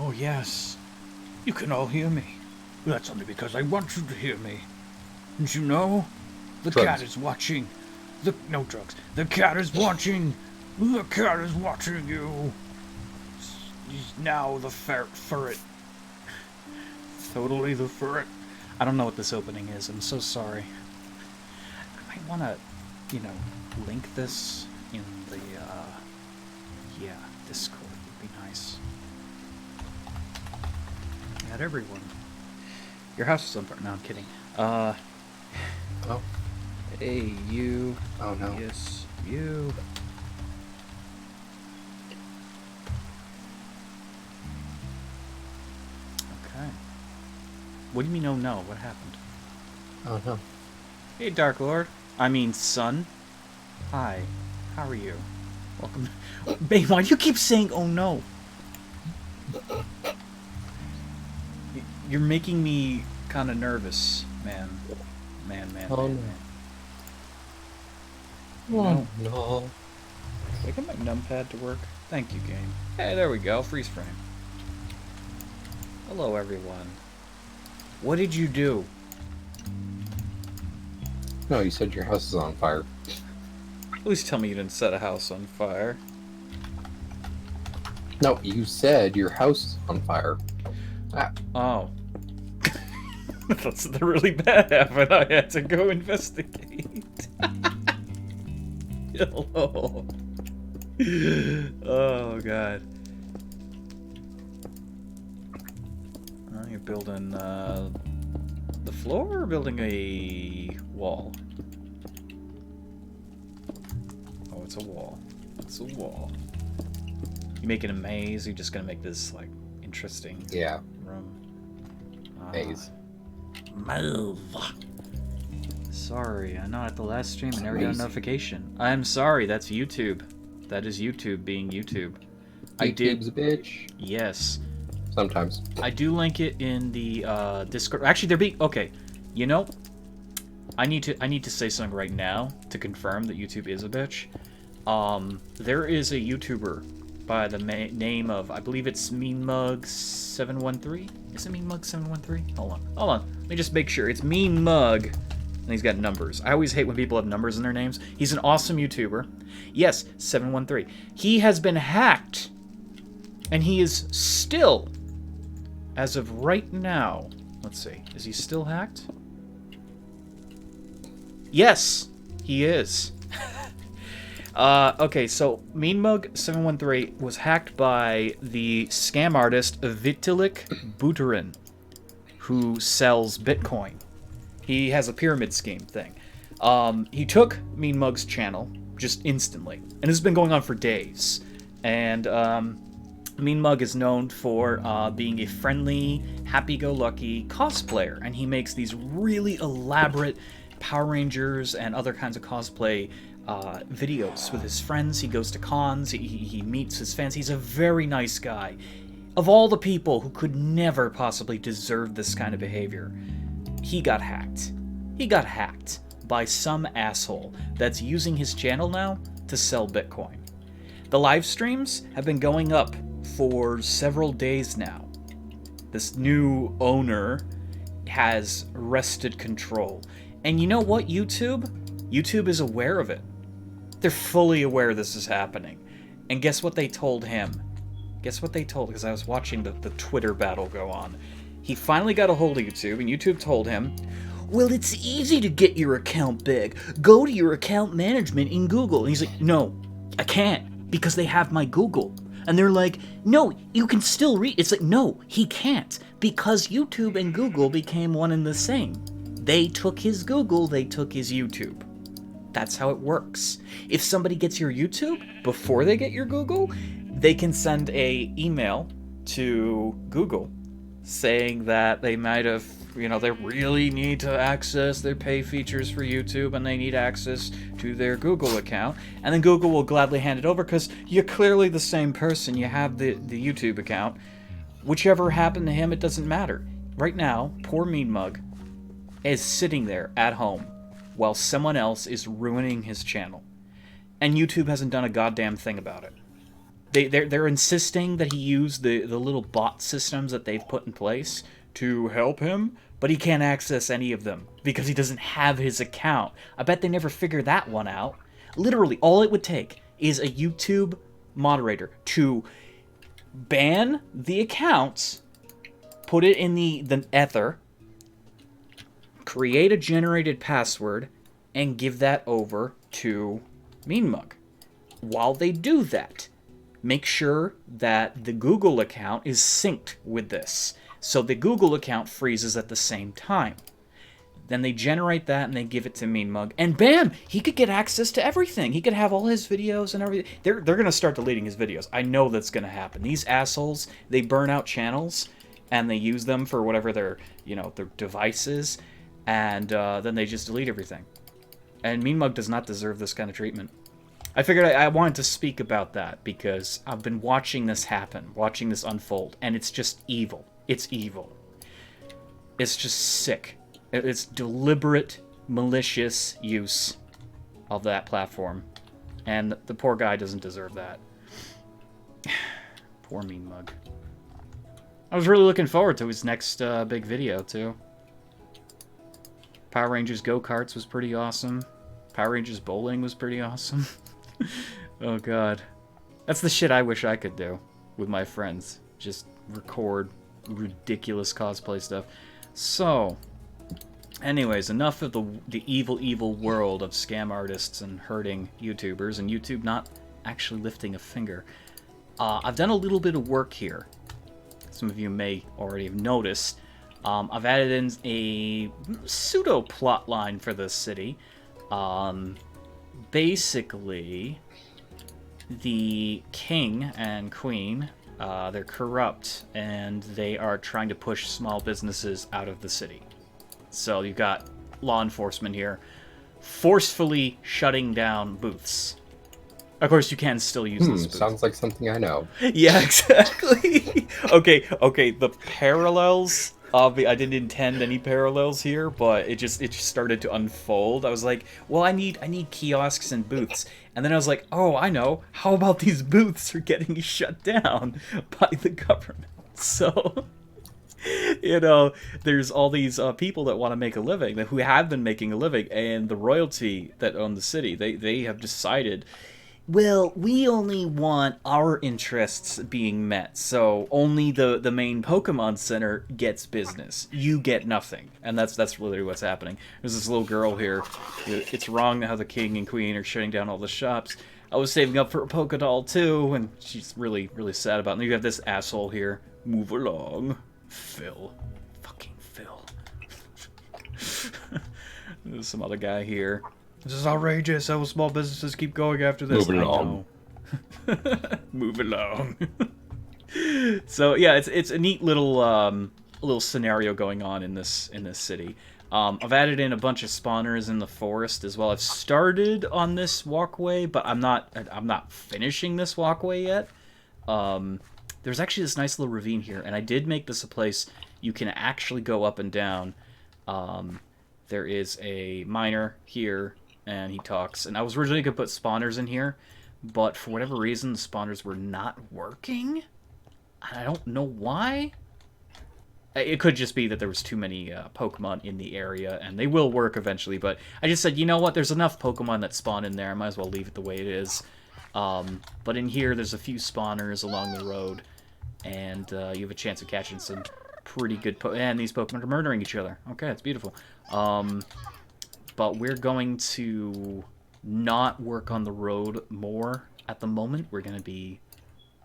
Oh, yes. You can all hear me. That's only because I want you to hear me. Didn't you know? The Drugs. cat is watching. No drugs. The cat is watching. The cat is watching you. He's now the ferret. Totally the ferret. I don't know what this opening is. I'm so sorry. I might want to, link this in the, Discord would be nice. Not everyone. Your house is on fire. No, I'm kidding. Oh. Hey, you. Oh, no. Yes, you. Okay. What do you mean, oh no? What happened? Oh, no. Hey, Dark Lord. I mean, son. Hi. How are you? Welcome. Babe, why do you keep saying, oh no? You're making me kind of nervous, man. Oh, man. Oh, no. Did I get my numpad to work? Thank you, game. Hey, there we go. Freeze frame. Hello, everyone. What did you do? No, you said your house is on fire. Please tell me you didn't set a house on fire. No, you said your house is on fire. Ah. Oh. That's the really bad happened. I had to go investigate. Hello. Oh, God. Oh, you're building the floor or building a wall? Oh, it's a wall. It's a wall. You making a maze? You're just gonna make this, like, interesting room? Maze. Move. Sorry, I know at the last stream I never got a notification. I'm sorry, that's YouTube. That is YouTube being YouTube. YouTube's a bitch. Yes. Sometimes. I do link it in the Discord. Actually, they're being okay. You know, I need to say something right now to confirm that YouTube is a bitch. There is a YouTuber by the name of, I believe it's MeanMug713. Is it MeanMug713? Hold on. Let me just make sure. It's MeanMug, and he's got numbers. I always hate when people have numbers in their names. He's an awesome YouTuber. Yes, 713. He has been hacked, and he is still, as of right now, let's see, is he still hacked? Yes, he is. Okay, so MeanMug713 was hacked by the scam artist Vitalik Buterin, who sells Bitcoin. He has a pyramid scheme thing. He took MeanMug's channel just instantly, and this has been going on for days. And MeanMug is known for being a friendly, happy-go-lucky cosplayer, and he makes these really elaborate Power Rangers and other kinds of cosplay videos with his friends. He goes to cons, he meets his fans. He's a very nice guy. Of all the people who could never possibly deserve this kind of behavior, he got hacked. He got hacked by some asshole that's using his channel now to sell Bitcoin. The live streams have been going up for several days now. This new owner has wrested control. And you know what, YouTube? YouTube is aware of it. They're fully aware this is happening. And guess what they told him? Guess what they told, because I was watching the Twitter battle go on. He finally got a hold of YouTube, and YouTube told him, well, it's easy to get your account big. Go to your account management in Google. And he's like, no, I can't, because they have my Google. And they're like, no, you can still read. It's like, no, he can't, because YouTube and Google became one and the same. They took his Google, they took his YouTube. That's how it works. If somebody gets your YouTube before they get your Google, they can send a email to Google saying that they might have, they really need to access their pay features for YouTube and they need access to their Google account. And then Google will gladly hand it over because you're clearly the same person. You have the YouTube account. Whichever happened to him, it doesn't matter. Right now, poor MeanMug is sitting there at home while someone else is ruining his channel. And YouTube hasn't done a goddamn thing about it. They're insisting that he use the little bot systems that they've put in place to help him, but he can't access any of them because he doesn't have his account. I bet they never figured that one out. Literally, all it would take is a YouTube moderator to ban the accounts, put it in the ether, create a generated password, and give that over to MeanMug. While they do that, make sure that the Google account is synced with this, so the Google account freezes at the same time. Then they generate that and they give it to MeanMug, and bam! He could get access to everything. He could have all his videos and everything. They're gonna start deleting his videos. I know that's gonna happen. These assholes, they burn out channels and they use them for whatever their device is, and then they just delete everything. And MeanMug does not deserve this kind of treatment. I figured I wanted to speak about that because I've been watching this happen, watching this unfold, and it's just evil. It's evil. It's just sick. It's deliberate, malicious use of that platform. And the poor guy doesn't deserve that. Poor MeanMug. I was really looking forward to his next big video, too. Power Rangers Go-Karts was pretty awesome. Power Rangers Bowling was pretty awesome. Oh, God. That's the shit I wish I could do with my friends. Just record ridiculous cosplay stuff. So... anyways, enough of the evil world of scam artists and hurting YouTubers, and YouTube not actually lifting a finger. I've done a little bit of work here. Some of you may already have noticed. I've added in a pseudo plot line for this city. Basically, the king and queen, they're corrupt, and they are trying to push small businesses out of the city. So you've got law enforcement here forcefully shutting down booths. Of course, you can still use this booth. Sounds like something I know. Yeah, exactly. Okay. The parallels of I didn't intend any parallels here, but it just started to unfold. I was like, well, I need kiosks and booths, and then I was like, oh, I know. How about these booths are getting shut down by the government? So. There's all these people that want to make a living, who have been making a living, and the royalty that own the city, they have decided, well, we only want our interests being met, so only the main Pokemon Center gets business. You get nothing. And that's literally what's happening. There's this little girl here. It's wrong how the king and queen are shutting down all the shops. I was saving up for a Pokédoll too, and she's really, really sad about it. And you have this asshole here. Move along. Phil. Fucking Phil. There's some other guy here. This is outrageous. How will small businesses keep going after this? Move along. Move along. So yeah, it's a neat little scenario going on in this city. I've added in a bunch of spawners in the forest as well. I've started on this walkway, but I'm not finishing this walkway yet. There's actually this nice little ravine here, and I did make this a place you can actually go up and down. There is a miner here, and he talks. And I was originally going to put spawners in here, but for whatever reason, the spawners were not working. And I don't know why. It could just be that there was too many Pokemon in the area, and they will work eventually. But I just said, you know what? There's enough Pokemon that spawn in there. I might as well leave it the way it is. But in here, there's a few spawners along the road, and you have a chance of catching some pretty good and these Pokemon are murdering each other. Okay, that's beautiful. But we're going to not work on the road more at the moment. We're going to be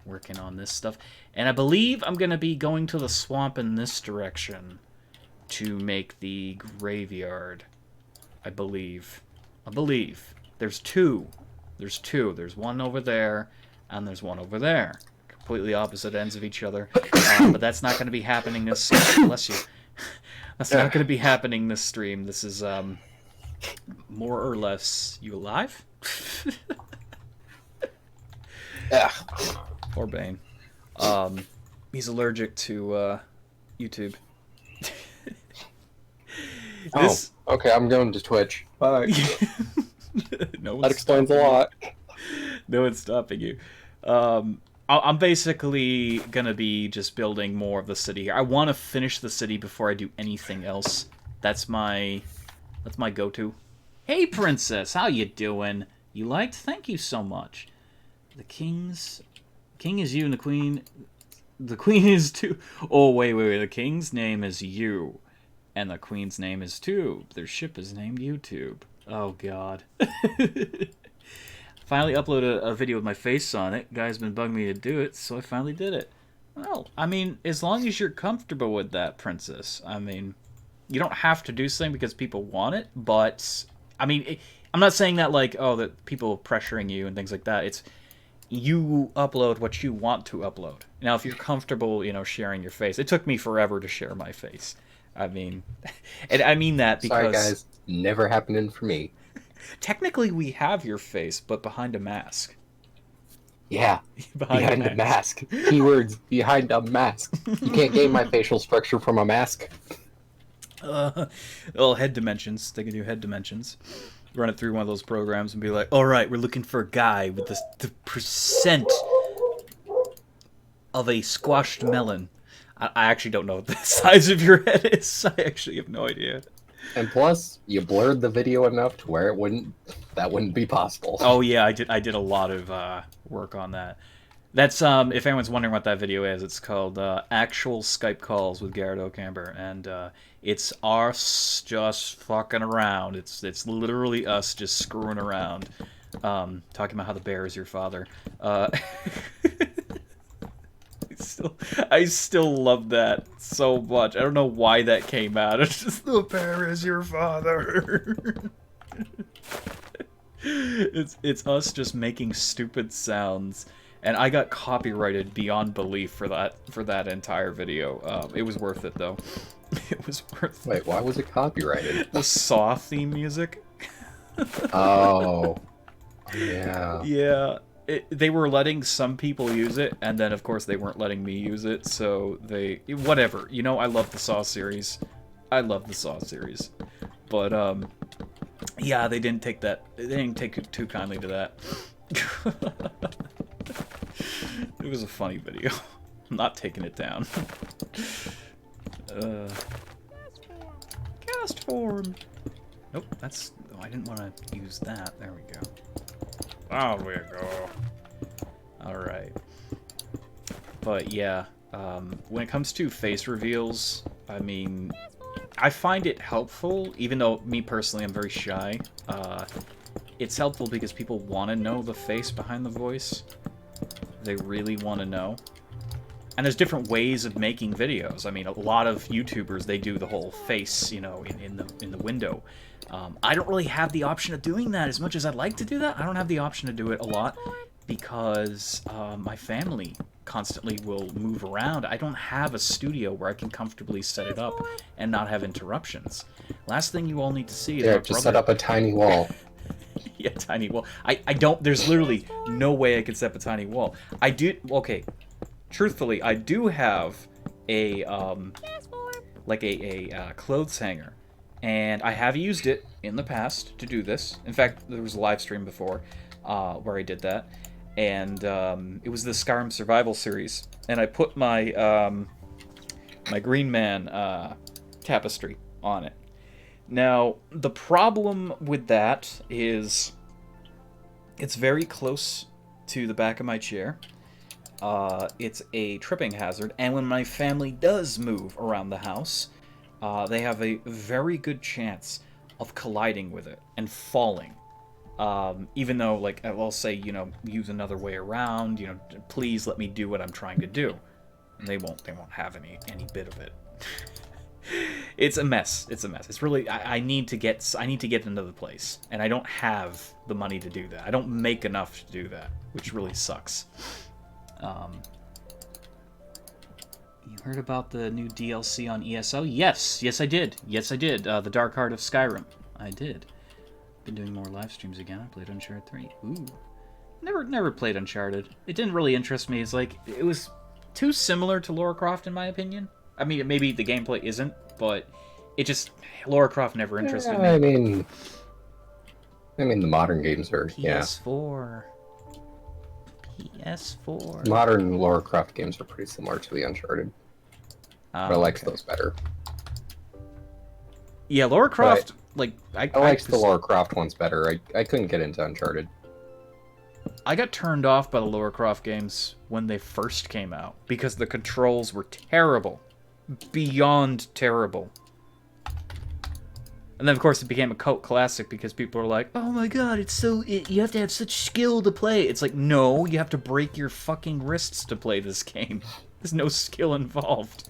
working on this stuff. And I believe I'm going to be going to the swamp in this direction to make the graveyard. I believe. There's two. There's one over there, and there's one over there. Completely opposite ends of each other. But that's not going to be happening this... Bless you. That's not going to be happening this stream. This is, more or less... You alive? Yeah. Poor Bane. He's allergic to, YouTube. Okay, I'm going to Twitch. Bye. No That explains a lot. No one's stopping you. I'm basically gonna be just building more of the city here. I want to finish the city before I do anything else. That's my go-to. Hey, princess, how you doing? You liked? Thank you so much. The king is you, and the queen is too. Oh, wait. The king's name is you, and the queen's name is Tube. Their ship is named YouTube. Oh God. Finally uploaded a video with my face on it. Guy's been bugging me to do it, so I finally did it. Well, I mean, as long as you're comfortable with that, princess. I mean, you don't have to do something because people want it, but I mean, I'm not saying that like, oh, that people pressuring you and things like that. It's you upload what you want to upload. Now, if you're comfortable, sharing your face. It took me forever to share my face. I mean, and I mean that because... Sorry, guys. Never happening for me. Technically, we have your face, but behind a mask. Yeah, behind a mask. Keywords, behind a mask. You can't gain my facial structure from a mask. Well, head dimensions. They can do head dimensions. Run it through one of those programs and be like, all right, we're looking for a guy with the percent of a squashed melon. I actually don't know what the size of your head is. I actually have no idea. And plus, you blurred the video enough to where that wouldn't be possible. Oh yeah, I did a lot of work on that. That's if anyone's wondering what that video is, it's called Actual Skype Calls with Garret Can't, and it's us just fucking around. It's literally us just screwing around, talking about how the bear is your father. I still love that so much. I don't know why that came out. It's just, the bear is your father. It's us just making stupid sounds, and I got copyrighted beyond belief for that entire video. It was worth it though. It was worth it. Wait, why was it copyrighted? The Saw theme music. Oh, yeah. Yeah. They were letting some people use it, and then of course they weren't letting me use it, so whatever. I love the Saw series. But yeah, they didn't take too kindly to that. It was a funny video. I'm not taking it down. Cast form. Nope, I didn't want to use that. There we go. Oh, we go. Alright. But yeah, when it comes to face reveals, I mean, I find it helpful, even though me personally, I'm very shy. It's helpful because people want to know the face behind the voice. They really want to know. And there's different ways of making videos. I mean, a lot of YouTubers, they do the whole face, in the window. I don't really have the option of doing that as much as I'd like to do that. I don't have the option to do it a lot because my family constantly will move around. I don't have a studio where I can comfortably set it up and not have interruptions. Last thing you all need to see is yeah, just set up a tiny wall. Yeah, tiny wall. I don't. There's literally no way I could set up a tiny wall. I do. Okay, truthfully, I do have a clothes hanger. And I have used it in the past to do this. In fact, there was a live stream before where I did that. And it was the Skyrim Survival series. And I put my my Green Man tapestry on it. Now, the problem with that is it's very close to the back of my chair. It's a tripping hazard. And when my family does move around the house, they have a very good chance of colliding with it and falling. Even though, like, I'll say, use another way around, please let me do what I'm trying to do. And they won't have any bit of it. It's a mess. It's really, I need to get into the place. And I don't have the money to do that. I don't make enough to do that, which really sucks. You heard about the new DLC on ESO? Yes, I did. The Dark Heart of Skyrim. I did. Been doing more live streams again. I played Uncharted 3. Ooh. Never played Uncharted. It didn't really interest me. It's like, it was too similar to Lara Croft in my opinion. I mean, maybe the gameplay isn't, but it just, Lara Croft never interested me. I mean the modern games are, PS4. PS4. Modern Lara Croft games are pretty similar to the Uncharted, but I liked those better. Yeah, Lara Croft, I liked the Lara Croft ones better. I couldn't get into Uncharted. I got turned off by the Lara Croft games when they first came out because the controls were terrible. Beyond terrible. And then, of course, it became a cult classic because people were like, oh my god, you have to have such skill to play. It's like, no, you have to break your fucking wrists to play this game. There's no skill involved.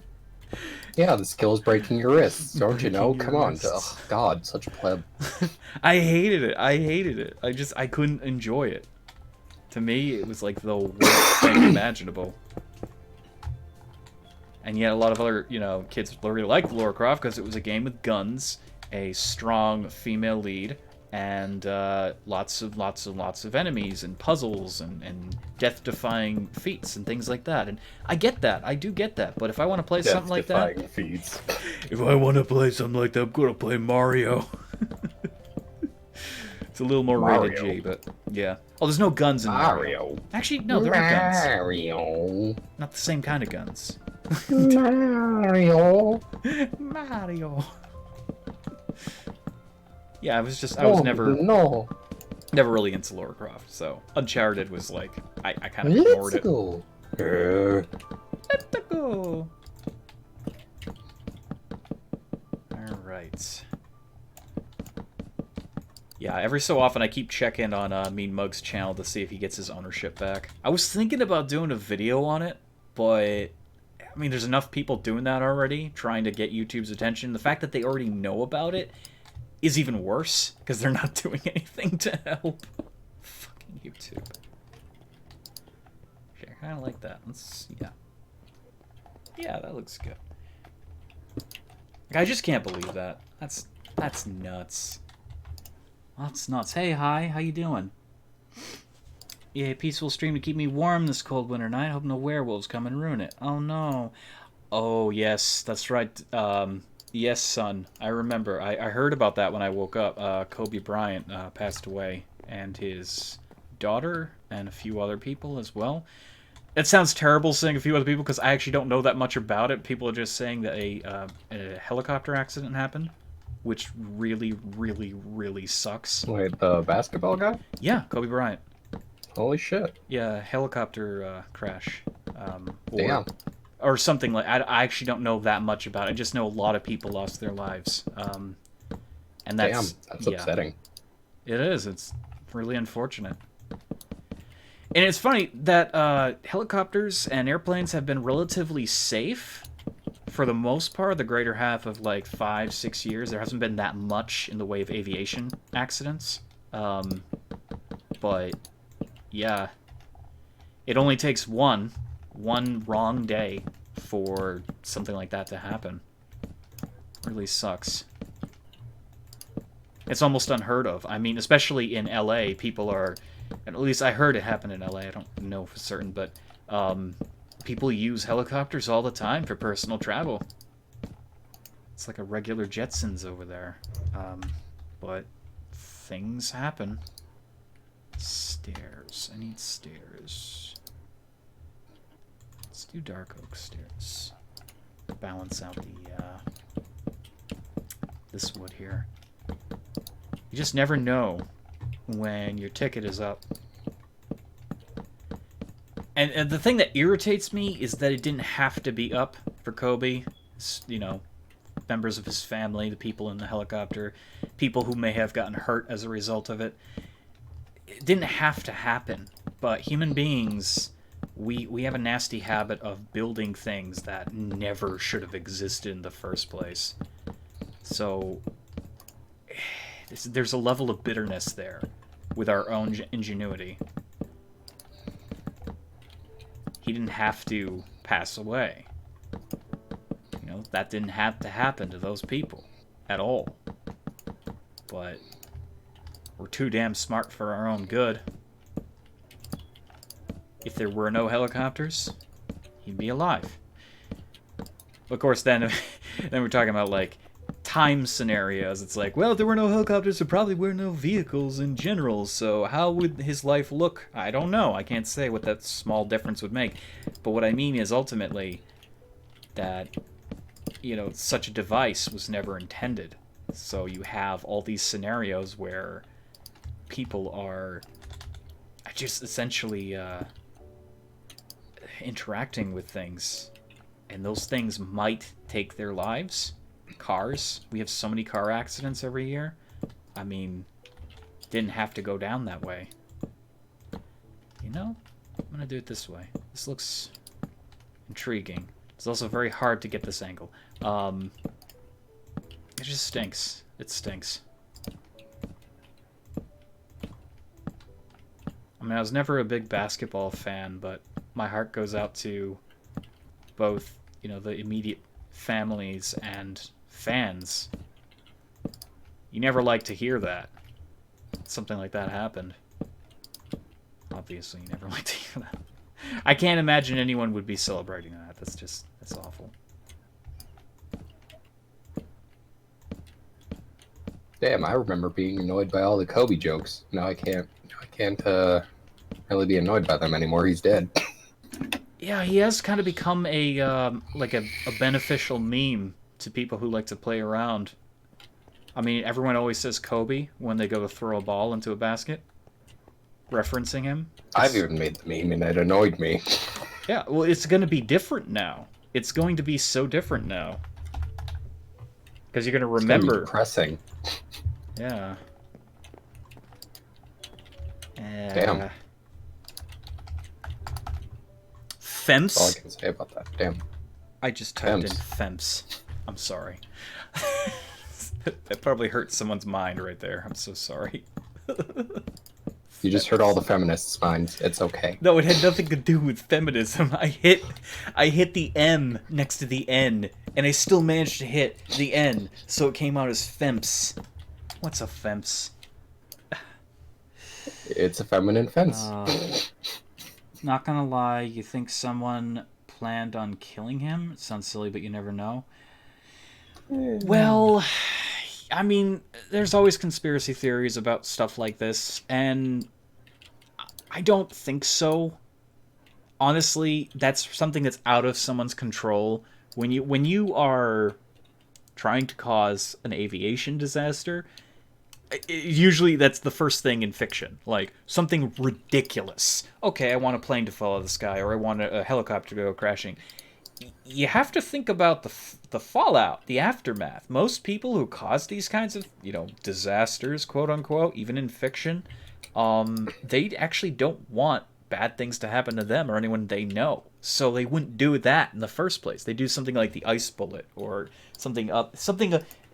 Yeah, the skill is breaking your wrists, don't you know? Come on. Oh, god, such a pleb. I hated it. I couldn't enjoy it. To me, it was like the worst thing imaginable. And yet a lot of other, kids really liked Lara Croft because it was a game with guns, a strong female lead, and lots of enemies and puzzles and death-defying feats and things like that. And I get that. I do get that. But if I want to play something like that... Death-defying feats. If I want to play something like that, I'm going to play Mario. It's a little more rated G, but yeah. Oh, there's no guns in Mario. Actually, no, there are guns. Mario. Not the same kind of guns. Mario. Mario. Yeah, I was never really into Lara Croft, so Uncharted was like, I kind of ignored it. Let's go. Alright. Yeah, every so often I keep checking on Mean Mug's channel to see if he gets his ownership back. I was thinking about doing a video on it, but I mean, there's enough people doing that already, trying to get YouTube's attention. The fact that they already know about it is even worse, because they're not doing anything to help. Fucking YouTube. Okay, I kind of like that. Yeah. Yeah, that looks good. I just can't believe that. That's nuts. That's nuts. Hey, hi, how you doing? Yeah, peaceful stream to keep me warm this cold winter night. Hope no werewolves come and ruin it. Oh no. Oh yes, that's right. Yes, son. I remember. I heard about that when I woke up. Kobe Bryant passed away, and his daughter, and a few other people as well. It sounds terrible saying a few other people because I actually don't know that much about it. People are just saying that a helicopter accident happened, which really, really, really sucks. Wait, the basketball guy? Yeah, Kobe Bryant. Holy shit. Yeah, helicopter crash. Damn. Or something like... I actually don't know that much about it. I just know a lot of people lost their lives. And that's... Damn, that's upsetting. It is. It's really unfortunate. And it's funny that helicopters and airplanes have been relatively safe for the most part, the greater half of like 5-6 years. There hasn't been that much in the way of aviation accidents. But yeah, it only takes one wrong day for something like that to happen. Really sucks. It's almost unheard of. I mean, especially in LA, people are, at least I heard it happened in LA, I don't know for certain, but people use helicopters all the time for personal travel. It's like a regular Jetsons over there. But things happen. Stairs. I need stairs. Let's do dark oak stairs. Balance out the this wood here. You just never know when your ticket is up. And the thing that irritates me is that it didn't have to be up for Kobe. You know, members of his family, the people in the helicopter, people who may have gotten hurt as a result of it. It didn't have to happen. But human beings, we have a nasty habit of building things that never should have existed in the first place. So there's a level of bitterness there with our own ingenuity. He didn't have to pass away. You know, that didn't have to happen to those people at all. But we're too damn smart for our own good. If there were no helicopters, he'd be alive. Of course, then we're talking about like time scenarios. It's like, well, if there were no helicopters, there probably were no vehicles in general, so how would his life look? I don't know. I can't say what that small difference would make. But what I mean is, ultimately, that, you know, such a device was never intended. So you have all these scenarios where people are just essentially interacting with things, and those things might take their lives. Cars. We have so many car accidents every year. I mean, didn't have to go down that way. You know, I'm gonna do it this way. This looks intriguing. It's also very hard to get this angle. It just stinks. It stinks. I mean, I was never a big basketball fan, but my heart goes out to both, you know, the immediate families and fans. You never like to hear that. Something like that happened. Obviously, you never like to hear that. I can't imagine anyone would be celebrating that. That's awful. Damn, I remember being annoyed by all the Kobe jokes. Now I can't really be annoyed by them anymore. He's dead. Yeah, he has kind of become a like a beneficial meme to people who like to play around. I mean, everyone always says Kobe when they go to throw a ball into a basket, referencing him. I've even made the meme, and it annoyed me. Yeah, well, it's going to be different now. It's going to be so different now. Because you're going to remember. It's gonna be depressing. Yeah. Damn. Femps? That's all I can say about that. Damn. I just typed in Femps. I'm sorry. That probably hurt someone's mind right there. I'm so sorry. You just hurt all the feminists' minds. It's okay. No, it had nothing to do with feminism. I hit the M next to the N, and I still managed to hit the N, so it came out as Femps. What's a Femps? It's a feminine fence. Not gonna lie, you think someone planned on killing him? It sounds silly, but you never know. Well, I mean, there's always conspiracy theories about stuff like this, and I don't think so. Honestly, that's something that's out of someone's control. When you are trying to cause an aviation disaster, usually that's the first thing in fiction. Like, something ridiculous. Okay, I want a plane to fall out of the sky, or I want a helicopter to go crashing. You have to think about the fallout, the aftermath. Most people who cause these kinds of, you know, disasters, quote unquote, even in fiction, they actually don't want bad things to happen to them or anyone they know. So they wouldn't do that in the first place. They do something like the ice bullet or something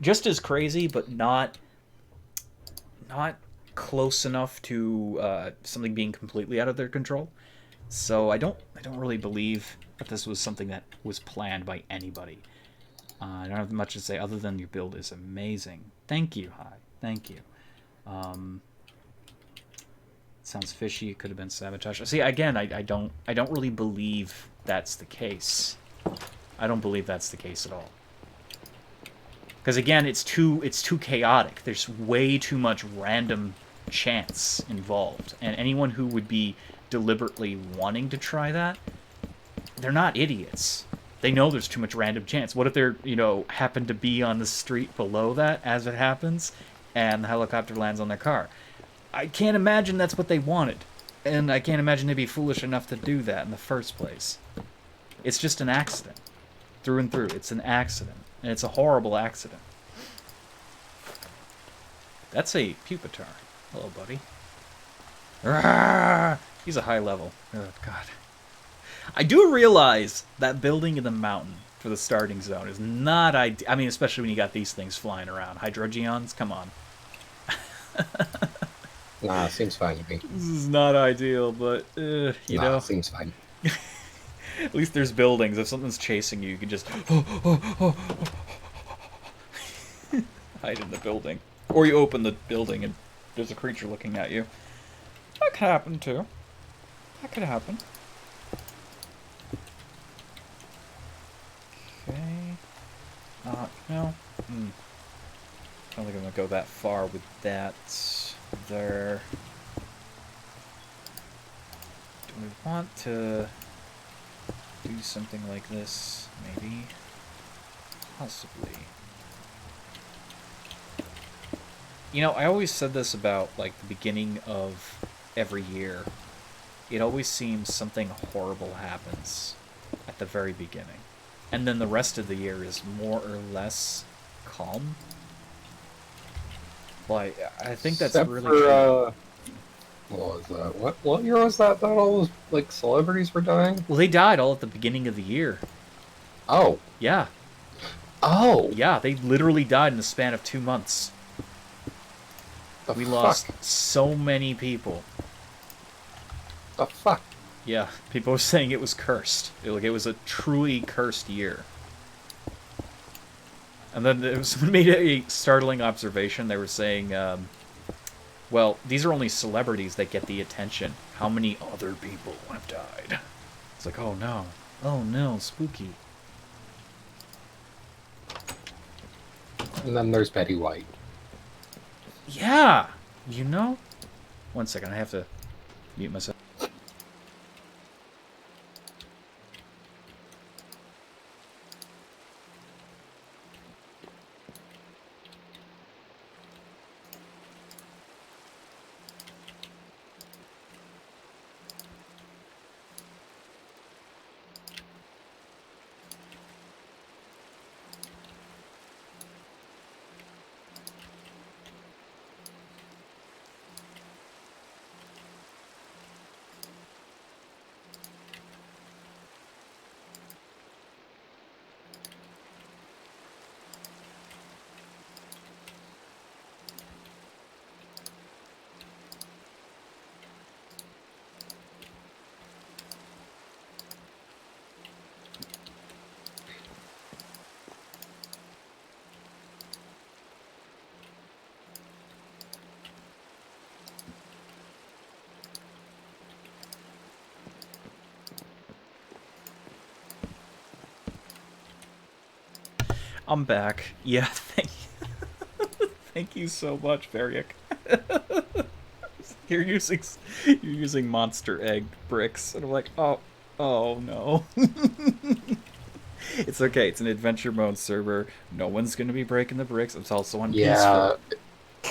just as crazy, but not close enough to something being completely out of their control. So I don't really believe that this was something that was planned by anybody. I don't have much to say other than your build is amazing. Thank you, Hi. Thank you. Sounds fishy. It could have been sabotage. See, again, I don't really believe that's the case. I don't believe that's the case at all. Because again, it's too chaotic. There's way too much random chance involved, and anyone who would be deliberately wanting to try that, they're not idiots. They know there's too much random chance. What if they're, you know, happen to be on the street below that as it happens, and the helicopter lands on their car? I can't imagine that's what they wanted, and I can't imagine they'd be foolish enough to do that in the first place. It's just an accident, through and through. It's an accident. And it's a horrible accident. That's a pupitar. Hello, buddy. Arrgh! He's a high level. Oh, God. I do realize that building in the mountain for the starting zone is not ideal. I mean, especially when you got these things flying around. Hydrogeons? Come on. Nah, seems fine to me. This is not ideal, but, you know. Seems fine. At least there's buildings. If something's chasing you, you can just hide in the building. Or you open the building and there's a creature looking at you. That could happen, too. That could happen. Okay. No. I don't think I'm gonna go that far with that. There. Do we want to do something like this? Maybe. Possibly. You know, I always said this about, like, the beginning of every year. It always seems something horrible happens at the very beginning. And then the rest of the year is more or less calm. Like, I think that's Except really for, true. what was that? What year was that all those, like, celebrities were dying? Well, they died all at the beginning of the year. Oh. Yeah. Oh! Yeah, they literally died in the span of 2 months. We lost so many people. The fuck? Yeah, people were saying it was cursed. It was a truly cursed year. And then someone made a startling observation. They were saying, well, these are only celebrities that get the attention. How many other people have died? It's like, oh no. Oh no, spooky. And then there's Betty White. Yeah! You know? One second, I have to mute myself. I'm back. Yeah, thank you so much, Variak. You're using monster egg bricks, and I'm like, oh no. It's okay. It's an adventure mode server. No one's gonna be breaking the bricks. It's also on peaceful.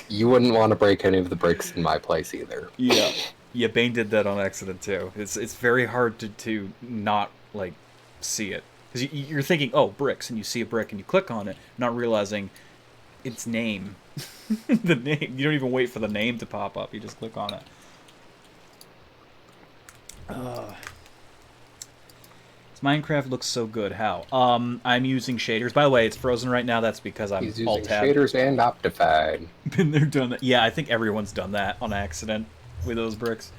You wouldn't want to break any of the bricks in my place either. Yeah, Bane did that on accident too. It's very hard to not like see it because you're thinking, oh, bricks, and you see a brick and you click on it, not realizing its name. The name. You don't even wait for the name to pop up. You just click on it. Minecraft looks so good. How? I'm using shaders. By the way, it's frozen right now. That's because I'm He's using alt-tab. shaders and Optified. Been there, done that. Yeah, I think everyone's done that on accident with those bricks.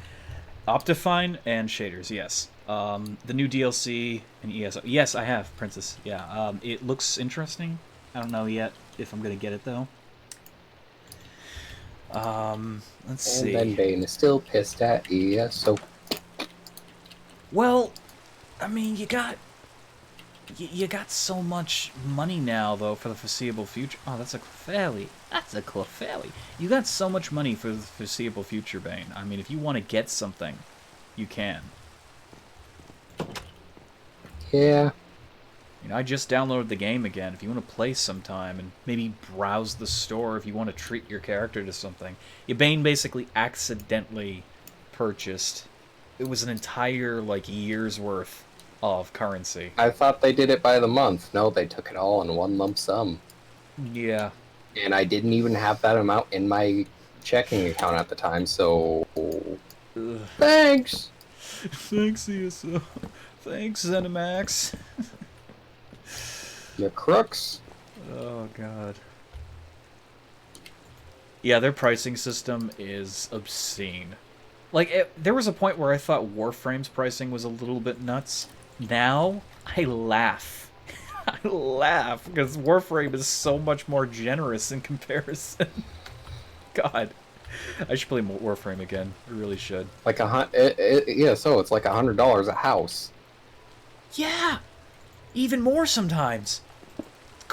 Optifine and shaders, yes. The new DLC and ESO. Yes, I have, Princess. Yeah, it looks interesting. I don't know yet if I'm gonna get it though. Let's see. And then Bane is still pissed at ESO. Well, I mean, you got so much money now, though, for the foreseeable future. Oh, that's a Clefairy. That's a Clefairy. You got so much money for the foreseeable future, Bane. I mean, if you want to get something, you can. Yeah. You know, I just downloaded the game again. If you want to play sometime and maybe browse the store if you want to treat your character to something. Bane basically accidentally purchased. It was an entire, like, year's worth of currency. I thought they did it by the month. No, they took it all in one lump sum. Yeah. And I didn't even have that amount in my checking account at the time, so... Ugh. Thanks! Thanks, ESO. Thanks, ZeniMax. You crooks. Oh, God. Yeah, their pricing system is obscene. Like, there was a point where I thought Warframe's pricing was a little bit nuts. Now, I laugh. I laugh, because Warframe is so much more generous in comparison. God. I should play Warframe again. I really should. Like yeah, so it's like $100 a house. Yeah! Even more sometimes.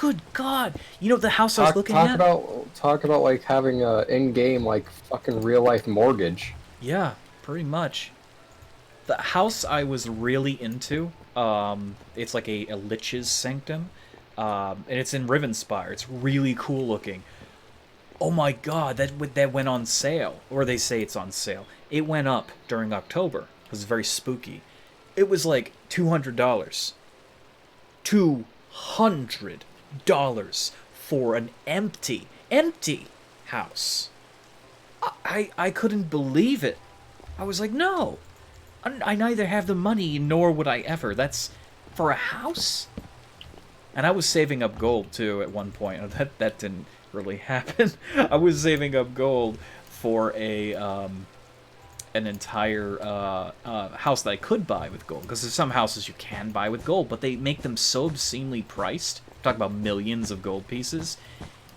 Good God! You know the house I was looking talk at? talk about like having a in-game like fucking real life mortgage. Yeah, pretty much. The house I was really into, it's like a Lich's Sanctum, and it's in Rivenspire. It's really cool looking. Oh my God, that went on sale, or they say it's on sale. It went up during October. It was very spooky. It was like $200. $200 for an empty house. I couldn't believe it. I was like, no. I neither have the money nor would I ever. That's for a house? And I was saving up gold too at one point. That didn't really happen. I was saving up gold for an entire house that I could buy with gold. Because there's some houses you can buy with gold, but they make them so obscenely priced. Talk about millions of gold pieces.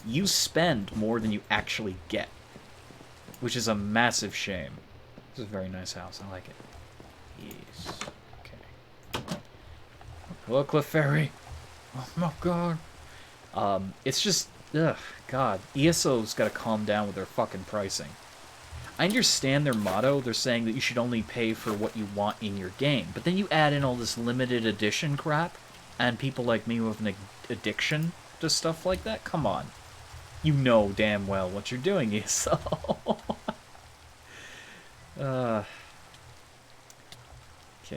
You spend more than you actually get, which is a massive shame. This is a very nice house. I like it. Yes. Okay. Hello, Clefairy. Oh my God. It's just, ugh, God. ESO's got to calm down with their fucking pricing. I understand their motto. They're saying that you should only pay for what you want in your game. But then you add in all this limited edition crap, and people like me who have an addiction to stuff like that, come on. You know damn well what you're doing, ESO. Okay.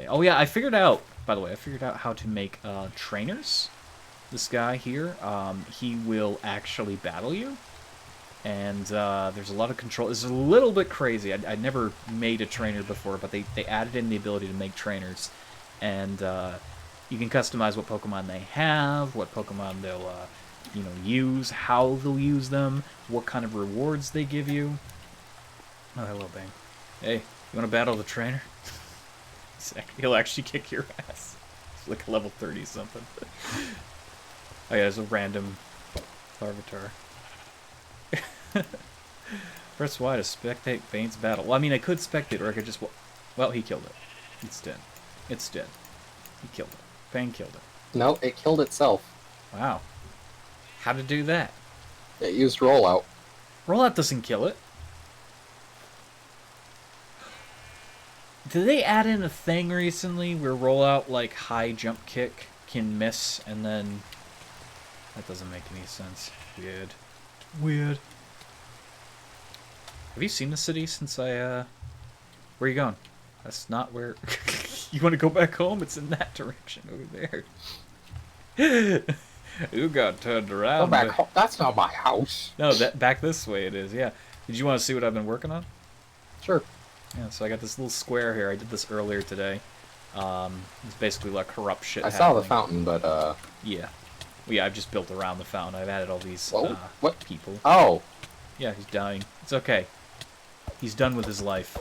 Oh yeah, I figured out, by the way, how to make trainers. This guy here, he will actually battle you. And there's a lot of control. It's a little bit crazy. I never made a trainer before, but they added in the ability to make trainers. And you can customize what Pokemon they have, what Pokemon they'll use, how they'll use them, what kind of rewards they give you. Oh, hello, Bang. Hey, you want to battle the trainer? He'll actually kick your ass. It's like level 30 something. Oh yeah, there's a random Larvitar. Press Y to spectate Bane's battle. Well, I mean, I could spectate, or I could just... Well, he killed it. It's dead. It's dead. He killed it. Bane killed it. No, it killed itself. Wow. How to do that? It used rollout. Rollout doesn't kill it. Did they add in a thing recently where rollout, like, high jump kick can miss, and then... That doesn't make any sense. Weird. Weird. Have you seen the city since I, Where are you going? That's not where... You want to go back home? It's in that direction over there. You got turned around. Go back home. That's not my house. No, back this way it is, yeah. Did you want to see what I've been working on? Sure. Yeah, so I got this little square here. I did this earlier today. It's basically like corrupt shit I happening. saw the fountain, but, Yeah. Well, yeah, I've just built around the fountain. I've added all these, what? people. Oh. Yeah, he's dying. It's okay. He's done with his life.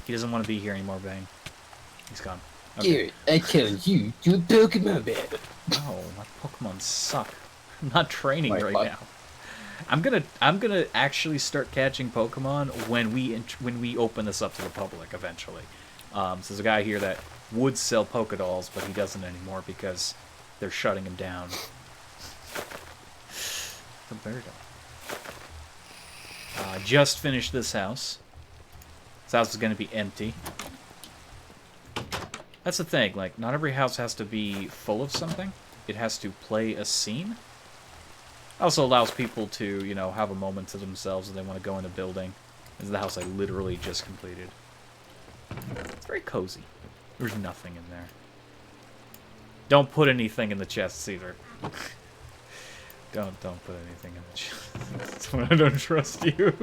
He doesn't want to be here anymore, Bang. He's gone. Okay. Here, I killed you. You Pokemon battle. No, my Pokemon suck. I'm not training My right butt. now. I'm gonna actually start catching Pokemon when we open this up to the public eventually. So there's a guy here that would sell Pokedolls, but he doesn't anymore because they're shutting him down. The bird. Just finished this house. This house is gonna be empty. That's the thing. Like, not every house has to be full of something. It has to play a scene. Also allows people to, you know, have a moment to themselves if they want to go in a building. This is the house I literally just completed. It's very cozy. There's nothing in there. Don't put anything in the chests either. Don't put anything in the chest. That's when I don't trust you.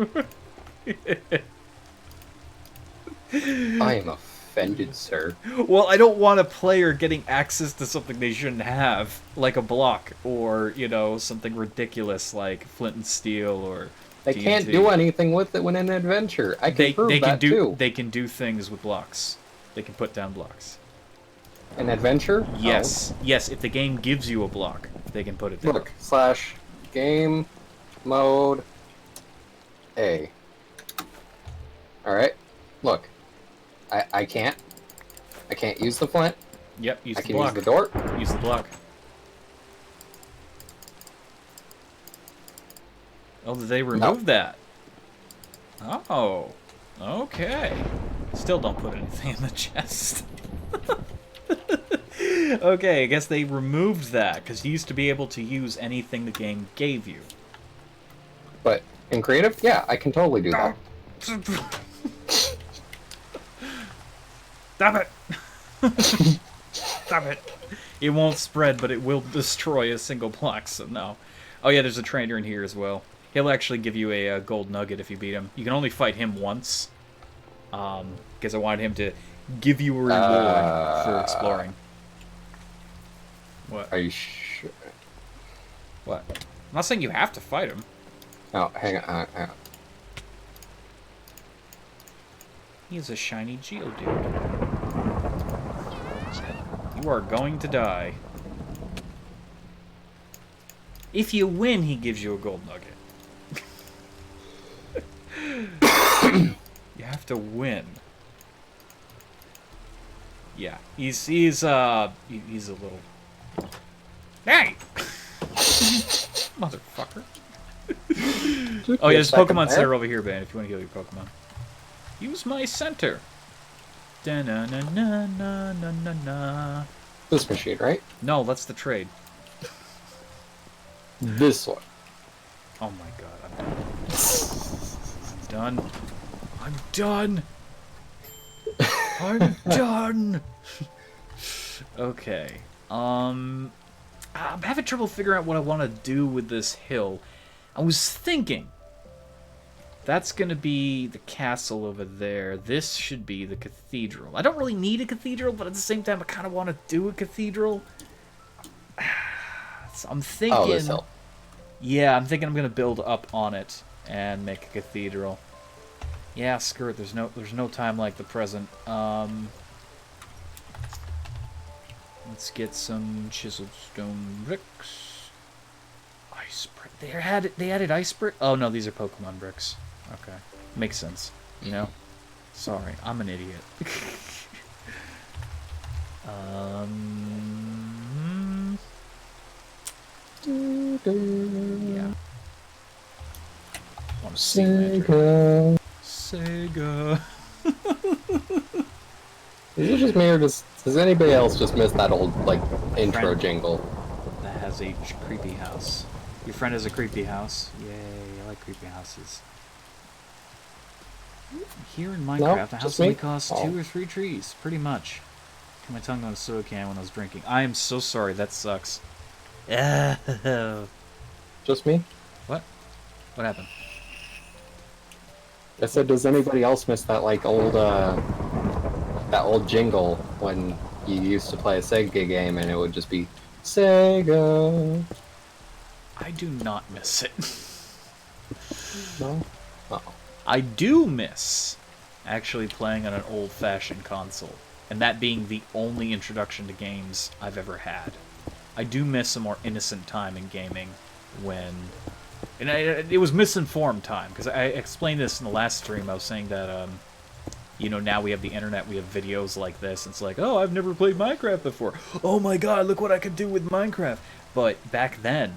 I am offended, sir. Well, I don't want a player getting access to something they shouldn't have, like a block, or, you know, something ridiculous like Flint and Steel or They TNT. can't do anything with it when in an adventure. I can prove that too. They can do things with blocks. They can put down blocks. An adventure? Yes, yes. If the game gives you a block, they can put it down. Look, / game mode A. Alright, look. I can't use the flint. Yep, use I the can block. use the door. Use the block. Oh, did they remove that? Oh, okay. Still don't put anything in the chest. Okay, I guess they removed that, because you used to be able to use anything the game gave you. But in creative, yeah, I can totally do that. Stop it! Stop it! It won't spread, but it will destroy a single block, so no. Oh yeah, there's a trainer in here as well. He'll actually give you a gold nugget if you beat him. You can only fight him once. Because I wanted him to give you a reward for exploring. What? Are you sure? What? I'm not saying you have to fight him. Oh, hang on. He's a shiny Geodude. You are going to die. If you win, he gives you a gold nugget. You have to win. Yeah, he's a little. Hey, motherfucker. Oh yeah, there's a Pokemon Center over here, man. If you want to heal your Pokemon, use my center. Da na na na na na na na. This machine, right? No, that's the trade. This one. Oh my god, I'm done. I'm done. I'm done. Okay. I'm having trouble figuring out what I want to do with this hill. I was thinking that's going to be the castle over there. This should be the cathedral. I don't really need a cathedral, but at the same time I kind of want to do a cathedral. So I'm thinking... Oh, this hill. Yeah, I'm thinking I'm going to build up on it and make a cathedral. Yeah, screw it. There's no time like the present. Let's get some chiseled stone bricks. Ice brick. They added ice brick. Oh no, these are Pokemon bricks. Okay, makes sense. You know. Sorry, I'm an idiot. Yeah. Want to see Sega. Sega. Is it just me, or does anybody else just miss that old, like, intro jingle? That has a creepy house. Your friend has a creepy house? Yay, I like creepy houses. Here in Minecraft, a house only costs 2 or 3 trees, pretty much. Got my tongue on a soda can when I was drinking. I am so sorry, that sucks. Just me? What? What happened? I said, does anybody else miss that, like, old, that old jingle when you used to play a Sega game and it would just be Sega? I do not miss it. No? Uh-oh. I do miss actually playing on an old-fashioned console, and that being the only introduction to games I've ever had. I do miss a more innocent time in gaming when... And it was misinformed time, because I explained this in the last stream. I was saying that, you know, now we have the internet, we have videos like this. It's like, oh, I've never played Minecraft before. Oh my god, look what I could do with Minecraft. But back then,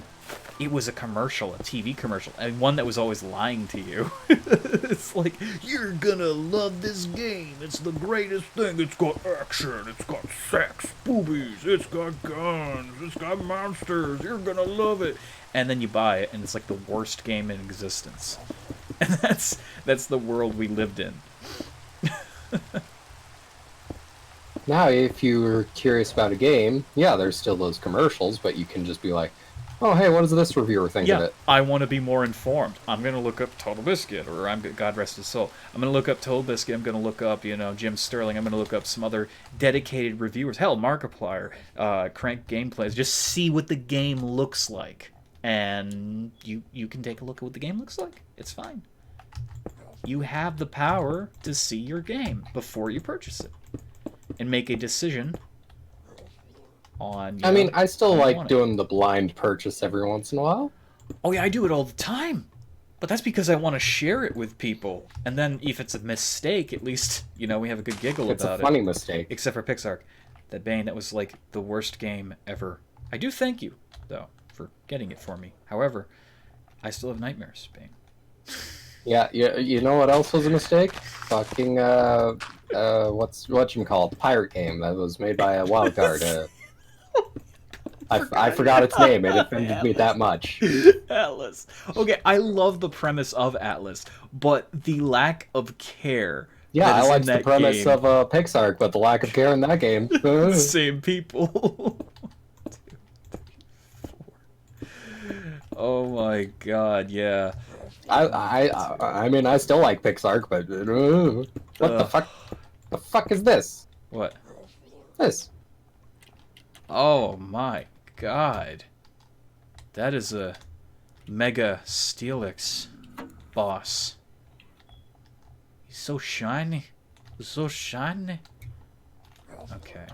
it was a commercial, a TV commercial, and one that was always lying to you. It's like, you're gonna love this game. It's the greatest thing. It's got action. It's got sex, boobies. It's got guns. It's got monsters. You're gonna love it. And then you buy it, and it's like the worst game in existence. And that's the world we lived in. Now, if you're curious about a game, yeah, there's still those commercials, but you can just be like, oh, hey, what does this reviewer think of it? I want to be more informed. I'm going to look up Total Biscuit, or God rest his soul. I'm going to look up Total Biscuit. I'm going to look up, you know, Jim Sterling. I'm going to look up some other dedicated reviewers. Hell, Markiplier, Crank Gameplays. Just see what the game looks like. And you can take a look at what the game looks like. It's fine. You have the power to see your game before you purchase it. And make a decision on... I mean, I still like doing the blind purchase every once in a while. Oh yeah, I do it all the time. But that's because I want to share it with people. And then if it's a mistake, at least, you know, we have a good giggle about it. It's a funny mistake. Except for Pixark. That Bane, that was like the worst game ever. I do thank you, though, for getting it for me. However, I still have nightmares, Bane. Yeah, you know what else was a mistake? Fucking whatchamacallit, pirate game that was made by a Wildcard. I forgot its name. It offended me that much. Atlas. Okay, I love the premise of Atlas, but the lack of care. Yeah, that is I in liked the that premise game. of Pixar, but the lack of care in that game. Same people. Oh my god, yeah. I mean, I still like Pixar, but what the fuck? The fuck is this? What? This. Oh my god. That is a Mega Steelix boss. He's so shiny. So shiny. Okay.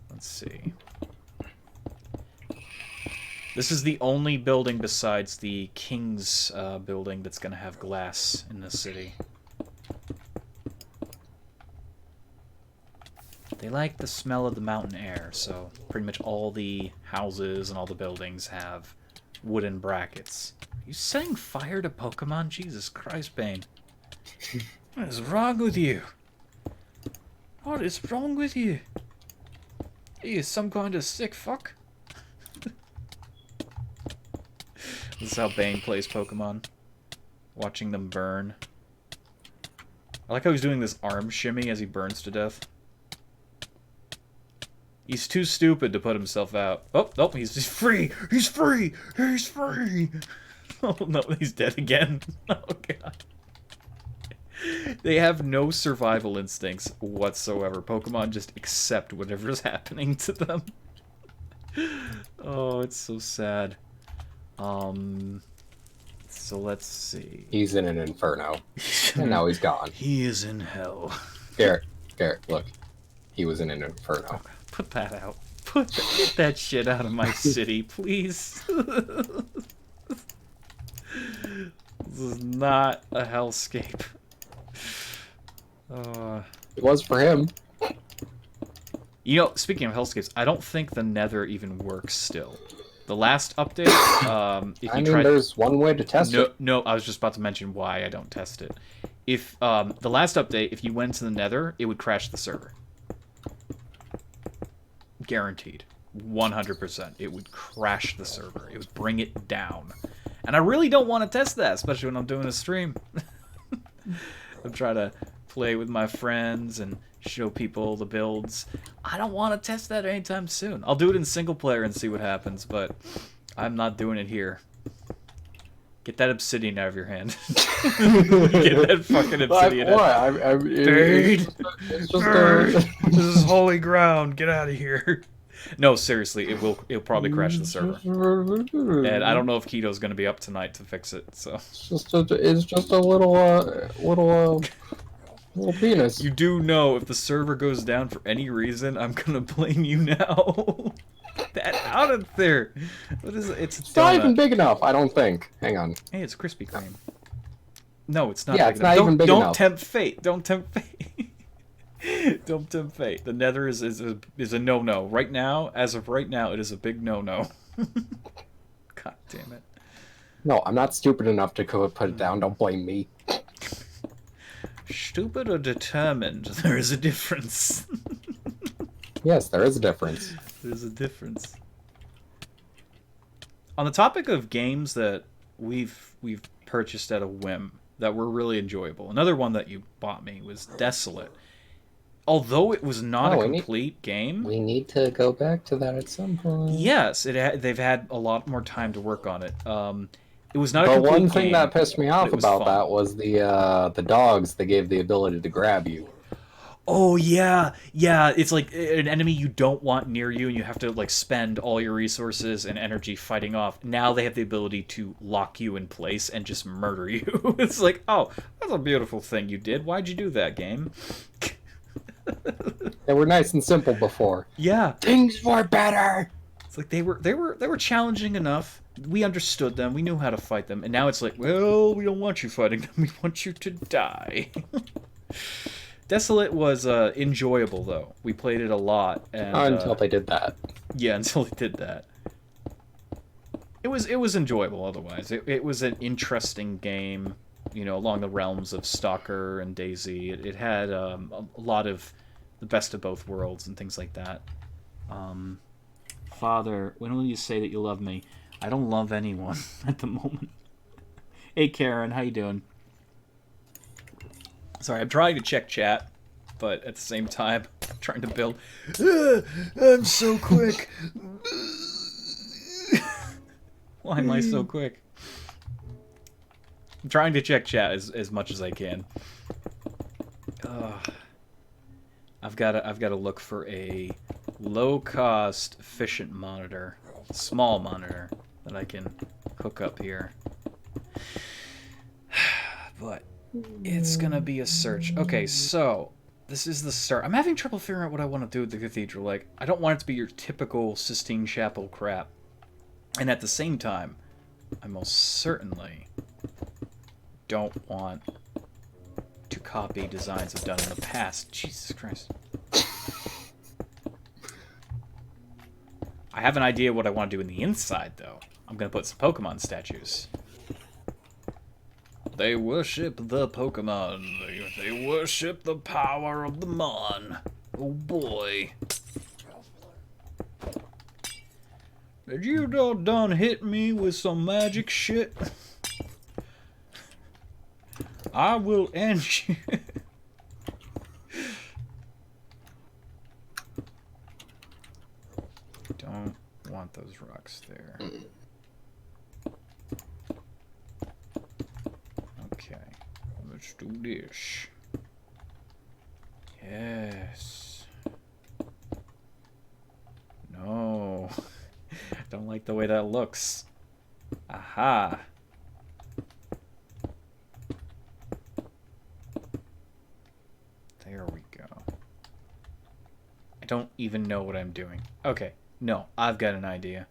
Let's see. This is the only building besides the King's building that's going to have glass in the city. They like the smell of the mountain air, so pretty much all the houses and all the buildings have wooden brackets. Are you setting fire to Pokemon? Jesus Christ, Bane. What is wrong with you? What is wrong with you? Are you some kind of sick fuck? This is how Bane plays Pokemon. Watching them burn. I like how he's doing this arm shimmy as he burns to death. He's too stupid to put himself out. Oh, nope, he's free! He's free! He's free! Oh no, he's dead again. Oh god. They have no survival instincts whatsoever. Pokemon just accept whatever's happening to them. Oh, it's so sad. So let's see. He's in an inferno. And now he's gone. He is in hell. Garret, look. He was in an inferno. Put that out. Get that shit out of my city, please. This is not a hellscape. It was for him. You know, speaking of hellscapes, I don't think the Nether even works still. The last update, if you tried... there's one way to test it. No, I was just about to mention why I don't test it. If the last update, if you went to the Nether, it would crash the server. Guaranteed. 100%. It would crash the server. It would bring it down. And I really don't want to test that, especially when I'm doing a stream. I'm trying to play with my friends and show people the builds. I don't want to test that anytime soon. I'll do it in single player and see what happens, but I'm not doing it here. Get that obsidian out of your hand. Get that fucking obsidian out. What? It's just this is holy ground. Get out of here. No, seriously, it'll probably crash the server. And I don't know if Keto's going to be up tonight to fix it. So it's just a little penis. You do know if the server goes down for any reason, I'm gonna blame you now. That out of there. What is it? It's not even big enough, I don't think. Hang on. Hey, it's Krispy Kreme. No, it's not. Yeah, big it's enough. not even big enough. Don't tempt fate. Don't tempt fate. Don't tempt fate. The Nether is a no-no. Right now, as of right now, it is a big no-no. God damn it. No, I'm not stupid enough to put it down. Don't blame me. Stupid or determined? There is a difference. Yes, there is a difference. There's a difference. On the topic of games that we've purchased at a whim that were really enjoyable, another one that you bought me was Desolate. Although it was not a complete game, we need to go back to that at some point. Yes, they've had a lot more time to work on it. It was not a complete game. But one thing that pissed me off about that was the dogs. They gave the ability to grab you. Oh yeah, it's like an enemy you don't want near you, and you have to like spend all your resources and energy fighting off. Now they have the ability to lock you in place and just murder you. It's like, oh, that's a beautiful thing you did. Why'd you do that, game? They were nice and simple before. Yeah, things were better. It's like they were challenging enough. We understood them. We knew how to fight them. And now it's like, well, we don't want you fighting them. We want you to die. Desolate was enjoyable, though. We played it a lot. And, until they did that. Yeah, until they did that. It was enjoyable otherwise. It was an interesting game, along the realms of Stalker and Daisy. It had a lot of the best of both worlds and things like that. Father, when will you say that you love me? I don't love anyone at the moment. Hey Karen, how you doing? Sorry, I'm trying to check chat, but at the same time, I'm trying to build. I'm so quick. Why am I so quick? I'm trying to check chat as much as I can. I've got to look for a low-cost, efficient monitor, small monitor that I can hook up here. But it's gonna be a search. Okay, so this is the start. I'm having trouble figuring out what I want to do with the cathedral. Like, I don't want it to be your typical Sistine Chapel crap, and at the same time, I most certainly don't want to copy designs I've done in the past. Jesus Christ. I have an idea what I want to do in the inside, though. I'm going to put some Pokemon statues. They worship the Pokemon. They worship the power of the Mon. Oh boy. Did you done hit me with some magic shit? I will end you. Don't want those rocks there. Okay, let's do this. Yes. No. Don't like the way that looks. Aha. There we go. I don't even know what I'm doing. Okay. No, I've got an idea.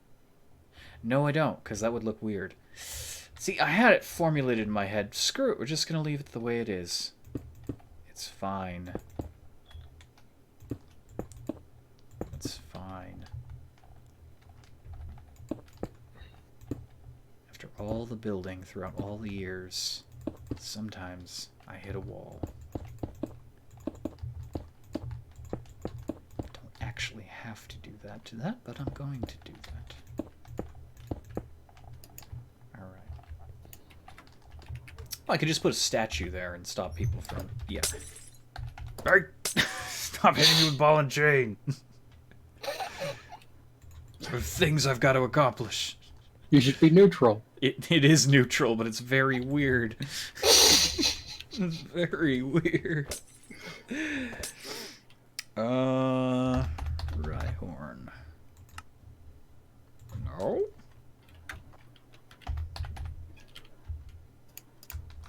No, I don't, because that would look weird. See, I had it formulated in my head. Screw it, we're just going to leave it the way it is. It's fine. It's fine. After all the building throughout all the years, sometimes I hit a wall. Don't actually have to do that, but I'm going to do that. I could just put a statue there and stop people from... Yeah. Hey! Stop hitting me with ball and chain! There are things I've got to accomplish. You should be neutral. It is neutral, but it's very weird. It's very weird. Rhyhorn. No?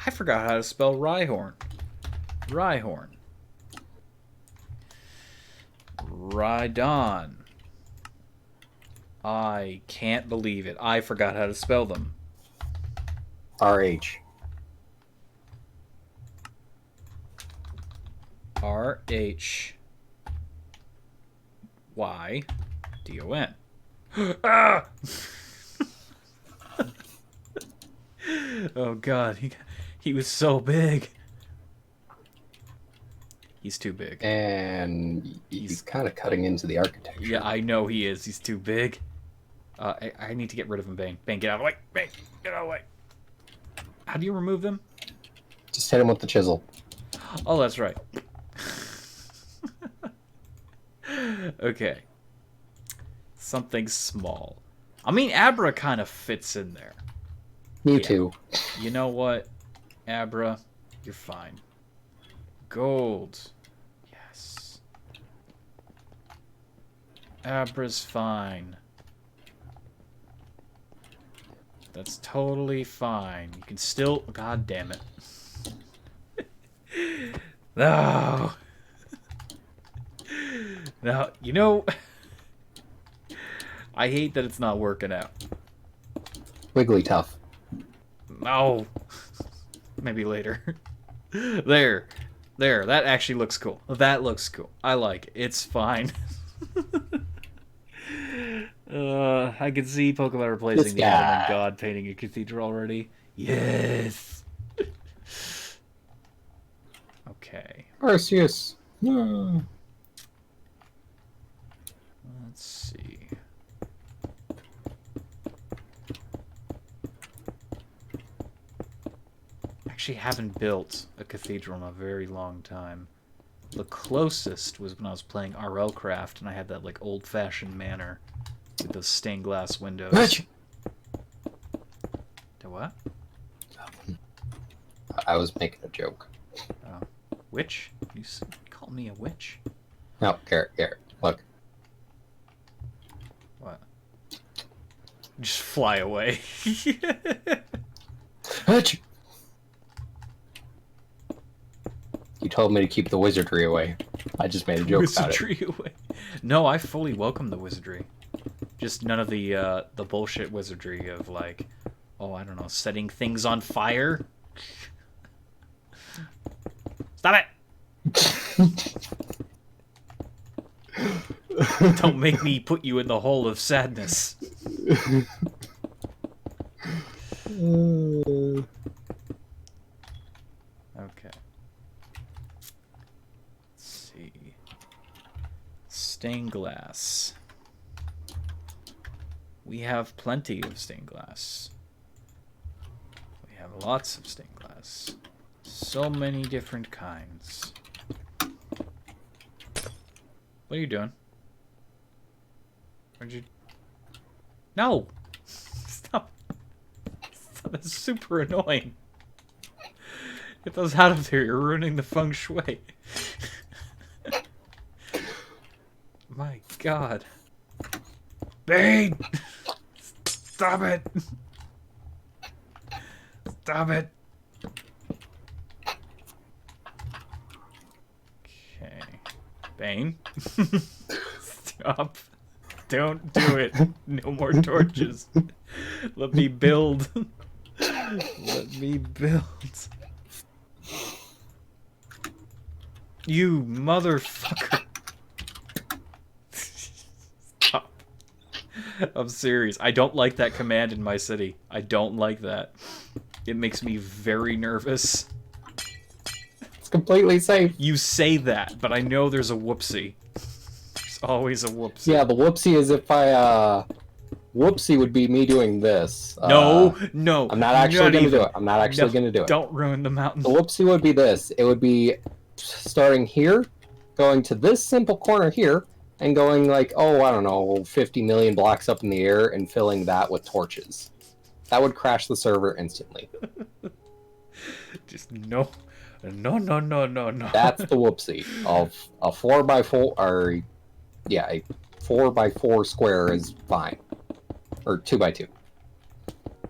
I forgot how to spell Rhyhorn. Rhyhorn. Rhydon. I can't believe it. I forgot how to spell them. RH. R-H-Y-D-O-N. Ah! Oh god, he was so big. He's too big. And he's kind of cutting into the architecture. Yeah, I know he is. He's too big. I need to get rid of him, Bane. Bane, get out of the way. Bane, get out of the way. How do you remove them? Just hit him with the chisel. Oh, that's right. Okay. Something small. I mean, Abra kind of fits in there. Mewtwo. Yeah. You know what? Abra, you're fine. Gold. Yes. Abra's fine. That's totally fine. You can still... God damn it. No. Now, you know... I hate that it's not working out. Wigglytuff. No. Maybe later. There. There. That actually looks cool. That looks cool. I like it. It's fine. I can see Pokemon This replacing the guy. Adamant God painting a cathedral already. Yes. Okay. Arceus. No. Let's see. Actually, haven't built a cathedral in a very long time. The closest was when I was playing RL Craft, and I had that like old-fashioned manor with those stained glass windows. Bitch! The what? I was making a joke. Oh, witch? You call me a witch? No, Garret, look. What? Just fly away. Bitch! You told me to keep the wizardry away. I just made a joke about it. Wizardry away. No, I fully welcome the wizardry. Just none of the bullshit wizardry of like, oh, I don't know, setting things on fire. Stop it! Don't make me put you in the hole of sadness. Okay. Let's see. Stained glass. We have plenty of stained glass. We have lots of stained glass. So many different kinds. What are you doing? Where'd you... No! Stop. Stop. That's super annoying. Get those out of there. You're ruining the feng shui. My god. Bane! Stop it! Stop it! Okay. Bane? Stop. Don't do it. No more torches. Let me build. Let me build. You motherfucker. Stop. I'm serious. I don't like that command in my city. I don't like that. It makes me very nervous. It's completely safe. You say that, but I know there's a whoopsie. There's always a whoopsie. Yeah, the whoopsie is if I, whoopsie would be me doing this. No. I'm not actually gonna even. do it. I'm not actually gonna do it. Don't ruin the mountain. The whoopsie would be this. It would be starting here, going to this simple corner here, and going like, oh, I don't know, 50 million blocks up in the air and filling that with torches. That would crash the server instantly. Just no. No. That's the whoopsie of a 4x4, or yeah, a 4x4 square is fine, or 2x2.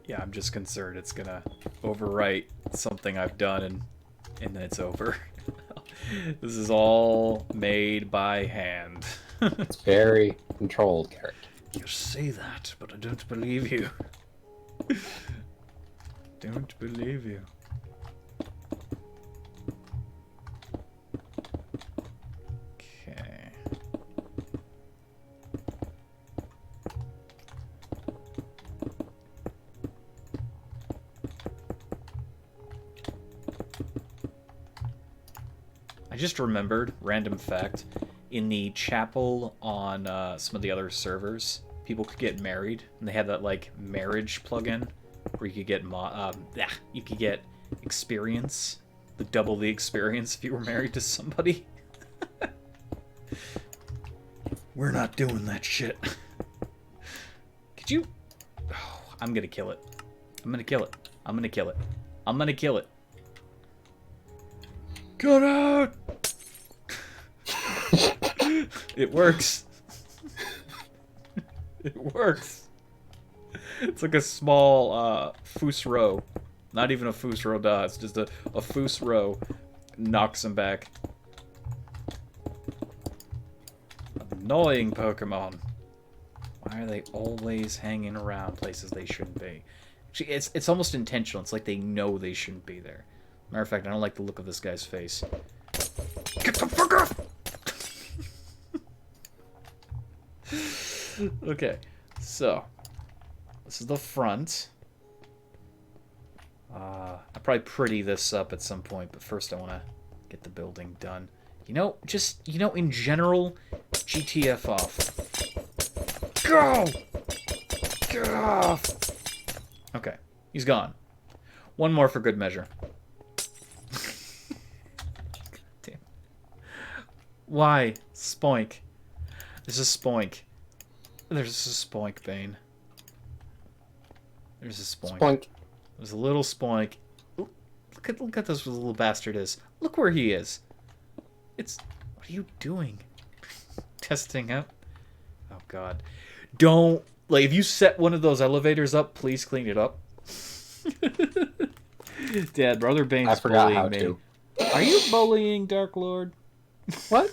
Yeah, I'm just concerned it's gonna overwrite something I've done and then it's over. This is all made by hand. It's very controlled, Garret. You say that, but I don't believe you. Don't believe you. Okay. I just remembered, random fact, in the chapel on some of the other servers, people could get married, and they had that like marriage plugin where you could get you could get experience, double the experience if you were married to somebody. We're not doing that shit. Could you? Oh, I'm gonna kill it. I'm gonna kill it. I'm gonna kill it. I'm gonna kill it. Get out! It works. It works. It's like a small Fusro. Not even a Fusro Da, it's just a Fusro. Knocks him back. Annoying Pokemon. Why are they always hanging around places they shouldn't be? Actually, it's almost intentional. It's like they know they shouldn't be there. Matter of fact, I don't like the look of this guy's face. Get the fuck off! Okay. So, this is the front. I'll probably pretty this up at some point, but first I want to get the building done. You know, just, in general, GTF off. Go! Get off! Okay, he's gone. One more for good measure. Damn. Why? Spoink. There's a spoink. There's a spoink, Bane. There's a spoink. Spoink. There's a little spoink. Ooh, look at this little bastard is. Look where he is. It's... What are you doing? Testing out? Oh, God. Don't... Like, if you set one of those elevators up, please clean it up. Dad, Brother Bane's I forgot how bullying me. to. Are you bullying, Dark Lord? What?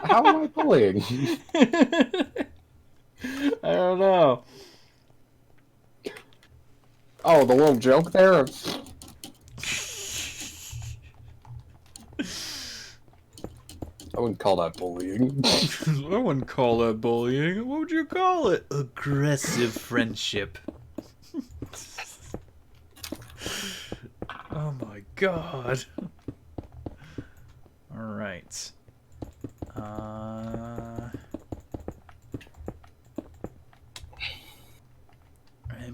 How am I bullying? I don't know. Oh, the little joke there? I wouldn't call that bullying. I wouldn't call that bullying. What would you call it? Aggressive friendship. Oh my god. Alright. I'm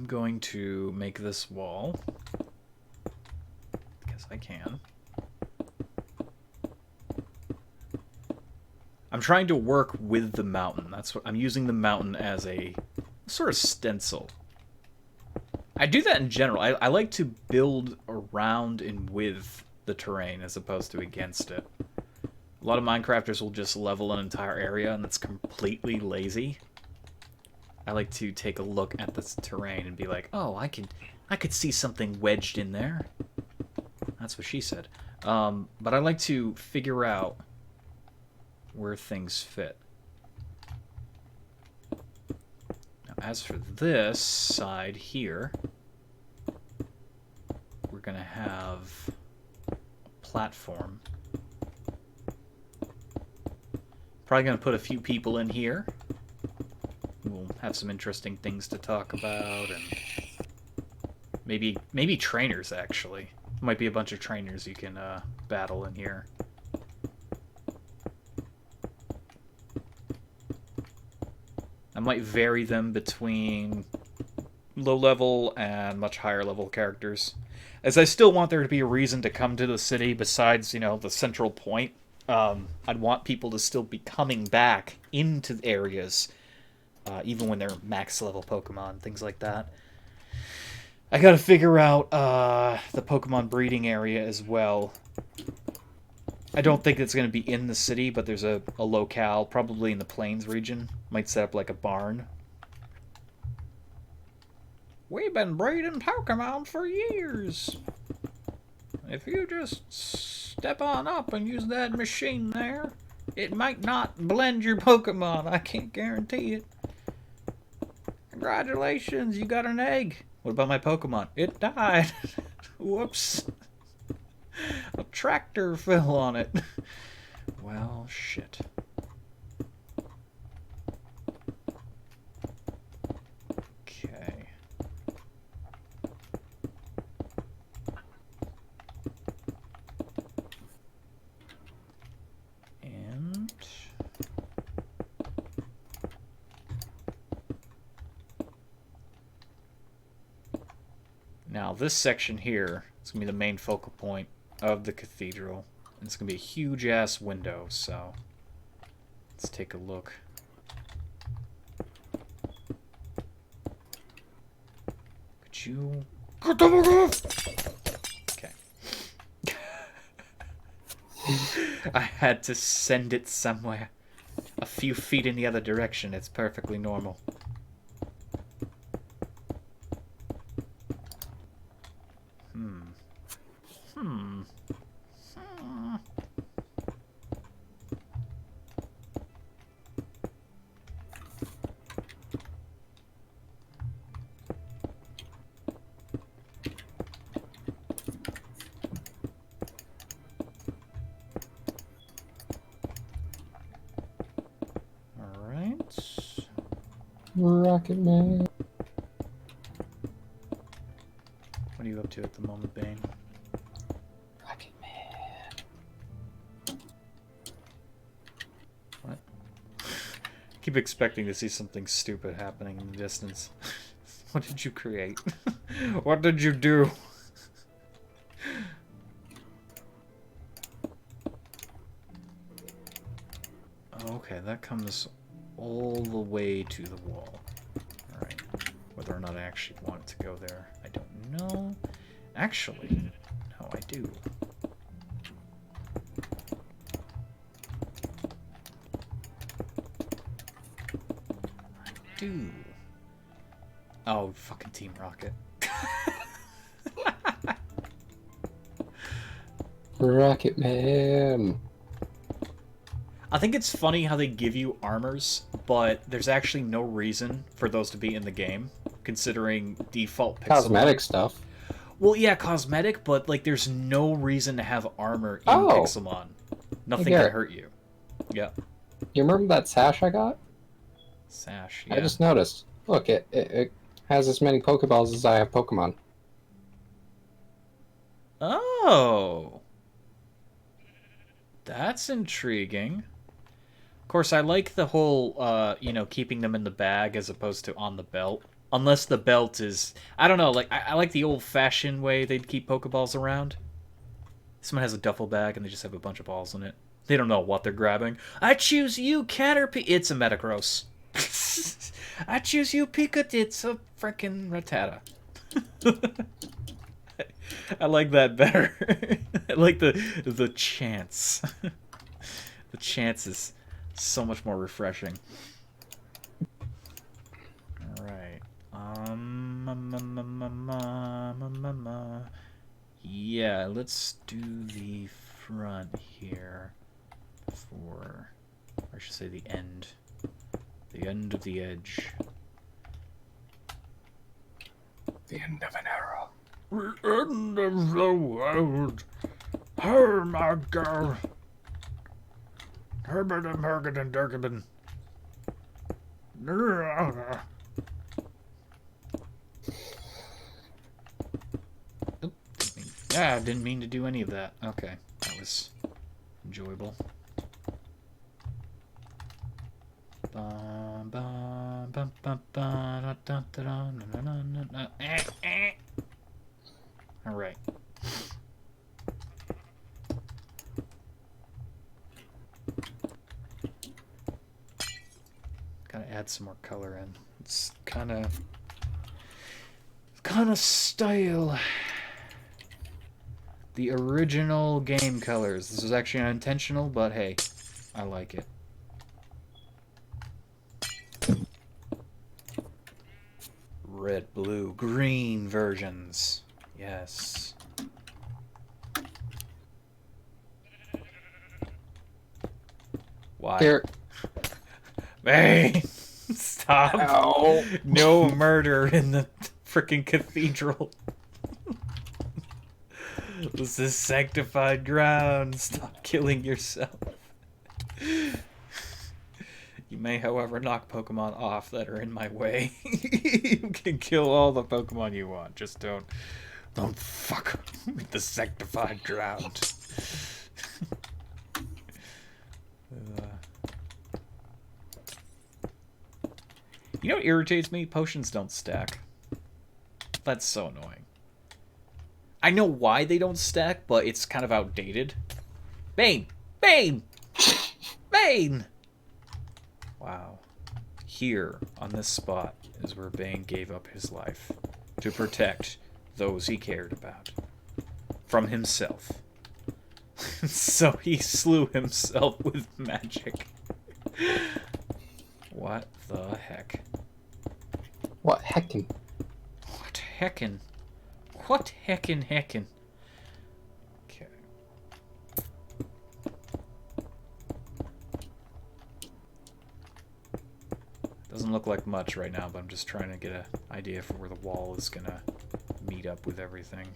going to make this wall. Because I can. I'm trying to work with the mountain. That's what I'm using the mountain as a sort of stencil. I do that in general. I like to build around and with the terrain as opposed to against it. A lot of Minecrafters will just level an entire area, and that's completely lazy. I like to take a look at this terrain and be like, oh, I could see something wedged in there. That's what she said. But I like to figure out where things fit. Now, as for this side here, we're gonna have a platform. Probably gonna put a few people in here. We'll have some interesting things to talk about, and maybe trainers actually. Might be a bunch of trainers you can battle in here. I might vary them between low level and much higher level characters, as I still want there to be a reason to come to the city besides, the central point. I'd want people to still be coming back into the areas, even when they're max level Pokemon, things like that. I gotta figure out the Pokemon breeding area as well. I don't think it's going to be in the city, but there's a locale, probably in the Plains region. Might set up like a barn. We've been breeding Pokemon for years. If you just step on up and use that machine there, it might not blend your Pokemon. I can't guarantee it. Congratulations, you got an egg. What about my Pokemon? It died. Whoops. A tractor fell on it. Well, shit. Okay. And... now, this section here is going to be the main focal point of the cathedral. And it's going to be a huge-ass window, so let's take a look. Could you... Get the fuck off! Okay. I had to send it somewhere. A few feet in the other direction. It's perfectly normal. Rocket Man. What are you up to at the moment, Bane? Rocket Man. What? Keep expecting to see something stupid happening in the distance. What did you create? What did you do? Okay, that comes all the way to the wall. Alright. Whether or not I actually want it to go there, I don't know. Actually, no, I do. I do. Oh, fucking Team Rocket. Rocket Man. I think it's funny how they give you armors, but there's actually no reason for those to be in the game, considering default Pixelmon. Cosmetic stuff. Well, yeah, cosmetic, but like there's no reason to have armor in Oh. Pixelmon. Nothing can hurt you. Yeah. You remember that sash I got? Sash, yeah. I just noticed. Look, it has as many Pokeballs as I have Pokemon. Oh. That's intriguing. Of course, I like the whole, you know, keeping them in the bag as opposed to on the belt. Unless the belt is... I don't know, like, I like the old-fashioned way they'd keep Pokeballs around. Someone has a duffel bag and they just have a bunch of balls in it. They don't know what they're grabbing. I choose you, Caterpie... It's a Metagross. I choose you, Pikachu. It's a frickin' Rattata. I like that better. I like the chance. The chance is so much more refreshing. All right. Yeah, let's do the front here for, or I should say the end. The end of the edge. The end of an era. The end of the world. Oh my god. Herbert and Herget and Dirkabin. Yeah, I didn't mean to do any of that. Okay, that was enjoyable. All right. Gotta add some more color in. It's kind of style. The original game colors. This was actually unintentional, but hey, I like it. Red, blue, green versions. Yes. Why? Here. Hey! Stop! Ow. No murder in the freaking cathedral. This is sanctified ground. Stop killing yourself. You may, however, knock Pokemon off that are in my way. You can kill all the Pokemon you want. Just don't fuck with the sanctified ground. You know what irritates me? Potions don't stack. That's so annoying. I know why they don't stack, but it's kind of outdated. Bane! Bane! Bane! Wow. Here, on this spot, is where Bane gave up his life to protect those he cared about from himself. So he slew himself with magic. What the heck? What heckin'? What heckin'? What heckin' heckin'? Okay. Doesn't look like much right now, but I'm just trying to get an idea for where the wall is gonna meet up with everything.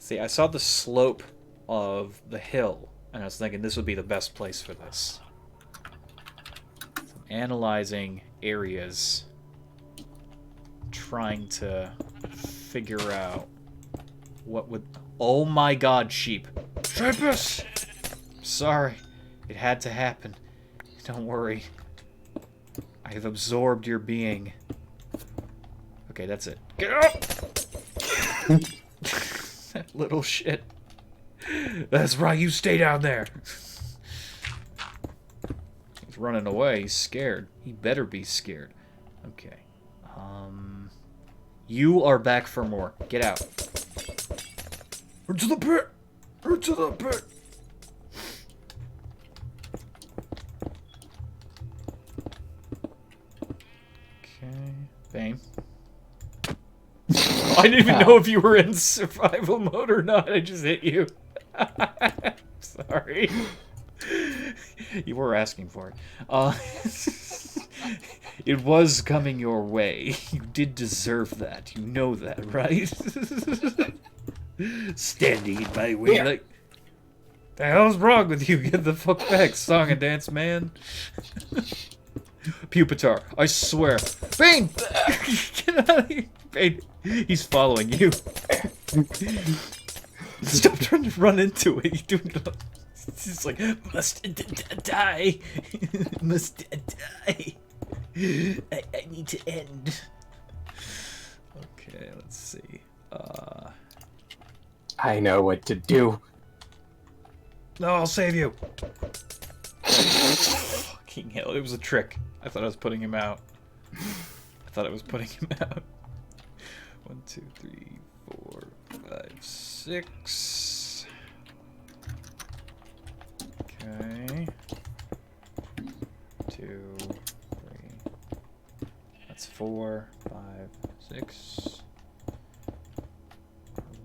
See, I saw the slope of the hill, and I was thinking this would be the best place for this. So I'm analyzing areas, trying to figure out what would... Oh my god, sheep. Sheepus! Sorry. It had to happen. Don't worry. I have absorbed your being. Okay, that's it. Get up! That little shit. That's right, you stay down there. He's running away. He's scared. He better be scared. Okay. You are back for more. Get out. Into the pit! Into the pit! Okay. Bane. I didn't even know if you were in survival mode or not. I just hit you. Sorry. You were asking for it. It was coming your way. You did deserve that. You know that, right? Standing in my way like... The hell's wrong with you? Get the fuck back, song and dance man. Pupitar, I swear. Bane! Get out of here. Bane, he's following you. Stop trying to run into it. You're doing it. It's like, must die. Must die. I need to end. Okay, let's see. I know what to do. No, I'll save you. Fucking hell, it was a trick. I thought I was putting him out. I thought I was putting him out. 1, 2, 3, 4, 5, 6. Okay. 2, 3. That's 4, 5, 6.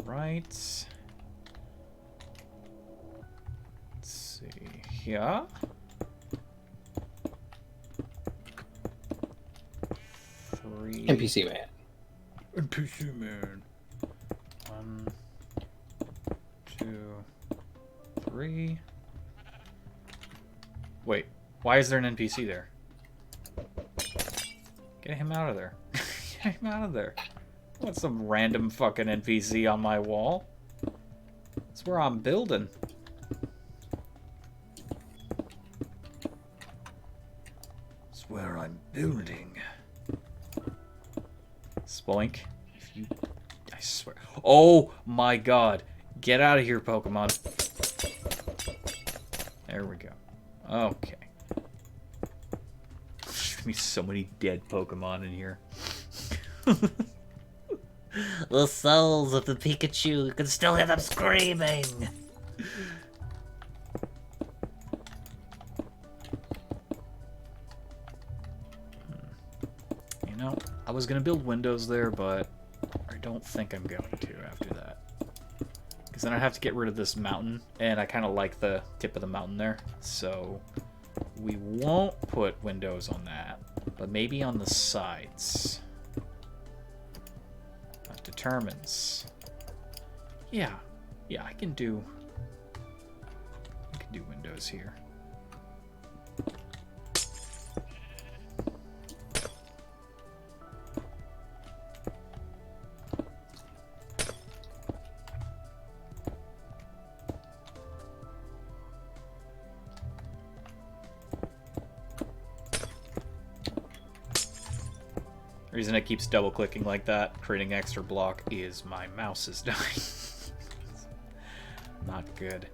Right. Let's see here. 3. NPC man. NPC man. 1, 2, 3. Wait, why is there an NPC there? Get him out of there. Get him out of there. I want some random fucking NPC on my wall. That's where I'm building. That's where I'm building. Spoink. If you... I swear. Oh my god. Get out of here, Pokemon. There we go. Okay. There's gonna be so many dead Pokemon in here. The souls of the Pikachu, you can still hear them screaming. You know, I was gonna build windows there, but I don't think I'm going to after that. Because then I'd have to get rid of this mountain, and I kind of like the tip of the mountain there, so we won't put windows on that, but maybe on the sides. That determines. Yeah, I can do windows here. The reason it keeps double clicking like that, creating extra block, is my mouse is dying. Not good.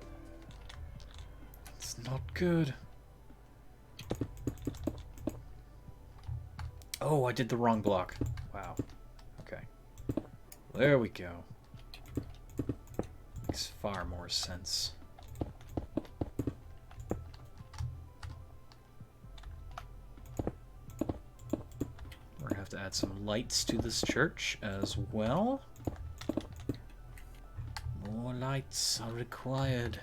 It's not good. Oh, I did the wrong block. Wow. Okay. There we go. Makes far more sense. We're gonna have to add some lights to this church as well. More lights are required.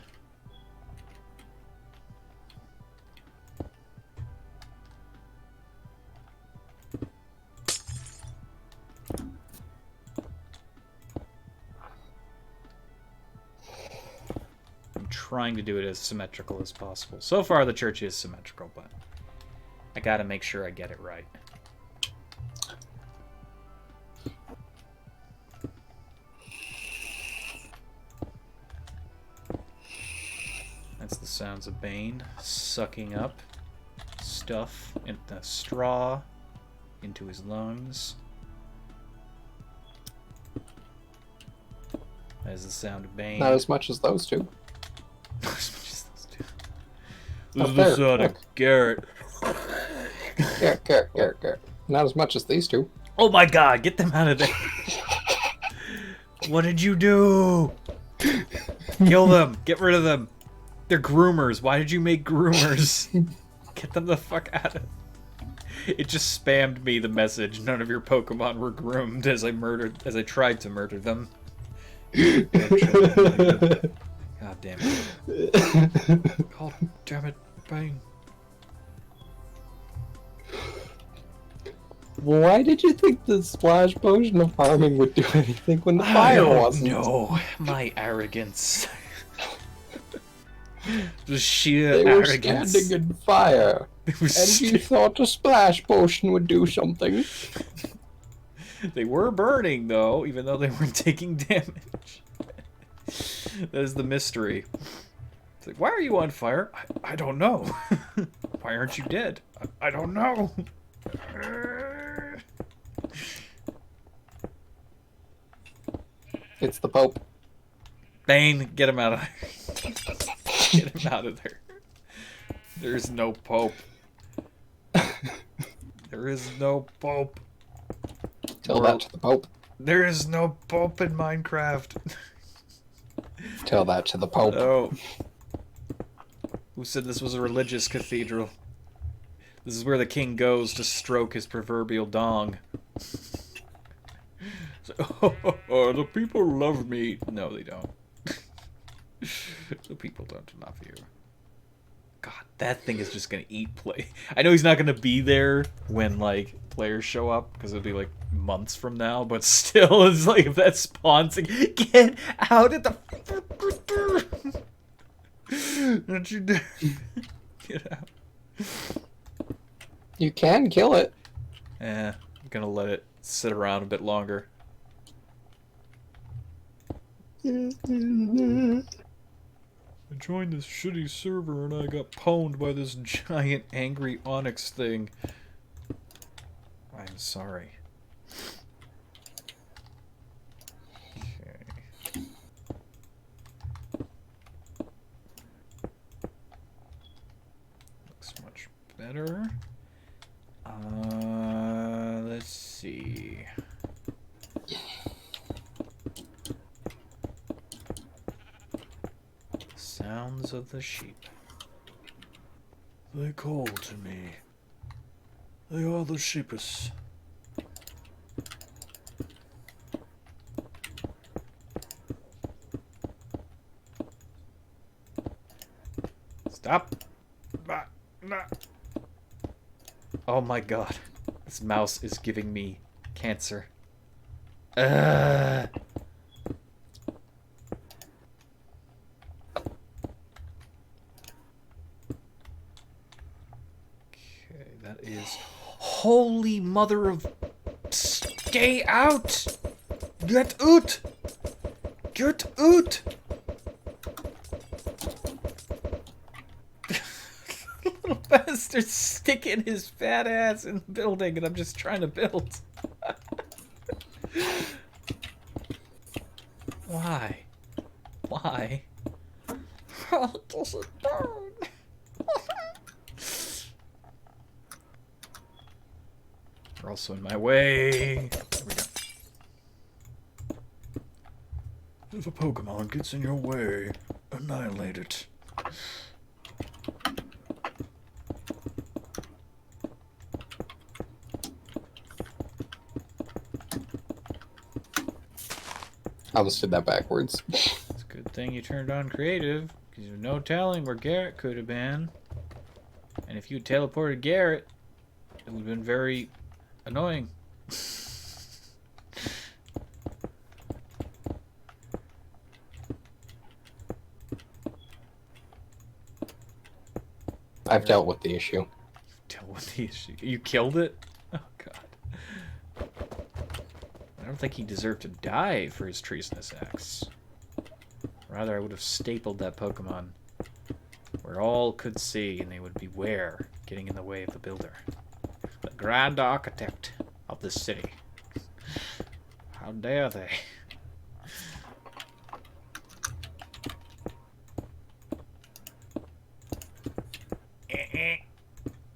trying to do it as symmetrical as possible. So far, the church is symmetrical, but I gotta make sure I get it right. That's the sounds of Bane sucking up stuff in the straw into his lungs. That is the sound of Bane. Not as much as those two. Not as much as those two. This is the sound of Garret. Garret. Not as much as these two. Oh my god, get them out of there. What did you do? Kill them. Get rid of them. They're groomers. Why did you make groomers? Get them the fuck out of it. It just spammed me the message. None of your Pokemon were groomed as I tried to murder them. God damn it. God damn it, Bane. Why did you think the splash potion of harming would do anything when the fire wasn't? No, my arrogance. The sheer they were arrogance. standing in fire, and you thought a splash potion would do something. They were burning, though, even though they weren't taking damage. That is the mystery. It's like, why are you on fire? I don't know. Why aren't you dead? I don't know. It's the Pope. Bane, get him out of there. Get him out of there. There's no Pope. There is no Pope. Tell that to the Pope. There is no Pope in Minecraft. Tell that to the Pope. Oh. Who said this was a religious cathedral? This is where the king goes to stroke his proverbial dong. So, the people love me. No, they don't. The people don't love you. God, that thing is just gonna eat play. I know he's not gonna be there when, like, players show up, because it'll be, like, months from now, but still, it's like, if that spawns, like, get out of the... Don't you dare. Get out. You can kill it. I'm gonna let it sit around a bit longer. I joined this shitty server and I got pwned by this giant angry Onyx thing. I'm sorry. Okay. Looks much better. Let's see. Sounds of the sheep. They call to me. They are the sheepus. Stop. Oh my god. This mouse is giving me cancer. Okay, that is... Holy mother of... Stay out! Get out! Get out! Little bastard sticking his fat ass in the building and I'm just trying to build. Why? Why? Oh, it doesn't burn. You're also in my way. There we go. If a Pokemon gets in your way, annihilate it. I almost did that backwards. It's a good thing you turned on creative, because there's no telling where Garret could have been. And if you teleported Garret, it would have been very annoying. I've dealt with the issue. Dealt with the issue. You killed it? Oh, God. I don't think he deserved to die for his treasonous acts. Rather, I would have stapled that Pokemon where all could see, and they would beware getting in the way of the builder. The grand architect of this city. How dare they?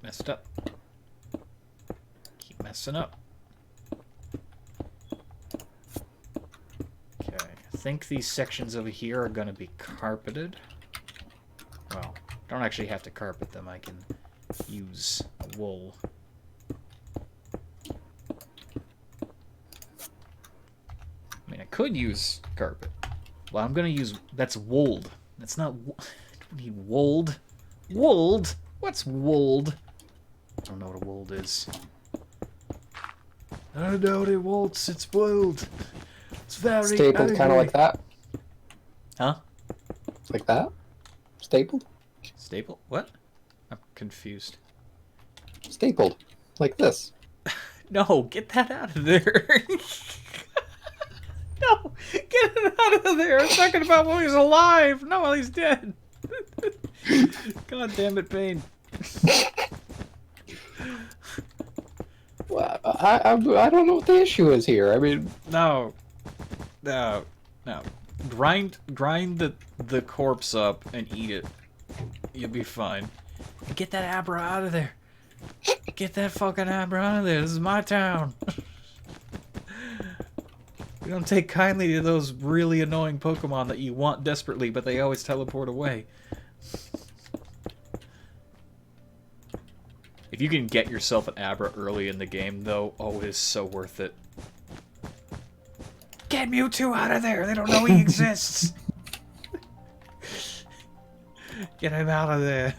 Messed up. Keep messing up. Okay, I think these sections over here are going to be carpeted. Well, don't actually have to carpet them. I can use wool. I mean, I could use carpet. Well, I'm going to use... That's wooled. That's not... I don't need wooled. Wooled? What's wooled? I don't know what a wooled is. I know it wolts. It's wooled. It's very Stapled, kind of like that. Huh? Like that? Stapled? Staple? What? I'm confused. Stapled. Like this. No, get that out of there. No, get it out of there. I'm talking about while he's alive, not while he's dead. God damn it, Bane. Well, I don't know what the issue is here. I mean... No. Grind the corpse up and eat it. You'll be fine. Get that Abra out of there. Get that fucking Abra out of there. This is my town. We don't take kindly to those really annoying Pokemon that you want desperately, but they always teleport away. If you can get yourself an Abra early in the game, though, oh, it is so worth it. Get Mewtwo out of there! They don't know he exists! Get him out of there.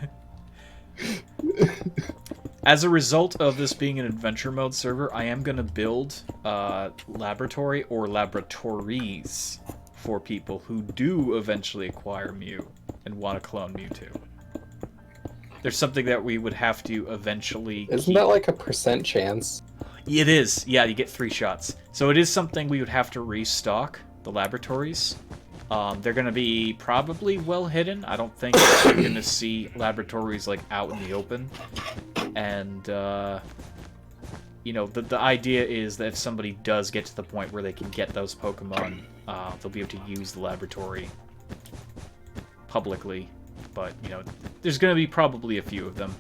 As a result of this being an adventure mode server, I am going to build a laboratory or laboratories for people who do eventually acquire Mew and want to clone Mewtwo. There's something that we would have to eventually Isn't that like a % chance? It is. Yeah, you get 3 shots. So it is something we would have to restock, the laboratories. They're going to be probably well hidden. I don't think you're going to see laboratories like out in the open. And, you know, the idea is that if somebody does get to the point where they can get those Pokemon, they'll be able to use the laboratory publicly. But, you know, there's going to be probably a few of them.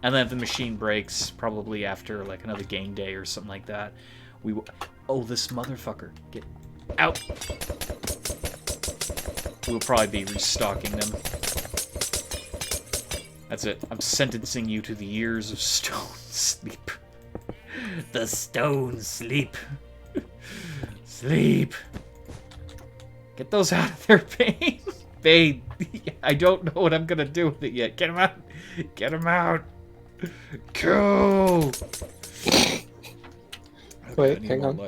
And then if the machine breaks, probably after, like, another game day or something like that, we will... Oh, this motherfucker. Get out! We'll probably be restocking them. That's it. I'm sentencing you to the years of stone sleep. The stone sleep. Sleep. Get those out of there, Bane. Bane. I don't know what I'm gonna do with it yet. Get him out. Get him out. Go. Wait, hang on.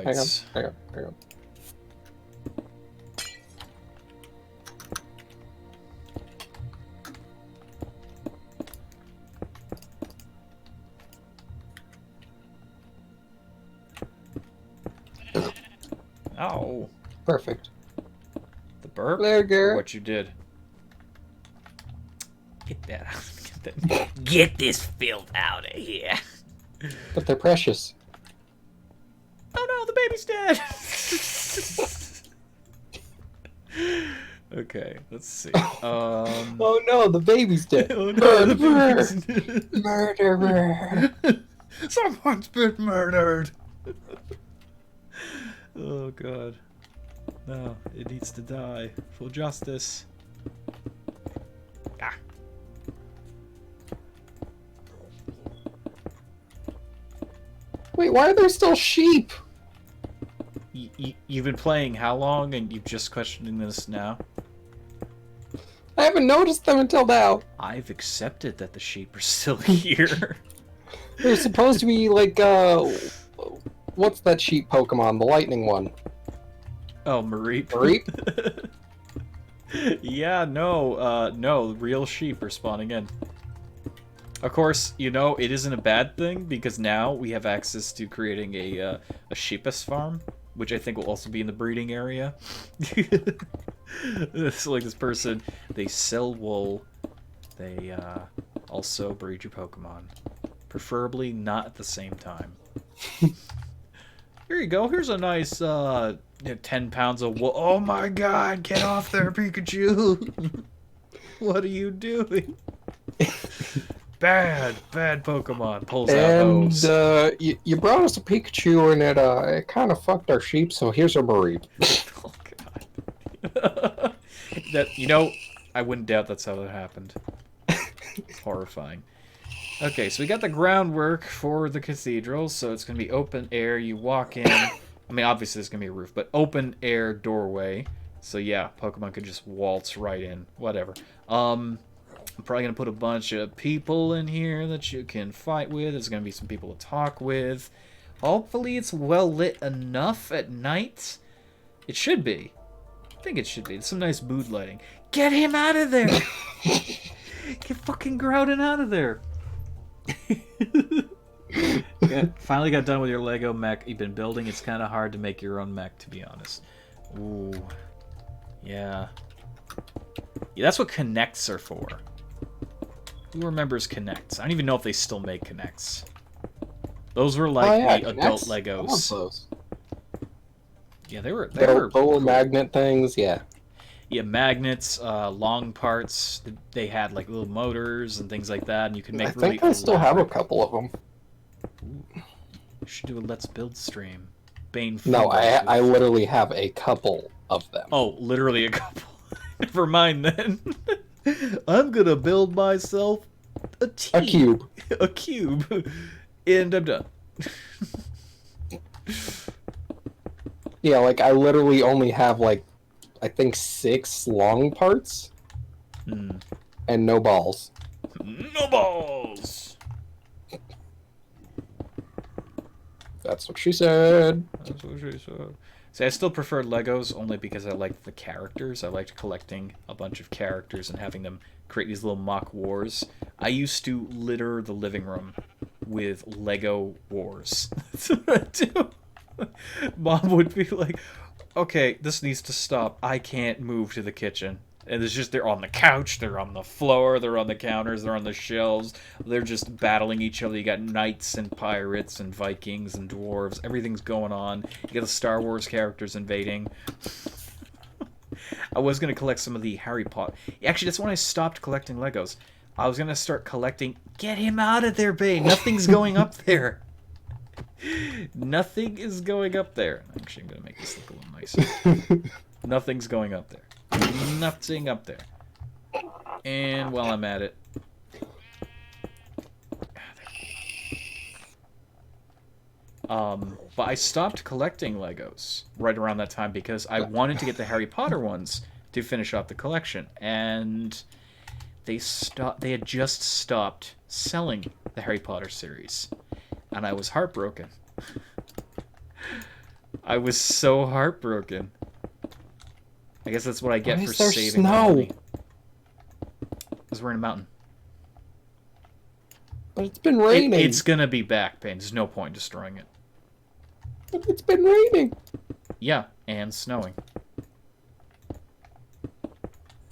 Oh. Perfect. The burp? There, Garret. Or what you did? Get that out. Get this filth out of here. But they're precious. Oh no, the baby's dead. Okay, let's see. Oh no, the baby's dead. Oh no, the Murderer. Murderer. Someone's been murdered. Oh god. No, it needs to die. For justice. Ah. Wait, why are there still sheep? You've been playing how long, and you're just questioning this now? I haven't noticed them until now. I've accepted that the sheep are still here. They're supposed to be like, what's that sheep Pokemon? The lightning one. Oh, Mareep. Mareep? Yeah, no, no, real sheep are spawning in. Of course, you know, it isn't a bad thing because now we have access to creating a sheepus farm, which I think will also be in the breeding area. So like this person, they sell wool, they also breed your Pokemon. Preferably not at the same time. Here you go, here's a nice 10 pounds of wool. Oh my god, get off there, Pikachu! What are you doing? Bad Pokemon. Pulls out hose. And you brought us a Pikachu, and it kind of fucked our sheep. So here's a Mareep. Oh god. That, you know, I wouldn't doubt that's how that happened. It's horrifying. Okay, so we got the groundwork for the cathedral, so it's gonna be open air. You walk in. I mean, obviously there's gonna be a roof, but open air doorway. So yeah, Pokemon could just waltz right in. Whatever. I'm probably going to put a bunch of people in here that you can fight with. There's going to be some people to talk with. Hopefully it's well lit enough at night. It should be. I think it should be. There's some nice mood lighting. Get him out of there! Get fucking Groudon out of there! Yeah, finally got done with your Lego mech you've been building. It's kind of hard to make your own mech, to be honest. Ooh. Yeah. Yeah, that's what Connects are for. Who remembers Connects? I don't even know if they still make Connects. Those were like the adult Legos. I love those. Yeah, they were little cool. magnet things, yeah. Yeah, magnets, long parts. They had like little motors and things like that, and you could make. I think I still have a couple of them. Ooh. You should do a Let's Build stream. Bane. No, I literally have a couple of them. Oh, literally a couple. Never mind then. I'm gonna build myself a cube. A cube. And I'm done. Yeah, like I literally only have like I think 6 long parts. And no balls. No balls. That's what she said. That's what she said. See, I still prefer Legos only because I like the characters. I liked collecting a bunch of characters and having them create these little mock wars. I used to litter the living room with Lego wars. That's what I do. Mom would be like, okay, this needs to stop. I can't move to the kitchen. And it's just, they're on the couch, they're on the floor, they're on the counters, they're on the shelves. They're just battling each other. You got knights and pirates and Vikings and dwarves. Everything's going on. You got the Star Wars characters invading. I was going to collect some of the Harry Potter. Actually, that's when I stopped collecting Legos. I was going to start collecting... Get him out of there, Bane! Nothing's going up there! Nothing is going up there. Actually, I'm going to make this look a little nicer. Nothing's going up there. Nothing up there. And while I'm at it... but I stopped collecting Legos right around that time because I wanted to get the Harry Potter ones to finish off the collection. And they had just stopped selling the Harry Potter series. And I was heartbroken. I was so heartbroken. I guess that's what I get for saving money. Because we're in a mountain. But it's been raining. It's gonna be back, Bane. There's no point destroying it. But it's been raining. Yeah, and snowing.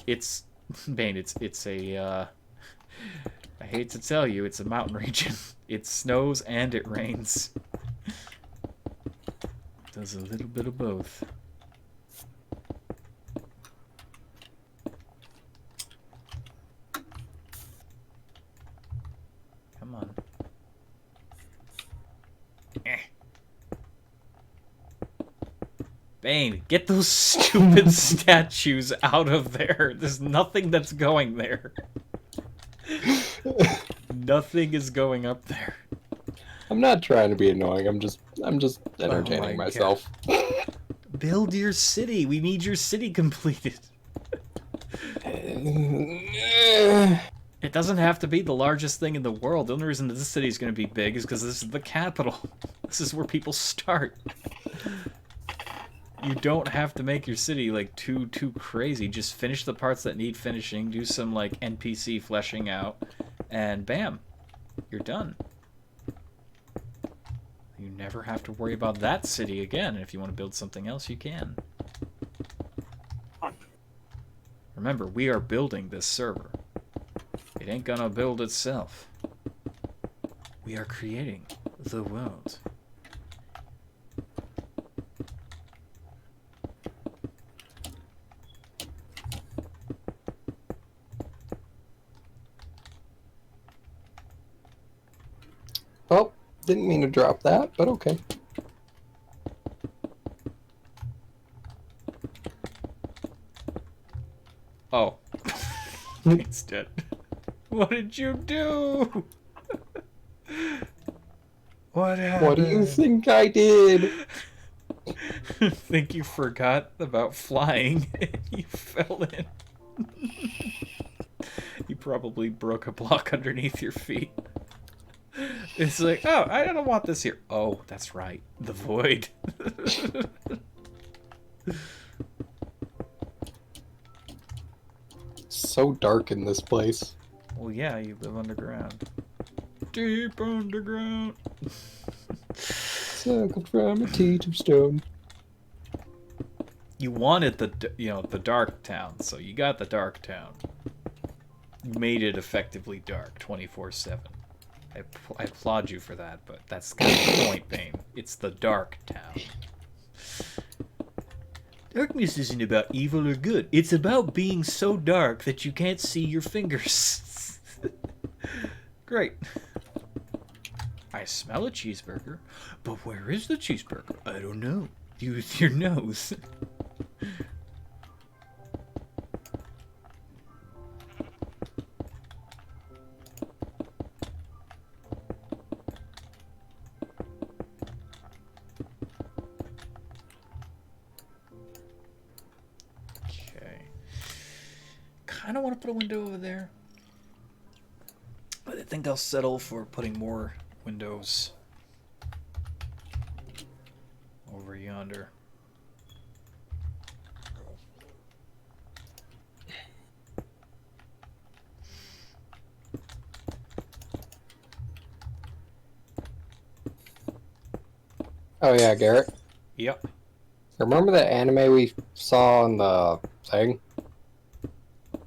It's... Bane, it's a, I hate to tell you, it's a mountain region. It snows and it rains. It does a little bit of both. Come on. Bane, get those stupid statues out of there. There's nothing that's going there. Nothing is going up there. I'm not trying to be annoying. I'm just entertaining myself. Build your city. We need your city completed. It doesn't have to be the largest thing in the world. The only reason that this city is going to be big is because this is the capital. This is where people start. You don't have to make your city like too crazy. Just finish the parts that need finishing. Do some like NPC fleshing out, and bam, You're done. You never have to worry about that city again. If you want to build something else, you can. Remember, we are building this server. It ain't gonna build itself. We are creating the world. Oh, didn't mean to drop that, but okay. Oh. It's dead. What did you do? What happened? What do you think I did? Think you forgot about flying and you fell in. You probably broke a block underneath your feet. It's like, oh, I don't want this here. Oh, that's right. The void. So dark in this place. Well, yeah, you live underground. Deep underground. Circled from a teeth of stone. You wanted the dark town, so you got the dark town. You made it effectively dark 24/7. I applaud you for that, but that's kind of the point, Bane. It's the dark town. Darkness isn't about evil or good. It's about being so dark that you can't see your fingers. Great. I smell a cheeseburger, but where is the cheeseburger? I don't know. Use your nose. I don't want to put a window over there, but I think I'll settle for putting more windows over yonder. Oh yeah, Garrett. Yep. Remember that anime we saw on the thing?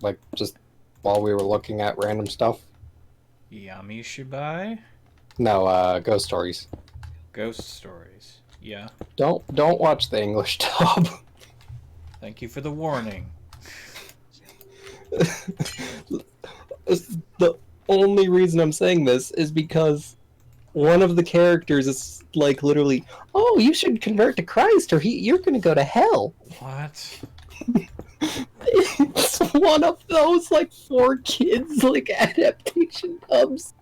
Like, just while we were looking at random stuff? Yami Shibai? No, Ghost Stories. Ghost Stories. Yeah. Don't watch the English dub. Thank you for the warning. The only reason I'm saying this is because one of the characters is like literally, oh, you should convert to Christ or you're gonna go to hell. What? It's one of those like 4 kids like adaptation dubs.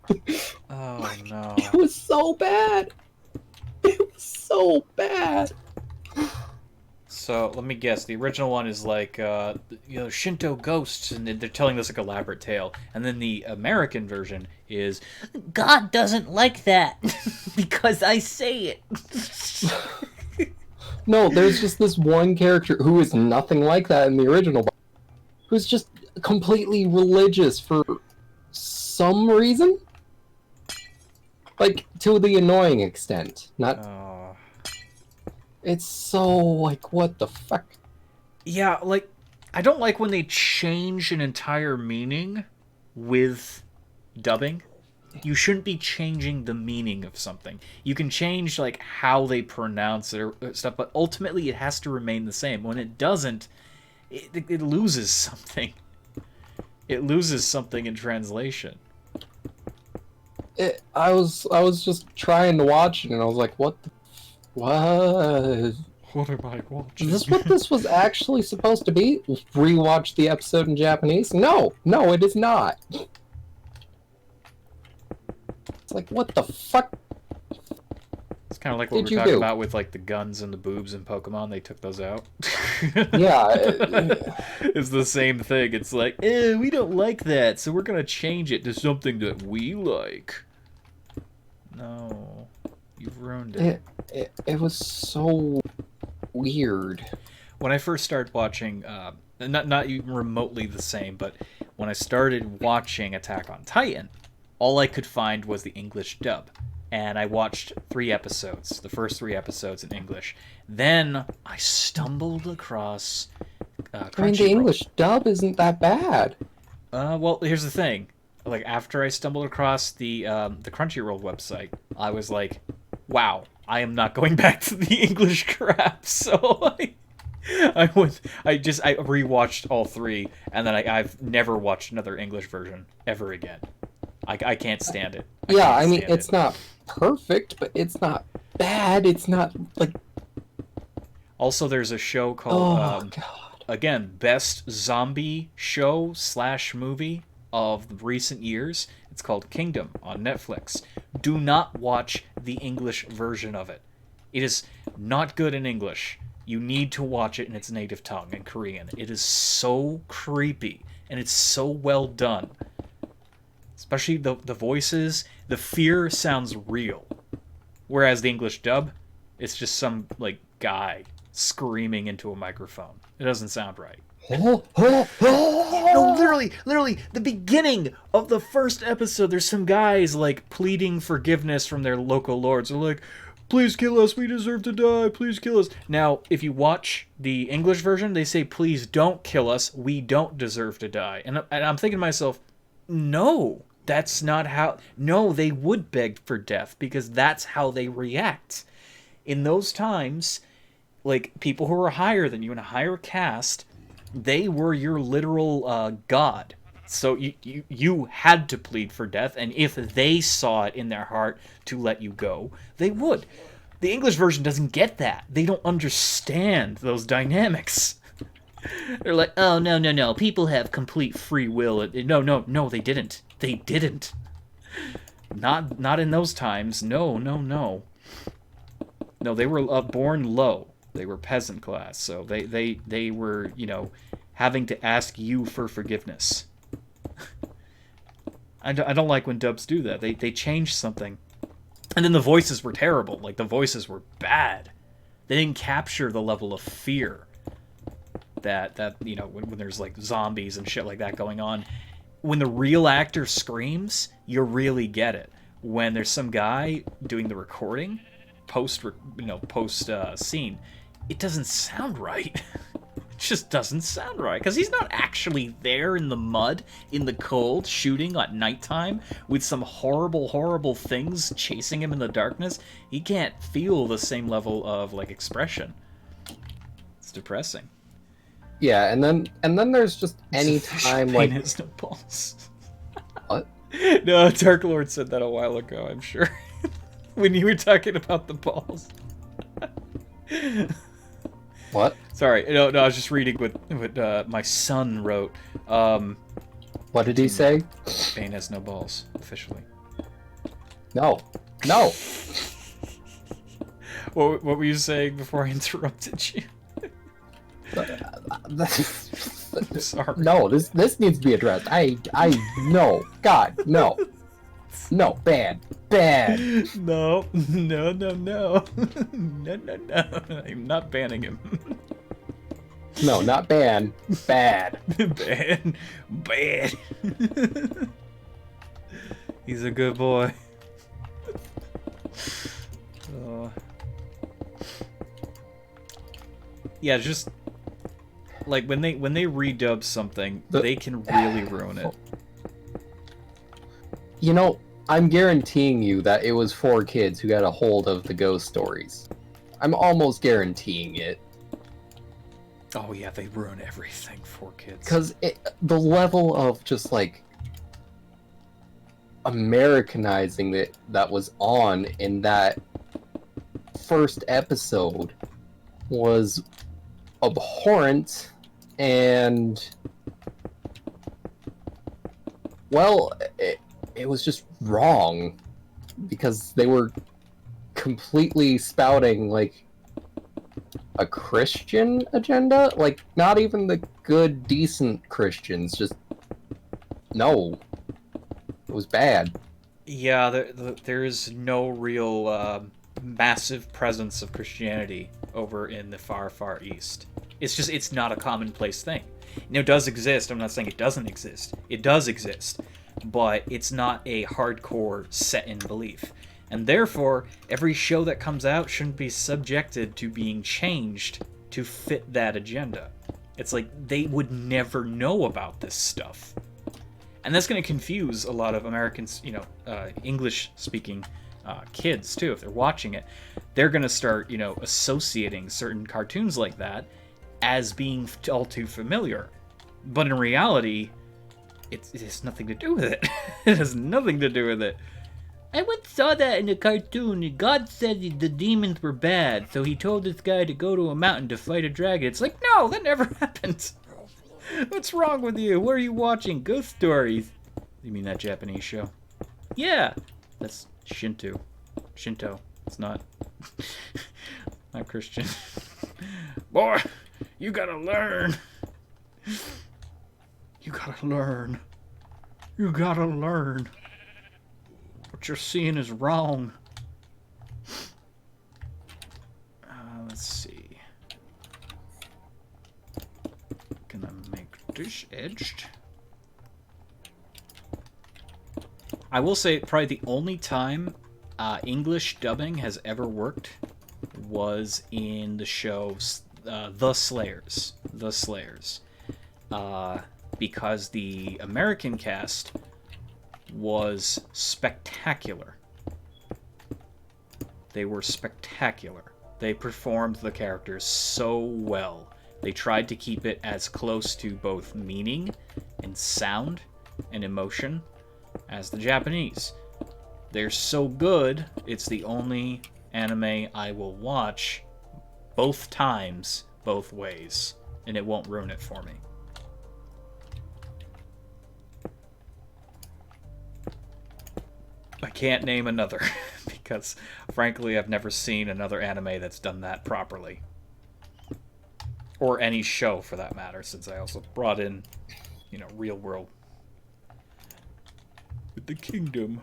Oh no. It was so bad. It was so bad. So let me guess. The original one is like, Shinto ghosts, and they're telling this like elaborate tale. And then the American version is, God doesn't like that because I say it. No, there's just this one character who is nothing like that in the original, who's just completely religious for some reason. Like, to the annoying extent. Not. It's so, like, what the fuck? Yeah, like, I don't like when they change an entire meaning with dubbing. You shouldn't be changing the meaning of something. You can change, like, how they pronounce it or stuff, but ultimately it has to remain the same. When it doesn't, it loses something. It loses something in translation. I was just trying to watch it, and I was like, what the... What? What am I watching? Is this what this was actually supposed to be? Rewatch the episode in Japanese? No, it is not. It's like, what the fuck? It's kind of like what we were talking about with like the guns and the boobs in Pokemon. They took those out. Yeah. It's the same thing. It's like, we don't like that, so we're going to change it to something that we like. No. You've ruined it. It was so weird. When I first started watching, not even remotely the same, but when I started watching Attack on Titan, all I could find was the English dub. And I watched 3 episodes, the first 3 episodes in English. Then I stumbled across Crunchyroll. I mean, the English dub isn't that bad. Well, here's the thing. Like, after I stumbled across the Crunchyroll website, I was like, wow, I am not going back to the English crap. So I rewatched all 3, and then I've never watched another English version ever again. I can't stand it. I mean, it's not perfect, but it's not bad. It's not, like... Also, there's a show called, God. Again, best zombie show / movie of recent years. It's called Kingdom on Netflix. Do not watch the English version of it. It is not good in English. You need to watch it in its native tongue, in Korean. It is so creepy, and it's so well done. Especially the voices. The fear sounds real. Whereas the English dub, it's just some, like, guy screaming into a microphone. It doesn't sound right. No, literally, the beginning of the first episode, there's some guys, like, pleading forgiveness from their local lords. They're like, please kill us, we deserve to die, please kill us. Now, if you watch the English version, they say, please don't kill us, we don't deserve to die. And I'm thinking to myself, no, that's not how... No, they would beg for death, because that's how they react. In those times, like, people who were higher than you, in a higher caste, they were your literal god. So you had to plead for death, and if they saw it in their heart to let you go, they would. The English version doesn't get that. They don't understand those dynamics. They're like, oh, no, people have complete free will. No, they didn't. They didn't. Not in those times. No. No, they were born low. They were peasant class, so they were, having to ask you for forgiveness. I don't like when dubs do that. They change something. And then the voices were terrible. Like, the voices were bad. They didn't capture the level of fear that when there's, like, zombies and shit like that going on. When the real actor screams, you really get it. When there's some guy doing the recording, post scene, it doesn't sound right. It just doesn't sound right, because he's not actually there in the mud, in the cold, shooting at nighttime with some horrible things chasing him in the darkness. He can't feel the same level of, like, expression. It's depressing. Yeah, and then there's just any time, like... has no balls. What? No, Dark Lord said that a while ago, I'm sure. When you were talking about the balls. What? Sorry, no, I was just reading what my son wrote. What did he say? Bane has no balls, officially. No. What were you saying before I interrupted you? I'm sorry. No, this needs to be addressed. No. God, no. No, bad. No. No. I'm not banning him. No, not ban. Bad. Bad. He's a good boy. Yeah, just like when they redub something, they can really ruin it. I'm guaranteeing you that it was 4 kids who got a hold of the ghost stories. I'm almost guaranteeing it. Oh yeah, they ruin everything for kids. Because the level of just, like, Americanizing that was on in that first episode was abhorrent, and, well, it was just wrong, because they were completely spouting, like, a Christian agenda? Like, not even the good, decent Christians, just... No. It was bad. Yeah, there is no real massive presence of Christianity over in the far, far east. It's not a commonplace thing. It does exist. I'm not saying it doesn't exist. It does exist. but it's not a hardcore set in belief. And therefore, every show that comes out shouldn't be subjected to being changed to fit that agenda. It's like they would never know about this stuff. And that's going to confuse a lot of Americans, English-speaking kids, too. If they're watching it, they're going to start, associating certain cartoons like that as being all too familiar. But in reality, it has nothing to do with it. It has nothing to do with it. I once saw that in a cartoon. God said the demons were bad, so he told this guy to go to a mountain to fight a dragon. It's like, no, that never happened. What's wrong with you? What are you watching? Ghost stories. You mean that Japanese show? Yeah, that's Shinto. It's not not Christian. Boy, you gotta learn. You gotta learn. You gotta learn. What you're seeing is wrong. Let's see. Can I make this edged? I will say probably the only time English dubbing has ever worked was in the show The Slayers. The Slayers. Because the American cast was spectacular. They were spectacular. They performed the characters so well. They tried to keep it as close to both meaning and sound and emotion as the Japanese. They're so good, it's the only anime I will watch both times, both ways, and it won't ruin it for me. I can't name another, because frankly I've never seen another anime that's done that properly. Or any show for that matter, since I also brought in, real world. With the Kingdom.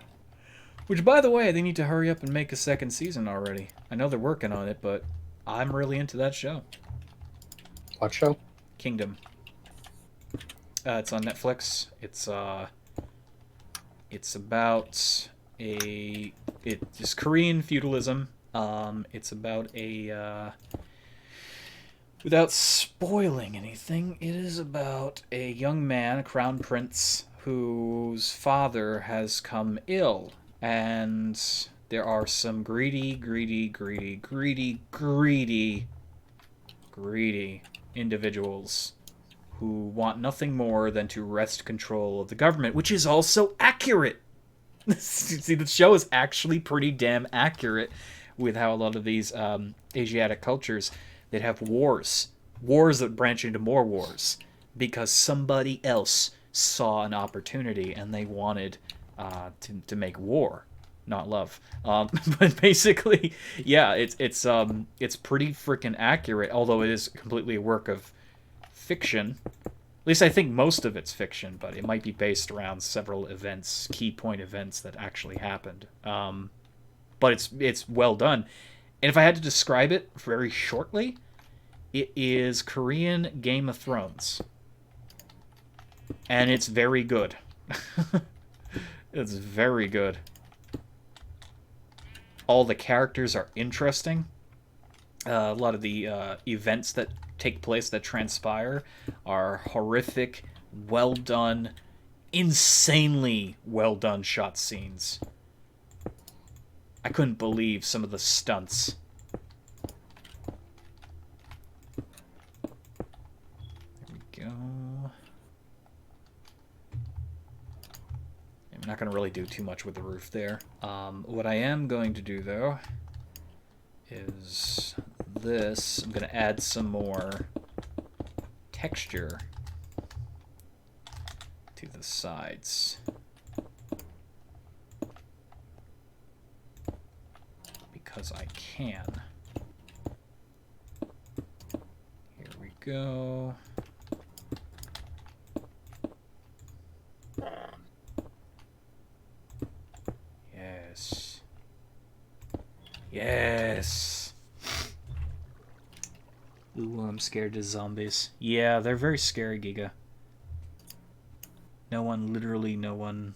Which, by the way, they need to hurry up and make a second season already. I know they're working on it, but I'm really into that show. What show? Kingdom. It's on Netflix. It's about it's Korean feudalism. It's about without spoiling anything, it is about a young man, a crown prince, whose father has come ill, and there are some greedy individuals who want nothing more than to wrest control of the government, which is also accurate. See, the show is actually pretty damn accurate with how a lot of these Asiatic cultures, they'd have wars that branch into more wars because somebody else saw an opportunity and they wanted to make war, not love. But basically, yeah, it's pretty freaking accurate, although it is completely a work of fiction. At least I think most of it's fiction, but it might be based around several events, key point events that actually happened. But it's well done. And if I had to describe it very shortly, it is Korean Game of Thrones. And it's very good. It's very good. All the characters are interesting. A lot of the events that take place, that transpire, are horrific, well done, insanely well done shot scenes. I couldn't believe some of the stunts. There we go. I'm not going to really do too much with the roof there. What I am going to do, though, is this. I'm going to add some more texture to the sides. Because I can. Here we go. Yes. Yes. Ooh, I'm scared of zombies. Yeah, they're very scary, Giga. No one, literally no one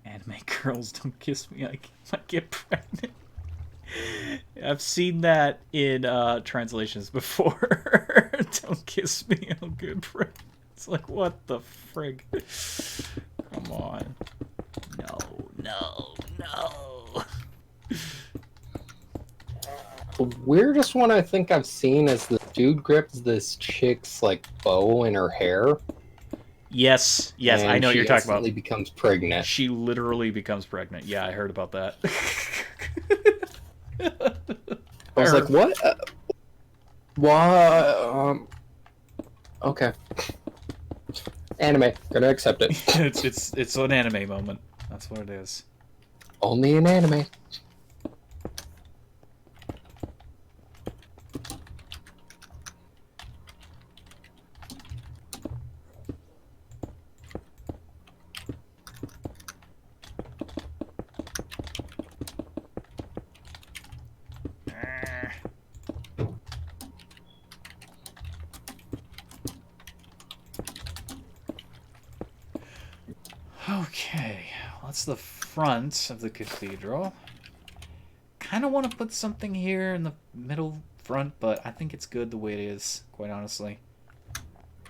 Anime girls, don't kiss me. I might get pregnant. I've seen that in translations before. Don't kiss me, I'll get pregnant. It's like, what the frig? Come on. No, no, no. The weirdest one I think I've seen is the dude grips this chick's like bow in her hair. Yes, yes, I know what you're talking about. She instantly becomes pregnant. She literally becomes pregnant. Yeah, I heard about that. I was like, what? What? Okay. Anime. Gonna accept it. it's an anime moment. That's what it is. Only in anime. Okay, well, that's the front of the cathedral. Kind of want to put something here in the middle front, but I think it's good the way it is, quite honestly.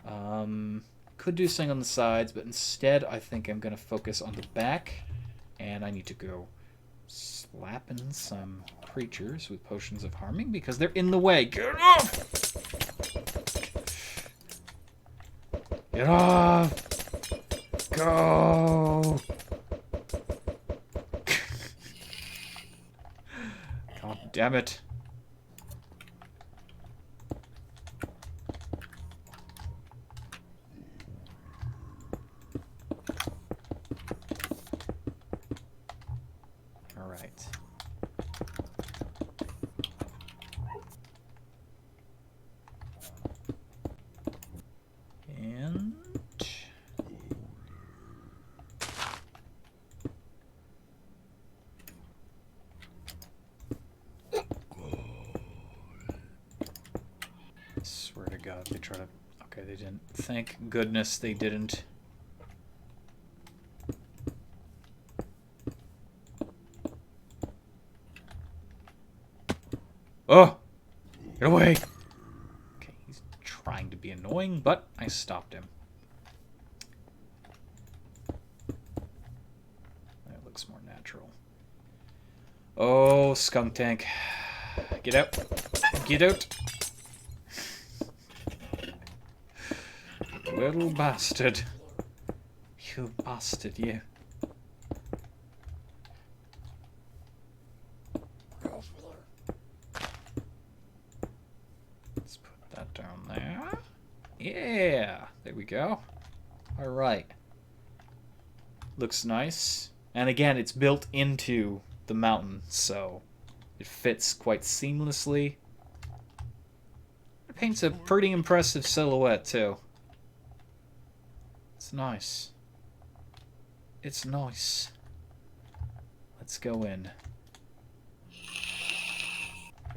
Could do something on the sides, but instead I think I'm going to focus on the back, and I need to go slapping some creatures with potions of harming because they're in the way. Get off! Get off! Go! God damn it. All right. And swear to God, they try to... Okay, they didn't. Thank goodness they didn't. Oh! Get away! Okay, he's trying to be annoying, but I stopped him. That looks more natural. Oh, skunk tank. Get out. Get out. Little bastard. You bastard, you. Let's put that down there. Yeah, there we go. All right. Looks nice. And again, it's built into the mountain, so it fits quite seamlessly. It paints a pretty impressive silhouette, too. It's nice. It's nice. Let's go in.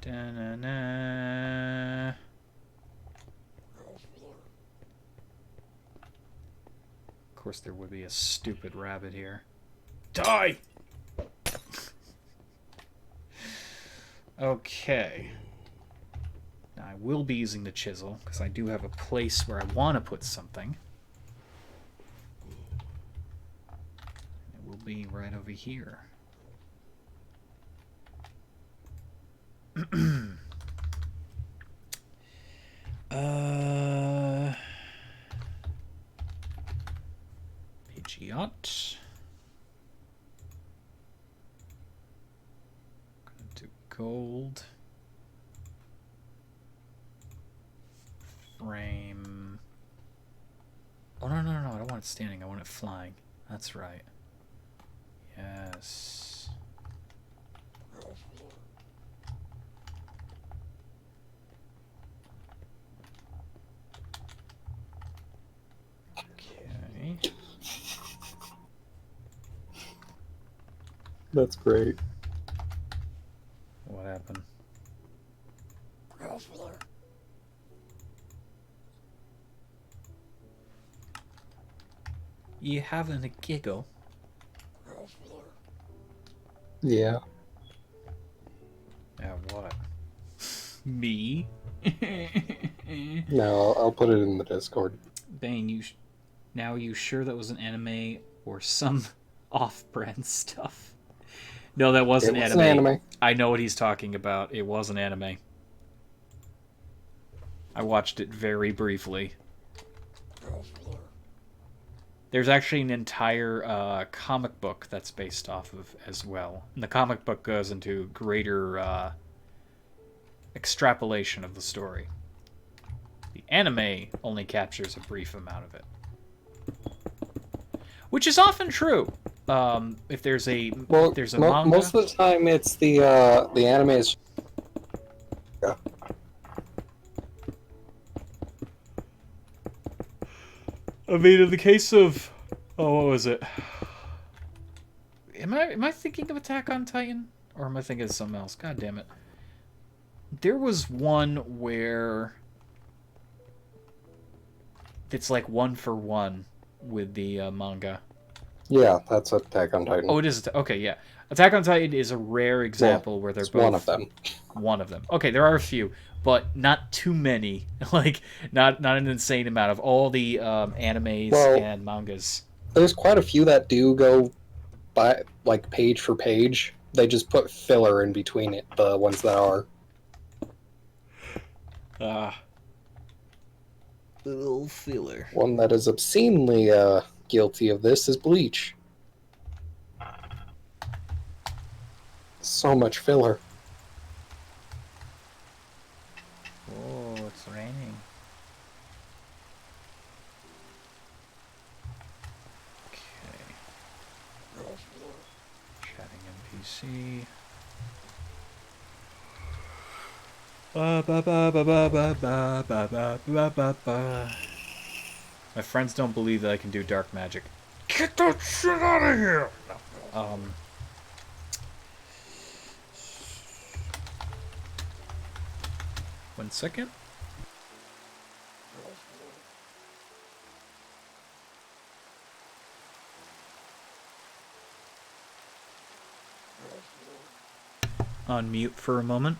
Da-na-na. Of course there would be a stupid rabbit here. Die! Okay. Now I will be using the chisel, because I do have a place where I want to put something. It will be right over here. Pidgeot. Gonna do gold. Frame. Oh, no, no, no, I don't want it standing. I want it flying. That's right. Yes. Okay. That's great. What happened? You having a giggle? Yeah. Yeah, what? Me? No, I'll put it in the Discord. Bane, now you sure that was an anime or some off-brand stuff? No, that wasn't It was anime. an anime. I know what he's talking about. It was an anime. I watched it very briefly. There's actually an entire comic book that's based off of as well. And the comic book goes into greater extrapolation of the story. The anime only captures a brief amount of it. Which is often true. If there's a manga, most of the time it's the anime is. Yeah. I mean, in the case of, what was it? Am I thinking of Attack on Titan, or am I thinking of something else? God damn it! There was one where it's like 1-for-1 with the manga. Yeah, that's Attack on Titan. Oh, it is. Okay, yeah. Attack on Titan is a rare example where they're both one of them. One of them. Okay, there are a few, but not too many. Like not an insane amount of all the animes and mangas. There's quite a few that do go by like page for page. They just put filler in between it. The ones that are. Little filler. One that is obscenely guilty of this is Bleach. So much filler. Oh, it's raining. Okay. Chatting NPC. My friends don't believe that I can do dark magic. Get that shit out of here! No. 1 second. On mute for a moment.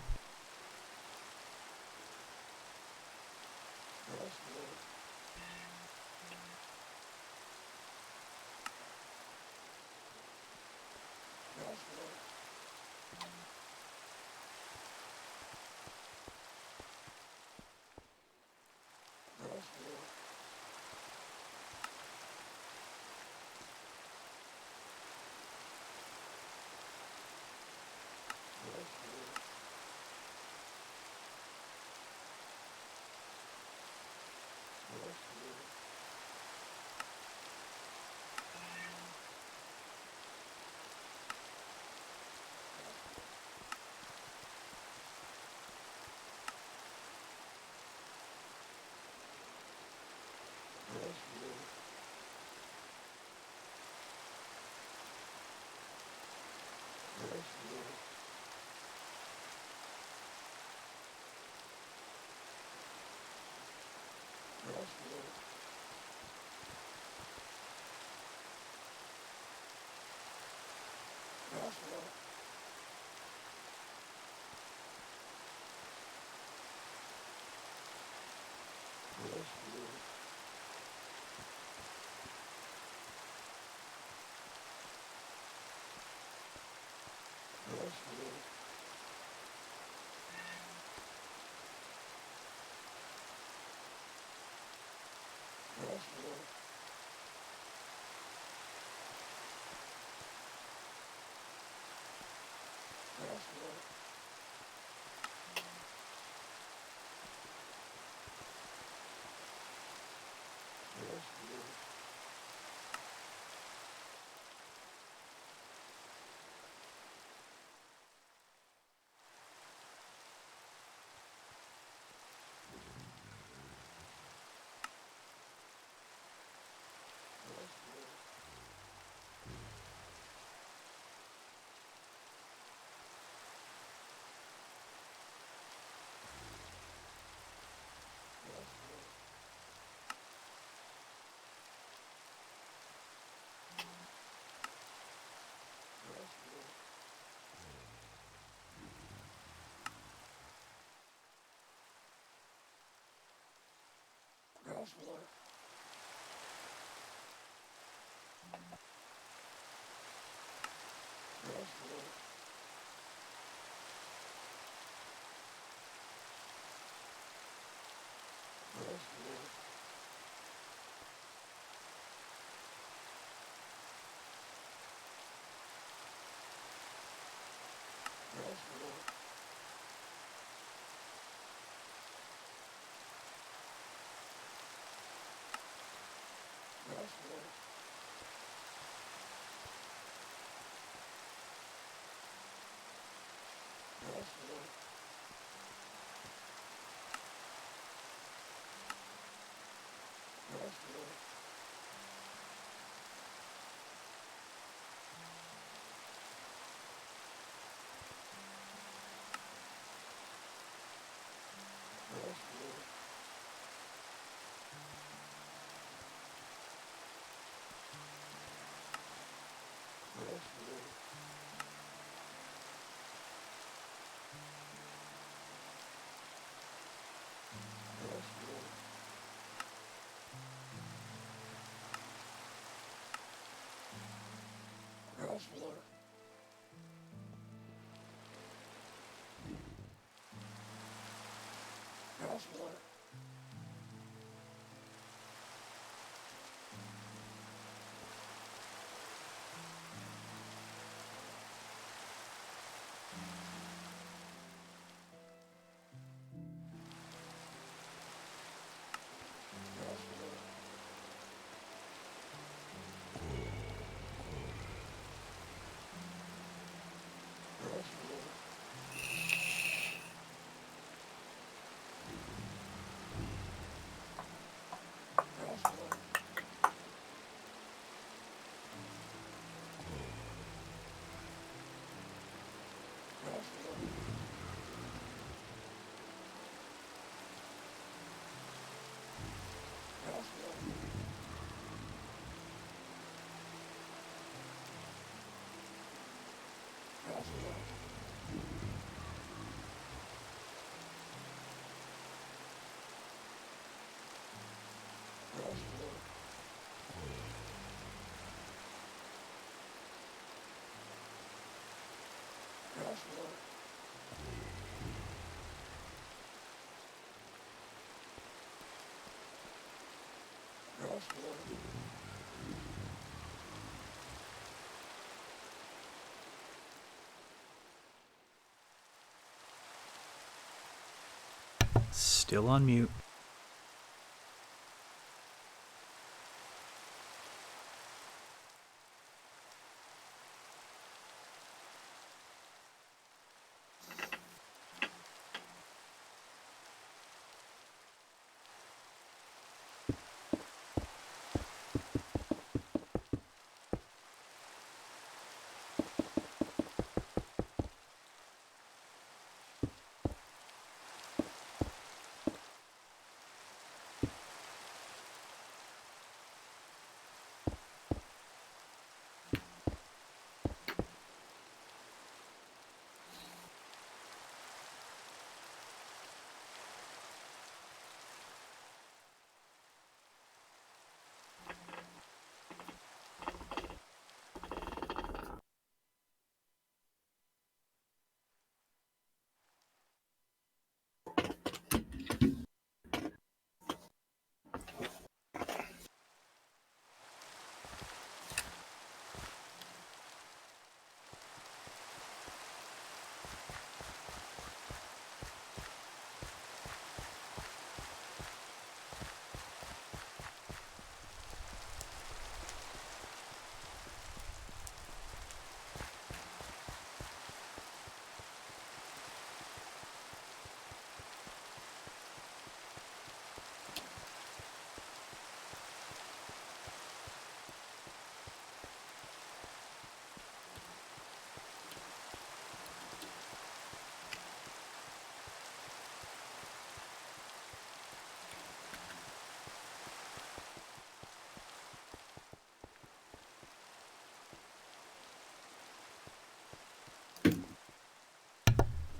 Still on mute.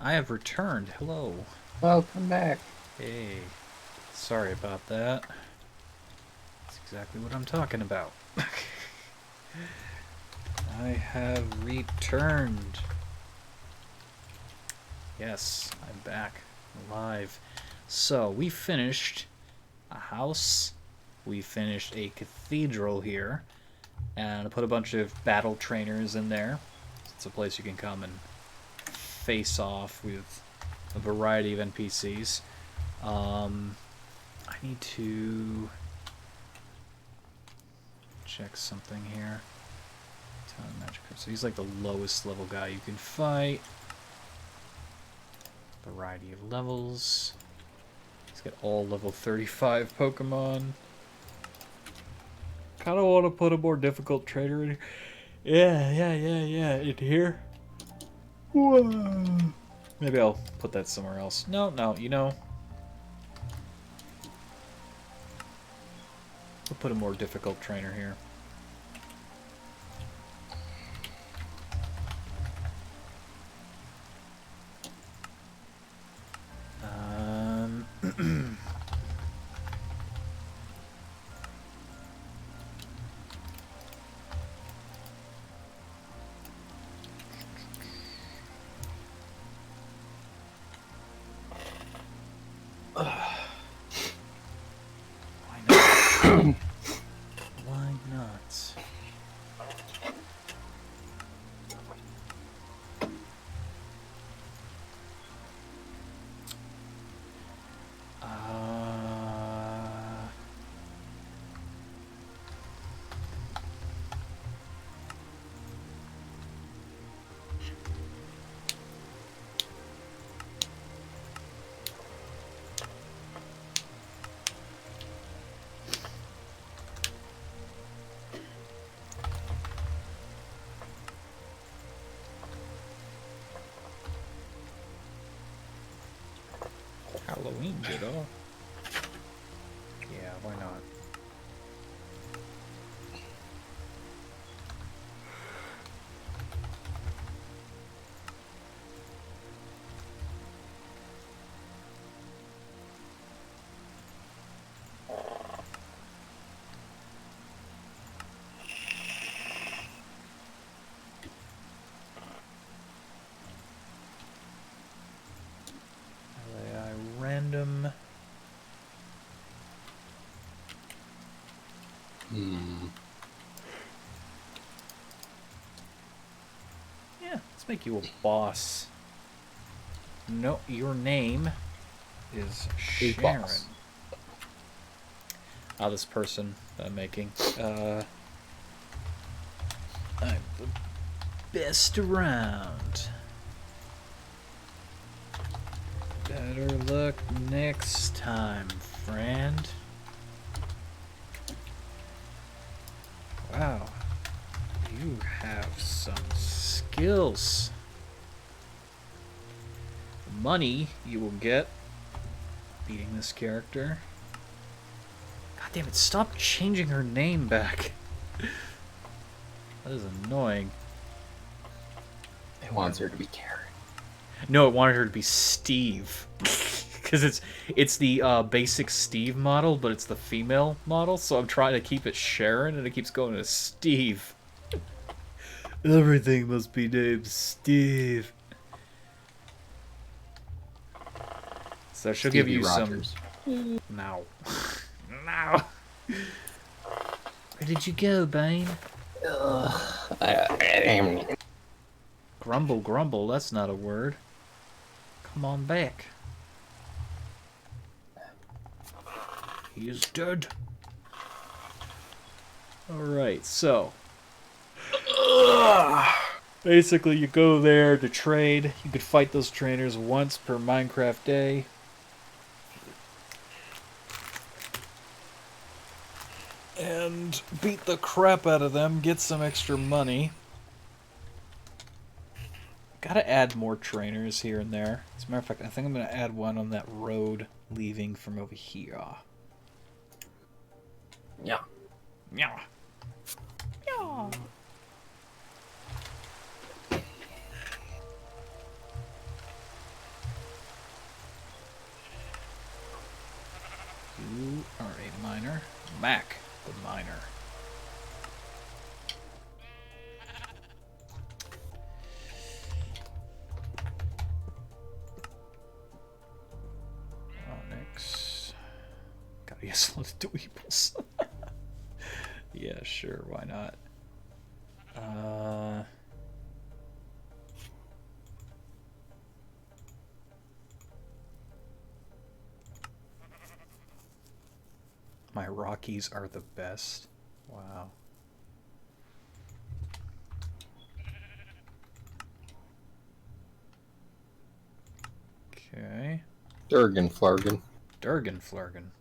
I have returned. Hello. Welcome back. Hey. Sorry about that. That's exactly what I'm talking about. I have returned. Yes, I'm back. Alive. So, we finished a house. We finished a cathedral here. And I put a bunch of battle trainers in there. It's a place you can come and face off with a variety of NPCs. I need to check something here. Magic. So he's like the lowest level guy you can fight. Variety of levels. He's got all level 35 Pokemon. Kind of want to put a more difficult trainer in here. Yeah. In here. Whoa. Maybe I'll put that somewhere else. No, you know. We'll put a more difficult trainer here. Why not? Halloween, kiddo. Yeah, why not? Random. Yeah, let's make you a boss. No, your name is Sharon. This person I'm making. I'm the best around. Better luck next time, friend. Wow. You have some skills. The money you will get beating this character. God damn it, stop changing her name back. That is annoying. It wants her to be Karen. No, it wanted her to be Steve. Because it's the basic Steve model, but it's the female model, so I'm trying to keep it Sharon, and it keeps going to Steve. Everything must be named Steve. So she'll give you Rogers. Some... No. No. Where did you go, Bane? Grumble, grumble, that's not a word. Come on back. He is dead. Alright, so. Basically, you go there to trade. You could fight those trainers once per Minecraft day. And beat the crap out of them, get some extra money. Gotta add more trainers here and there. As a matter of fact, I think I'm gonna add one on that road leaving from over here. Yeah. Yeah. Yeah. You are a miner. Mac, the miner. be a slot of dweebles. Yeah, sure, why not? My Rockies are the best. Wow. Okay. Durgan Flurgan. Durgan Flurgan.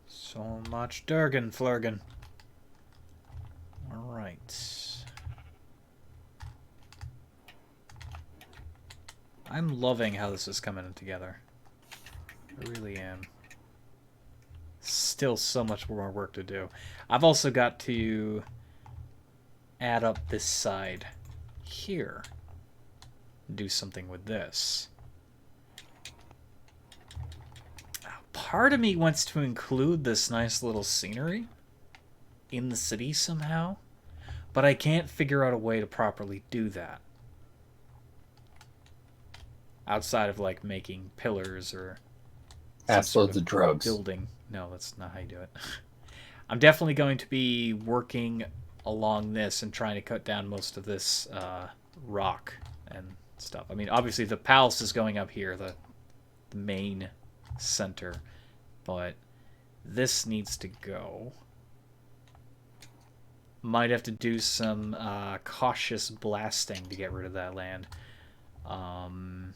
So much Durgan Flurgan. Alright. I'm loving how this is coming together. I really am. Still so much more work to do. I've also got to add up this side here. Do something with this. Part of me wants to include this nice little scenery in the city somehow, but I can't figure out a way to properly do that. Outside of like making pillars or Ass loads of drugs. Building. No, that's not how you do it. I'm definitely going to be working along this and trying to cut down most of this rock and stuff. I mean, obviously the palace is going up here, the main center, but this needs to go. Might have to do some cautious blasting to get rid of that land. Got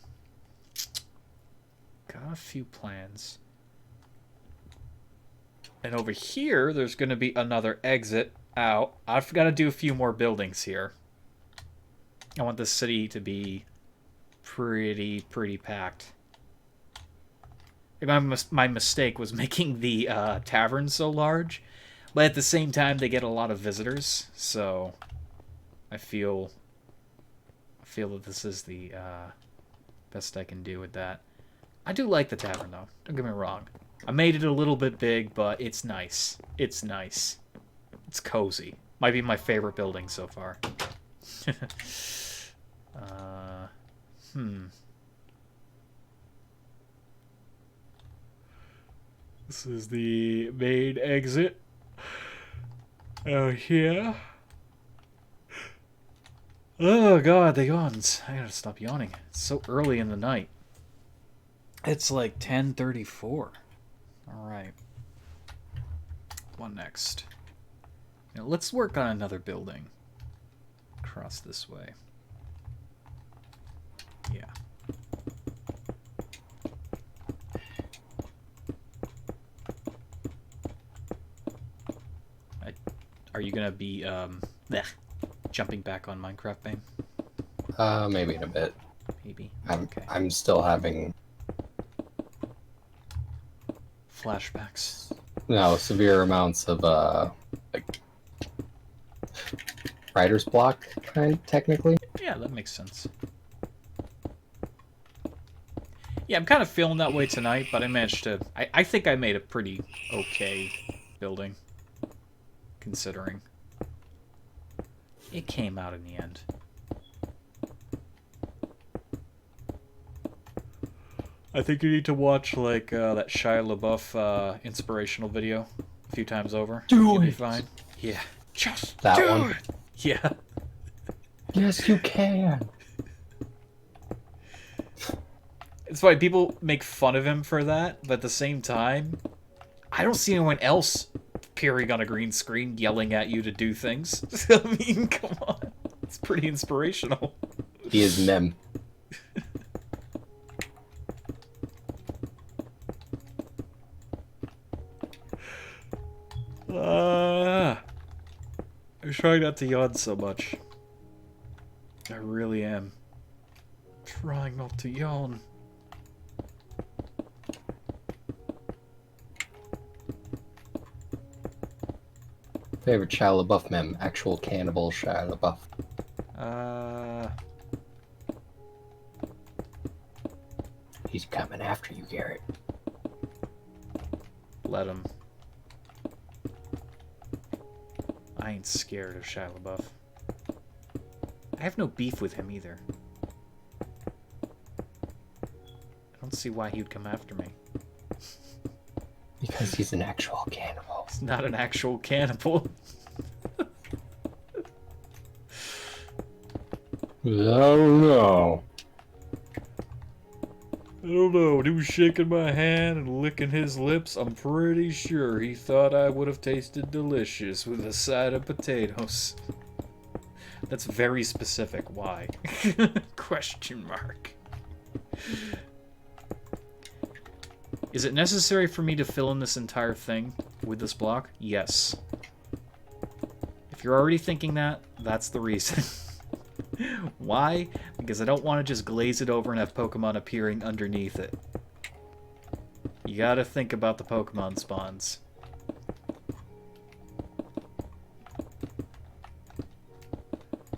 a few plans. And over here, there's going to be another exit out. I've got to do a few more buildings here. I want the city to be pretty packed. My mistake was making the tavern so large, but at the same time, they get a lot of visitors, so I feel that this is the best I can do with that. I do like the tavern, though. Don't get me wrong. I made it a little bit big, but it's nice. It's nice. It's cozy. Might be my favorite building so far. This is the main exit. Oh, here. Oh, God, the yawns. I gotta stop yawning. It's so early in the night. It's like 10:34. Alright. What next? Now, let's work on another building. Across this way. Yeah. Are you gonna be jumping back on Minecraft, Bane? Maybe in a bit. Maybe. Okay. I'm still having flashbacks. No, severe amounts of like writer's block, technically. Yeah, that makes sense. Yeah, I'm kind of feeling that way tonight, but I managed to. I think I made a pretty okay building. Considering it came out in the end. I think you need to watch like that Shia LaBeouf inspirational video a few times over. Do it. Fine. Yeah. Just that do one. It. Yeah. Yes, you can. It's funny, people make fun of him for that, but at the same time, I don't see anyone else appearing on a green screen yelling at you to do things. I mean, come on. It's pretty inspirational. He is mem. I'm trying not to yawn so much. I really am. Trying not to yawn. Favorite Shia LaBeouf meme? Actual cannibal Shia LaBeouf. He's coming after you, Garrett. Let him. I ain't scared of Shia LaBeouf. I have no beef with him either. I don't see why he would come after me. Because he's an actual cannibal. It's not an actual cannibal. I don't know. I don't know. When he was shaking my hand and licking his lips, I'm pretty sure he thought I would have tasted delicious with a side of potatoes. That's very specific. Why? Question mark. Is it necessary for me to fill in this entire thing with this block? Yes. If you're already thinking that, that's the reason. Why? Because I don't want to just glaze it over and have Pokemon appearing underneath it. You gotta think about the Pokemon spawns.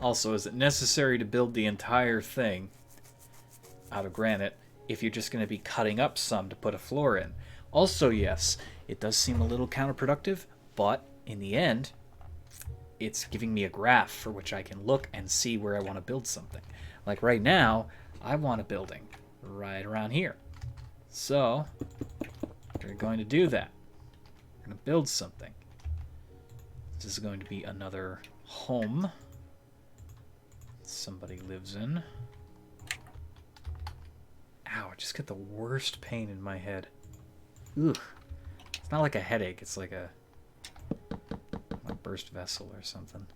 Also, is it necessary to build the entire thing out of granite if you're just going to be cutting up some to put a floor in? Also, yes, it does seem a little counterproductive, but in the end, it's giving me a graph for which I can look and see where I want to build something. Like right now, I want a building right around here. So, we're going to do that. We're going to build something. This is going to be another home somebody lives in. Ow, I just get the worst pain in my head. Ugh. It's not like a headache, it's like a burst vessel or something.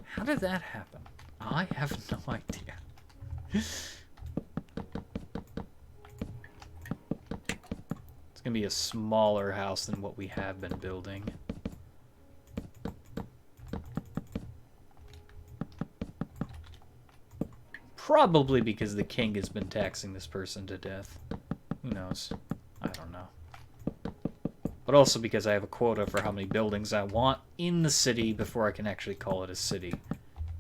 How did that happen? I have no idea. It's gonna be a smaller house than what we have been building. Probably because the king has been taxing this person to death. Who knows? I don't know. But also because I have a quota for how many buildings I want in the city before I can actually call it a city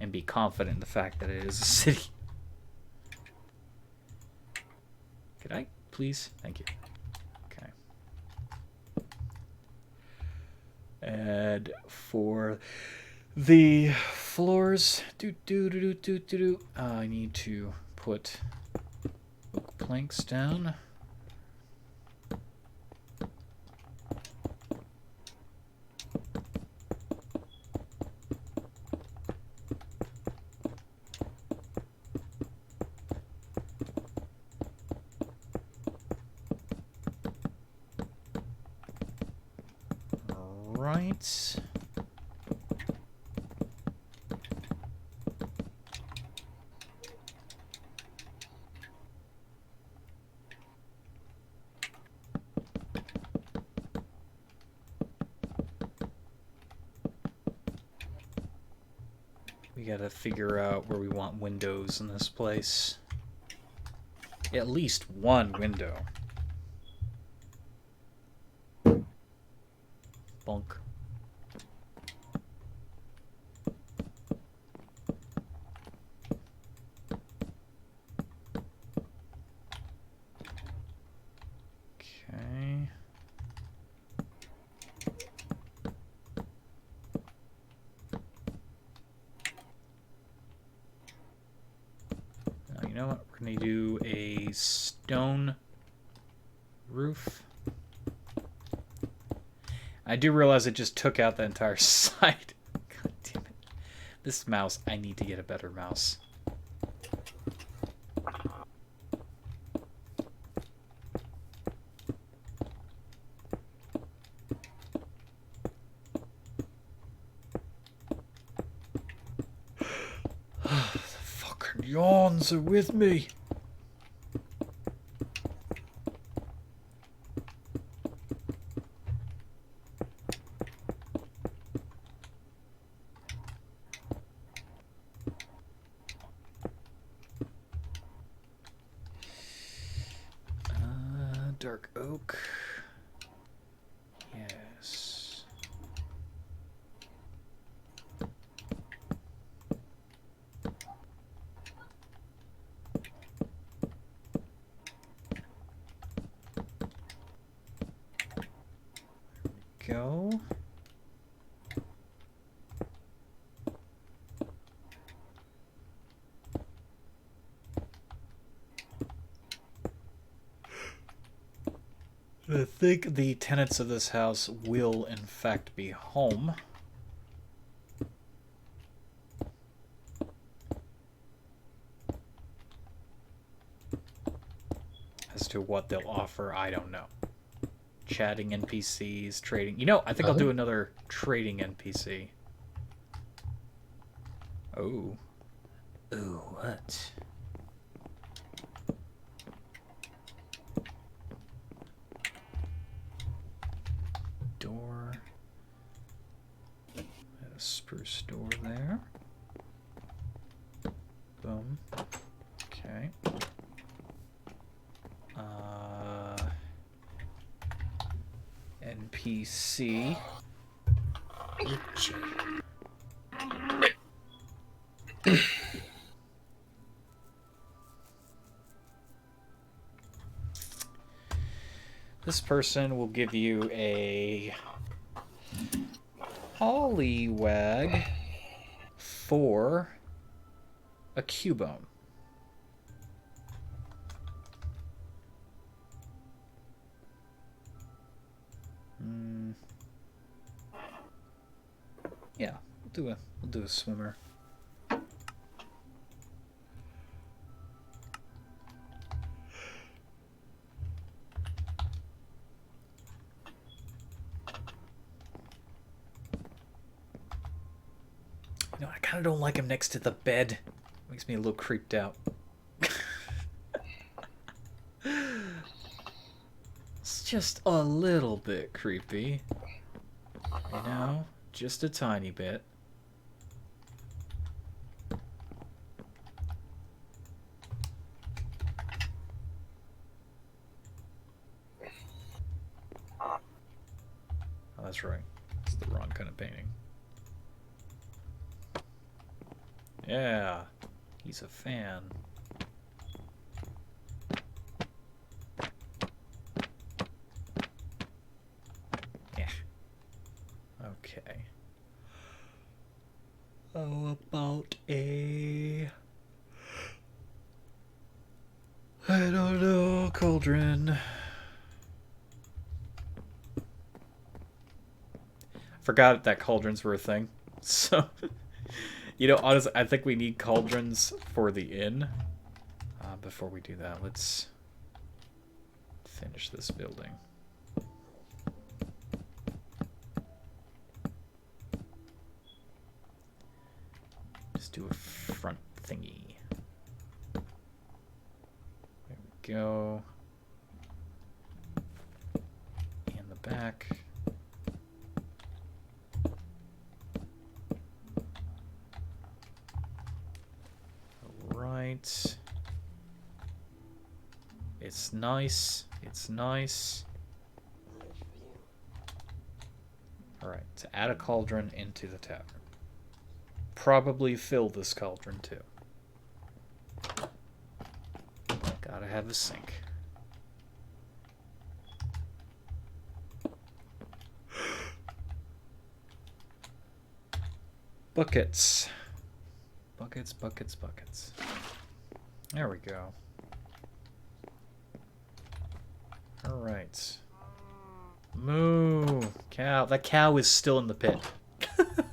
and be confident in the fact that it is a city. Could I, please? Thank you. Okay. And for the floors, I need to put oak planks down. All right. We gotta figure out where we want windows in this place. At least one window. Bonk. Okay. Now, you know what? We're gonna do a stone roof. I do realize it just took out the entire side. God damn it. This mouse, I need to get a better mouse. The fucking yawns are with me. Dark oak. Yes. Go. I think the tenants of this house will, in fact, be home. As to what they'll offer, I don't know. Chatting NPCs, trading. You know, I think I'll do another trading NPC. Oh. Ooh, what? Door. A spruce door there. Boom. Okay. NPC. This person will give you a Hollywag for a Cubone. Yeah, we'll do a swimmer. You know, I kind of don't like him next to the bed. Makes me a little creeped out. It's just a little bit creepy. You know? Just a tiny bit. Oh, that's right. It's the wrong kind of painting. Yeah, he's a fan. Yeah. Okay. How about a... I don't know, cauldron. Forgot that cauldrons were a thing. So... You know, honestly, I think we need cauldrons for the inn. Before we do that, let's finish this building. Just do a front thingy. There we go. And the back. Right. It's nice. It's nice. Alright, to add a cauldron into the tavern. Probably fill this cauldron too. Gotta have a sink. Buckets. Buckets, buckets, buckets. There we go. Alright. Moo! Cow. That cow is still in the pit. The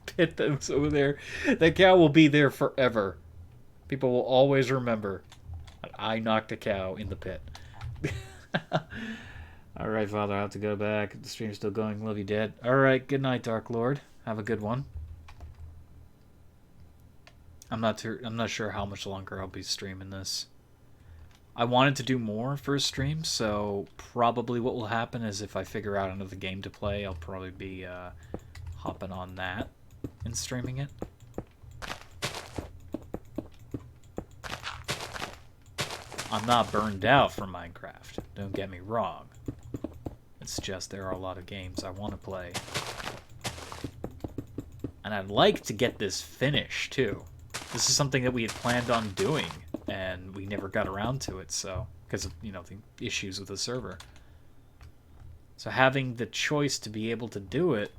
pit that was over there. That cow will be there forever. People will always remember that I knocked a cow in the pit. Alright, Father, I have to go back. The stream's still going. Love you, Dad. Alright, good night, Dark Lord. Have a good one. I'm not sure how much longer I'll be streaming this. I wanted to do more for a stream, so probably what will happen is if I figure out another game to play, I'll probably be hopping on that and streaming it. I'm not burned out from Minecraft, don't get me wrong. It's just there are a lot of games I want to play. And I'd like to get this finished, too. This is something that we had planned on doing, and we never got around to it, so... Because of, you know, the issues with the server. So having the choice to be able to do it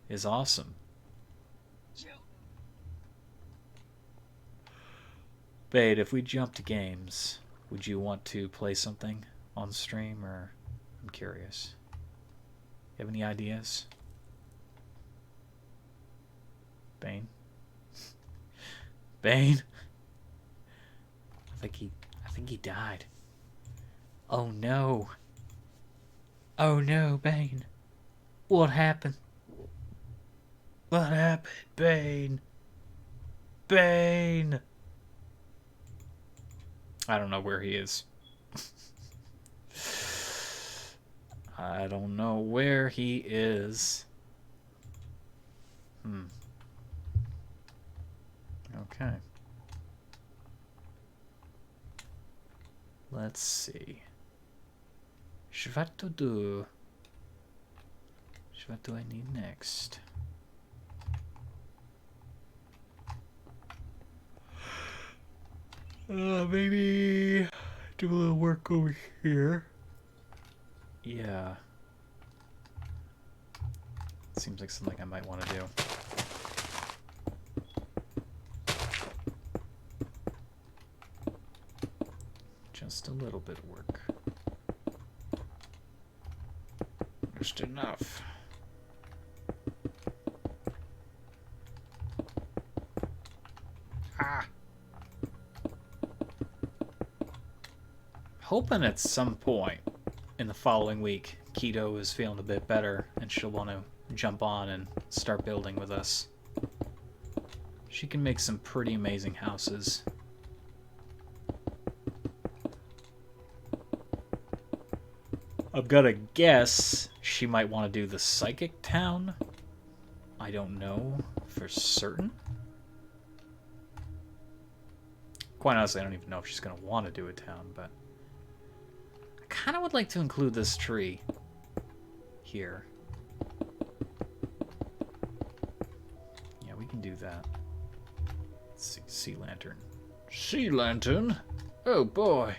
is awesome. Bade, if we jump to games, would you want to play something on stream, or I'm curious. You have any ideas? Bane? Bane? I think he died. Oh no. Oh no, Bane. What happened? What happened, Bane? Bane! I don't know where he is. I don't know where he is. Okay. Let's see. What do I need next? Maybe do a little work over here. Yeah. Seems like something I might want to do. Just a little bit of work. Just enough. Ah! Hoping at some point in the following week, Keto is feeling a bit better and she'll want to jump on and start building with us. She can make some pretty amazing houses. I'm gonna guess she might want to do the Psychic Town. I don't know for certain. Quite honestly, I don't even know if she's gonna want to do a town, but I kind of would like to include this tree here. Yeah, we can do that. Let's see, sea lantern. Sea lantern? Oh boy.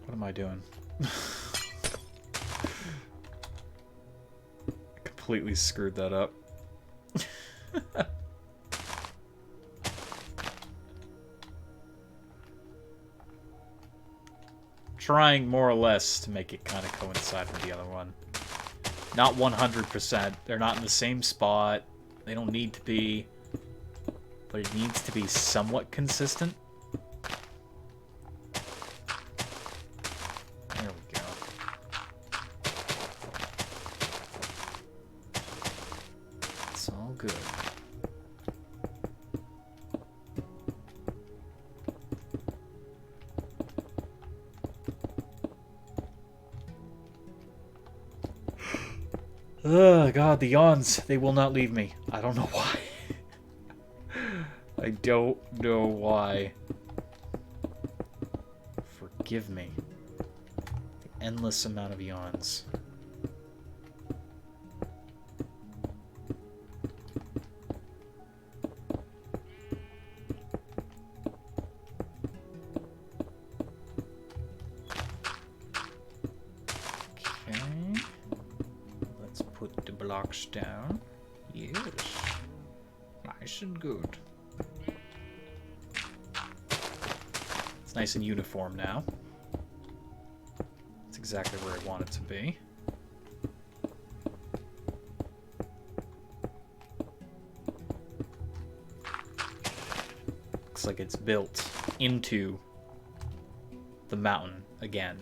What am I doing? I completely screwed that up. Trying more or less to make it kind of coincide with the other one. Not 100%. They're not in the same spot. They don't need to be. But it needs to be somewhat consistent. There we go. It's all good. Oh god, the yawns. They will not leave me. I don't know why. I don't know why. Forgive me. The endless amount of yawns. Okay. Let's put the blocks down. Yes. Nice and good. It's nice and uniform now. It's exactly where I want it to be. Looks like it's built into the mountain again.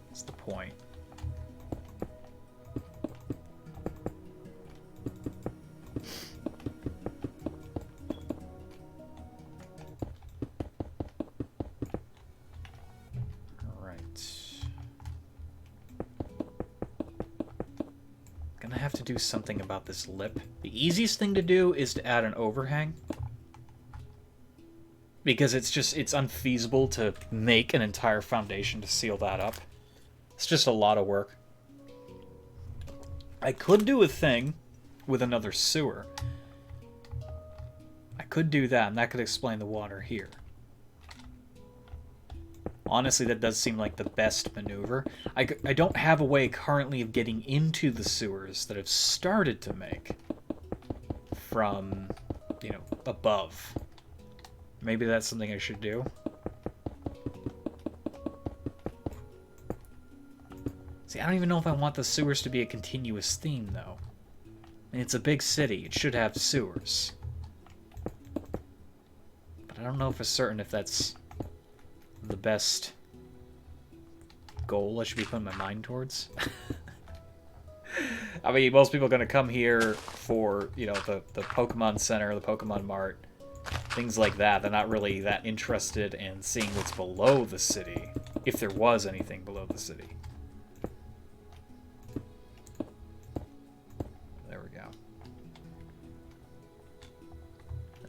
That's the point. Gonna have to do something about this lip. The easiest thing to do is to add an overhang. Because it's unfeasible to make an entire foundation to seal that up. It's just a lot of work. I could do a thing with another sewer. I could do that, and that could explain the water here. Honestly, that does seem like the best maneuver. I don't have a way currently of getting into the sewers that I've started to make from, you know, above. Maybe that's something I should do. See, I don't even know if I want the sewers to be a continuous theme, though. I mean, it's a big city. It should have sewers. But I don't know for certain if that's the best goal I should be putting my mind towards. I mean, most people are going to come here for, you know, the Pokemon Center, the Pokemon Mart, things like that. They're not really that interested in seeing what's below the city, if there was anything below the city. There we go.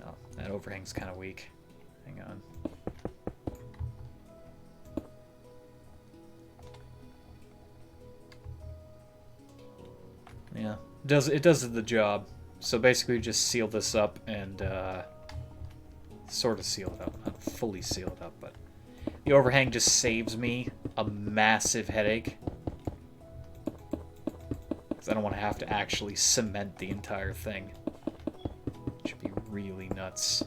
Oh, that overhang's kind of weak. Hang on. Yeah, it does the job. So basically just seal this up and sort of seal it up. Not fully seal it up, but the overhang just saves me a massive headache. Because I don't want to have to actually cement the entire thing. It should be really nuts.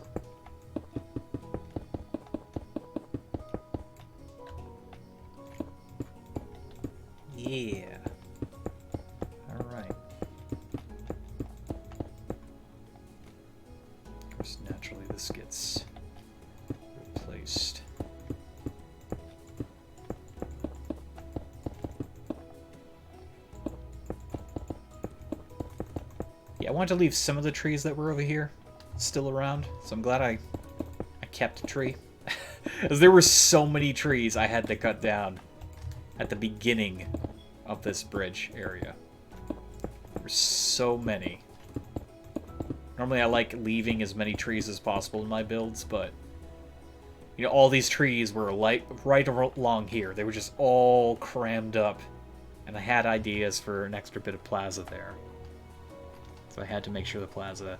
Yeah. Alright. Of course, naturally this gets replaced. Yeah, I wanted to leave some of the trees that were over here still around, so I'm glad I kept a tree. Because there were so many trees I had to cut down at the beginning of this bridge area. There were so many. Normally I like leaving as many trees as possible in my builds, but you know, all these trees were right along here. They were just all crammed up, and I had ideas for an extra bit of plaza there. So I had to make sure the plaza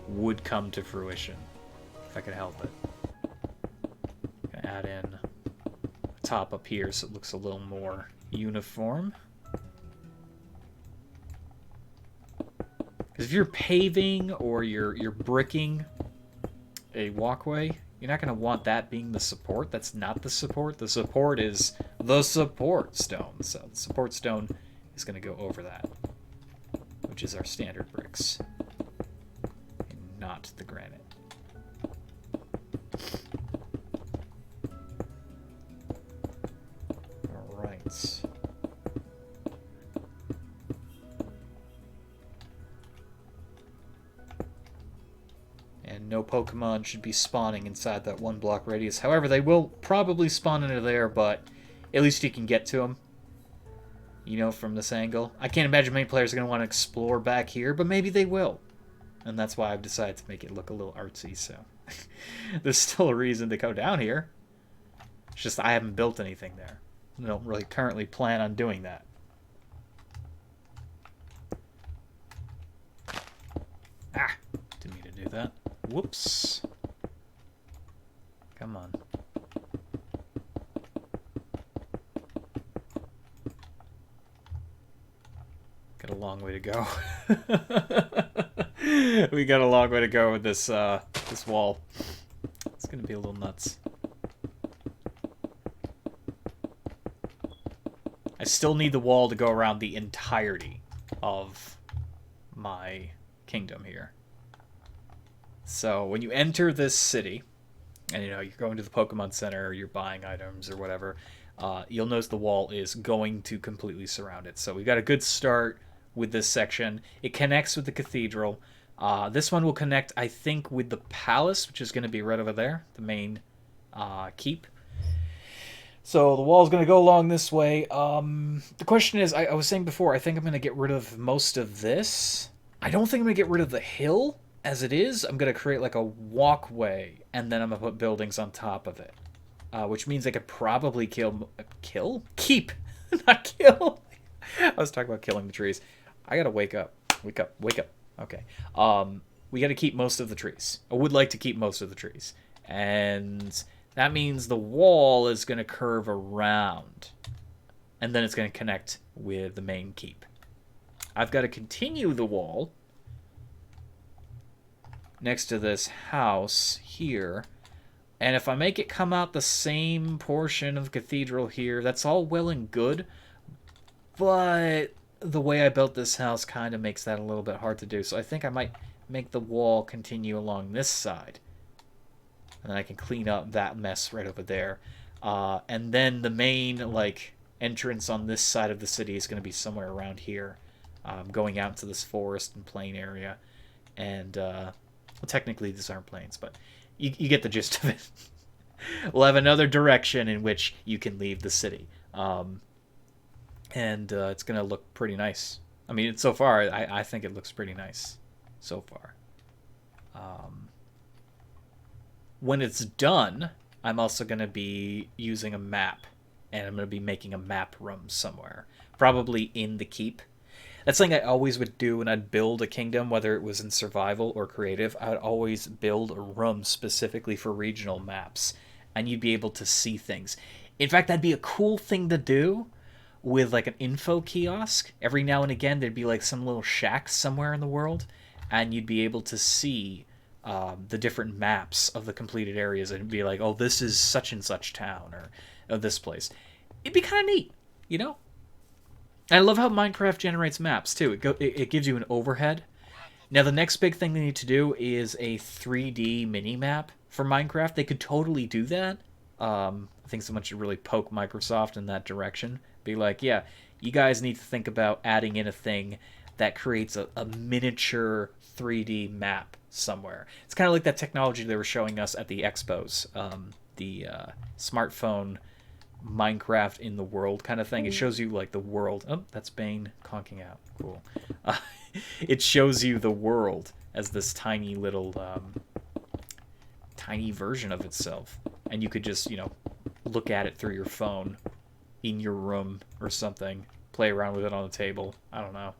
would come to fruition, if I could help it. Gonna add in a top up here so it looks a little more uniform. Because if you're paving or you're bricking a walkway, you're not going to want that being the support. That's not the support. The support is the support stone. So the support stone is going to go over that, which is our standard bricks, and not the granite. All right. And no Pokemon should be spawning inside that 1 block radius. However, they will probably spawn into there, but at least you can get to them, you know, from this angle. I can't imagine many players are going to want to explore back here, but maybe they will. And that's why I've decided to make it look a little artsy, so there's still a reason to go down here. It's just I haven't built anything there. I don't really currently plan on doing that. Ah! Didn't mean to do that. Whoops. Come on. Got a long way to go. We got a long way to go with this this wall. It's gonna be a little nuts. I still need the wall to go around the entirety of my kingdom here. So when you enter this city, and you know you're going to the Pokemon Center, or you're buying items or whatever, you'll notice the wall is going to completely surround it. So we got a good start with this section. It connects with the cathedral. This one will connect, I think, with the palace, which is going to be right over there, the main keep. So the wall is going to go along this way. The question is, I was saying before, I think I'm going to get rid of most of this. I don't think I'm going to get rid of the hill as it is. I'm going to create like a walkway, and then I'm going to put buildings on top of it. Which means I could probably keep, not kill. I was talking about killing the trees. I gotta wake up. Wake up. Okay. We gotta keep most of the trees. I would like to keep most of the trees. And That means the wall is going to curve around. And then it's going to connect with the main keep. I've got to continue the wall next to this house here. And if I make it come out the same portion of cathedral here, that's all well and good. But the way I built this house kind of makes that a little bit hard to do. So I think I might make the wall continue along this side. And then I can clean up that mess right over there. And then the main, like, entrance on this side of the city is going to be somewhere around here. Going out to this forest and plain area. And, well, technically these aren't plains, but you get the gist of it. We'll have another direction in which you can leave the city. And it's going to look pretty nice. I mean, so far, I think it looks pretty nice so far. When it's done, I'm also going to be using a map. And I'm going to be making a map room somewhere. Probably in the keep. That's something I always would do when I'd build a kingdom, whether it was in survival or creative. I would always build a room specifically for regional maps. And you'd be able to see things. In fact, that'd be a cool thing to do with like an info kiosk. Every now and again, there'd be like some little shack somewhere in the world. And you'd be able to see the different maps of the completed areas. And it'd be like, oh, this is such and such town or this place. It'd be kind of neat, you know? And I love how Minecraft generates maps, too. It gives you an overhead. Now, the next big thing they need to do is a 3D mini-map for Minecraft. They could totally do that. I think someone should really poke Microsoft in that direction. Be like, yeah, you guys need to think about adding in a thing that creates a miniature 3D map somewhere. It's kind of like that technology they were showing us at the expos. The smartphone Minecraft in the world kind of thing. It shows you like the world. Oh, that's Bane conking out. Cool. It shows you the world as this tiny little tiny version of itself, and you could just, you know, look at it through your phone in your room or something, play around with it on the table. I don't know.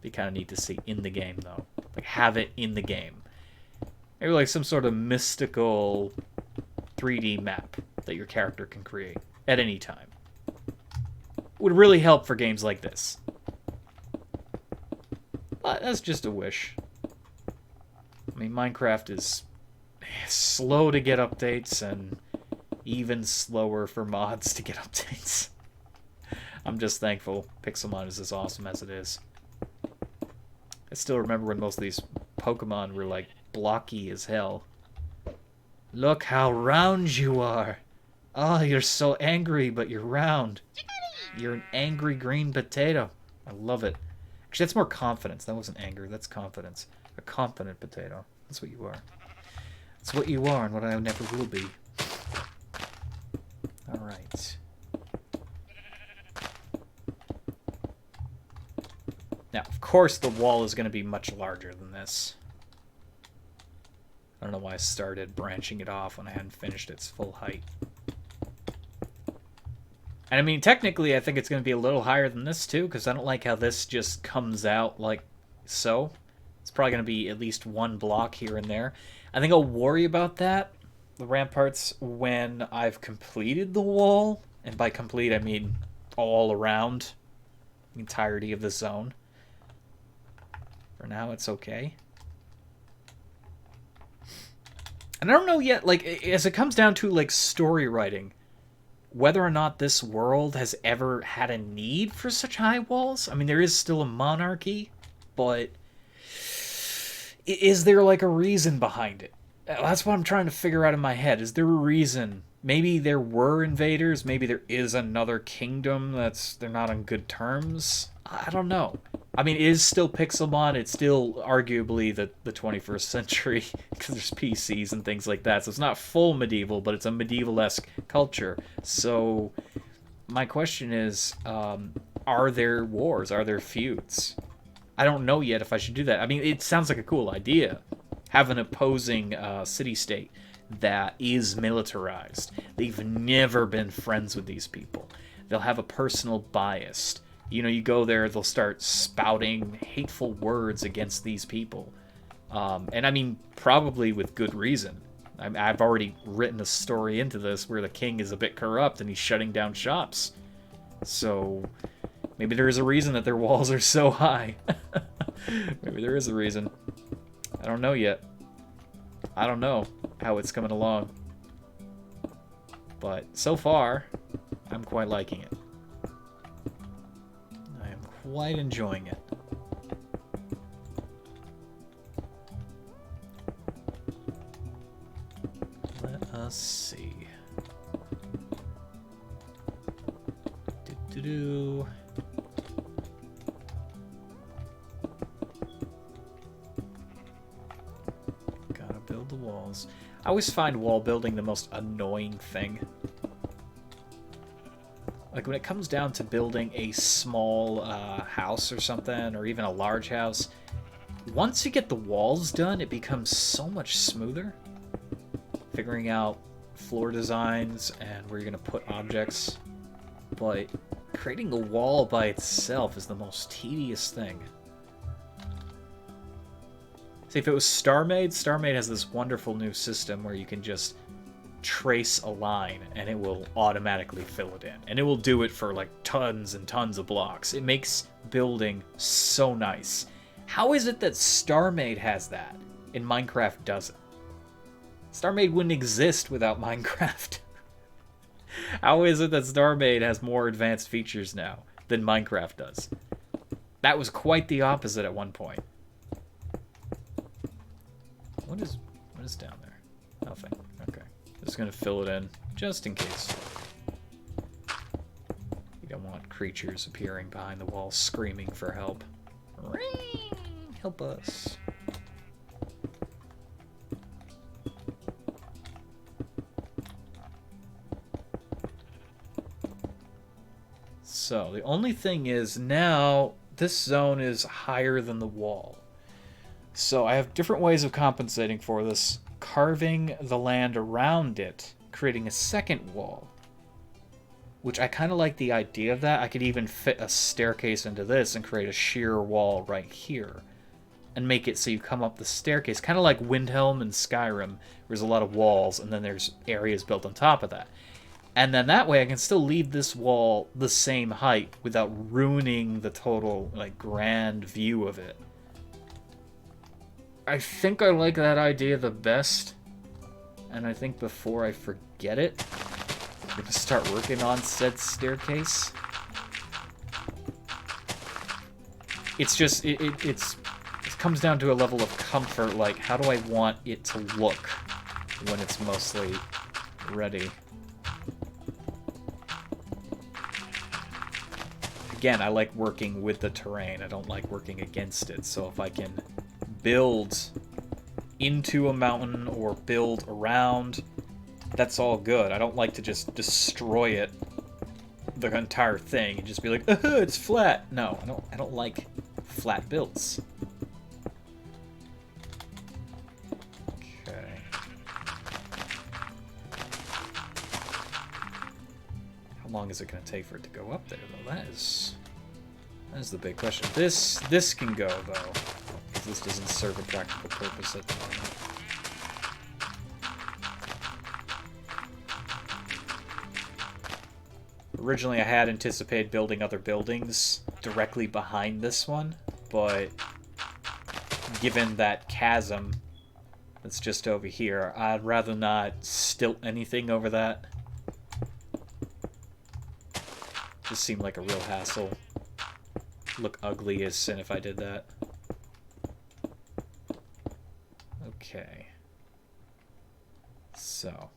Be kind of neat to see in the game though. Like have it in the game. Maybe like some sort of mystical 3D map that your character can create at any time. Would really help for games like this. But that's just a wish. I mean, Minecraft is slow to get updates and even slower for mods to get updates. I'm just thankful Pixelmon is as awesome as it is. I still remember when most of these Pokemon were like blocky as hell. Look how round you are. Oh, you're so angry, but you're round. You're an angry green potato. I love it. Actually, that's more confidence. That wasn't anger. That's confidence. A confident potato. That's what you are. That's what you are and what I never will be. Alright. Now, of course, the wall is going to be much larger than this. I don't know why I started branching it off when I hadn't finished its full height. And I mean, technically, I think it's going to be a little higher than this, too, because I don't like how this just comes out like so. It's probably going to be at least one block here and there. I think I'll worry about that, the ramparts, when I've completed the wall. And by complete, I mean all around the entirety of the zone. For now, it's okay. And I don't know yet, like, as it comes down to, like, story writing, whether or not this world has ever had a need for such high walls. I mean, there is still a monarchy, but is there, like, a reason behind it? That's what I'm trying to figure out in my head. Is there a reason? Maybe there were invaders. Maybe there is another kingdom they're not on good terms. I don't know. I mean, it is still Pixelmon. It's still arguably the 21st century because there's PCs and things like that. So it's not full medieval, but it's a medieval-esque culture. So my question is, are there wars? Are there feuds? I don't know yet if I should do that. I mean, it sounds like a cool idea. Have an opposing city-state that is militarized. They've never been friends with these people. They'll have a personal bias. You know, you go there, they'll start spouting hateful words against these people. And I mean, probably with good reason. I've already written a story into this where the king is a bit corrupt and he's shutting down shops. So maybe there is a reason that their walls are so high. Maybe there is a reason. I don't know yet. I don't know how it's coming along. But so far, I'm quite liking it. I am quite enjoying it. Let us see. Do-do-do. Gotta build the walls. I always find wall building the most annoying thing. Like when it comes down to building a small house or something, or even a large house, once you get the walls done, it becomes so much smoother. Figuring out floor designs and where you're going to put objects. But creating a wall by itself is the most tedious thing. See, if it was StarMade, StarMade has this wonderful new system where you can just trace a line and it will automatically fill it in. And it will do it for like tons and tons of blocks. It makes building so nice. How is it that StarMade has that and Minecraft doesn't? StarMade wouldn't exist without Minecraft. How is it that StarMade has more advanced features now than Minecraft does? That was quite the opposite at one point. What is down there? Nothing. Okay. Just gonna fill it in, just in case. You don't want creatures appearing behind the wall screaming for help. Ring! Help us. So, the only thing is now this zone is higher than the wall. So I have different ways of compensating for this. Carving the land around it, creating a second wall. Which I kind of like the idea of that. I could even fit a staircase into this and create a sheer wall right here. And make it so you come up the staircase. Kind of like Windhelm and Skyrim. There's a lot of walls and then there's areas built on top of that. And then that way I can still leave this wall the same height without ruining the total like grand view of it. I think I like that idea the best. And I think before I forget it, I'm going to start working on said staircase. It's just, it comes down to a level of comfort, like how do I want it to look when it's mostly ready. Again, I like working with the terrain. I don't like working against it. So if I can build into a mountain or build around, that's all good. I don't like to just destroy it, the entire thing, and just be like, it's flat. No, I don't like flat builds. Okay. How long is it going to take for it to go up there, though? That is the big question. This can go, though. This doesn't serve a practical purpose at the moment. Originally, I had anticipated building other buildings directly behind this one, but given that chasm that's just over here, I'd rather not stilt anything over that. Just seemed like a real hassle. Look ugly as sin if I did that. Okay. So.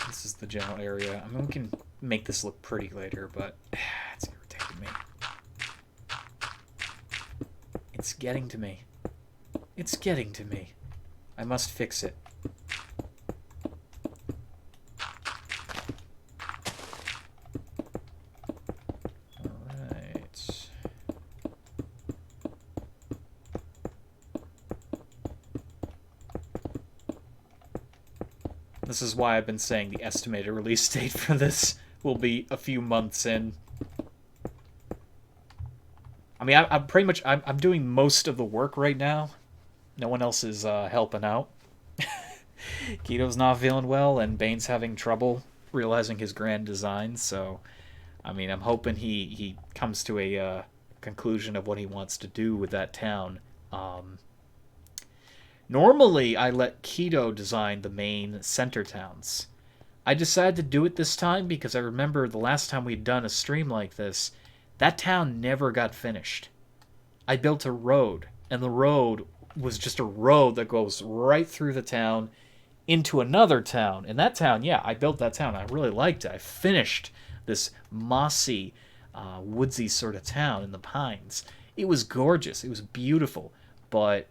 This is the general area. I mean, we can make this look pretty later, but it's irritating me. It's getting to me. It's getting to me. I must fix it. Alright. This is why I've been saying the estimated release date for this will be a few months in. I mean, I'm pretty much, I'm doing most of the work right now. No one else is helping out. Keto's not feeling well, and Bane's having trouble realizing his grand design. So, I mean, I'm hoping he comes to a conclusion of what he wants to do with that town. Normally, I let Keto design the main center towns. I decided to do it this time because I remember the last time we'd done a stream like this, that town never got finished. I built a road, and the road was just a road that goes right through the town into another town. And that town, yeah, I built that town. I really liked it. I finished this mossy, woodsy sort of town in the pines. It was gorgeous. It was beautiful. But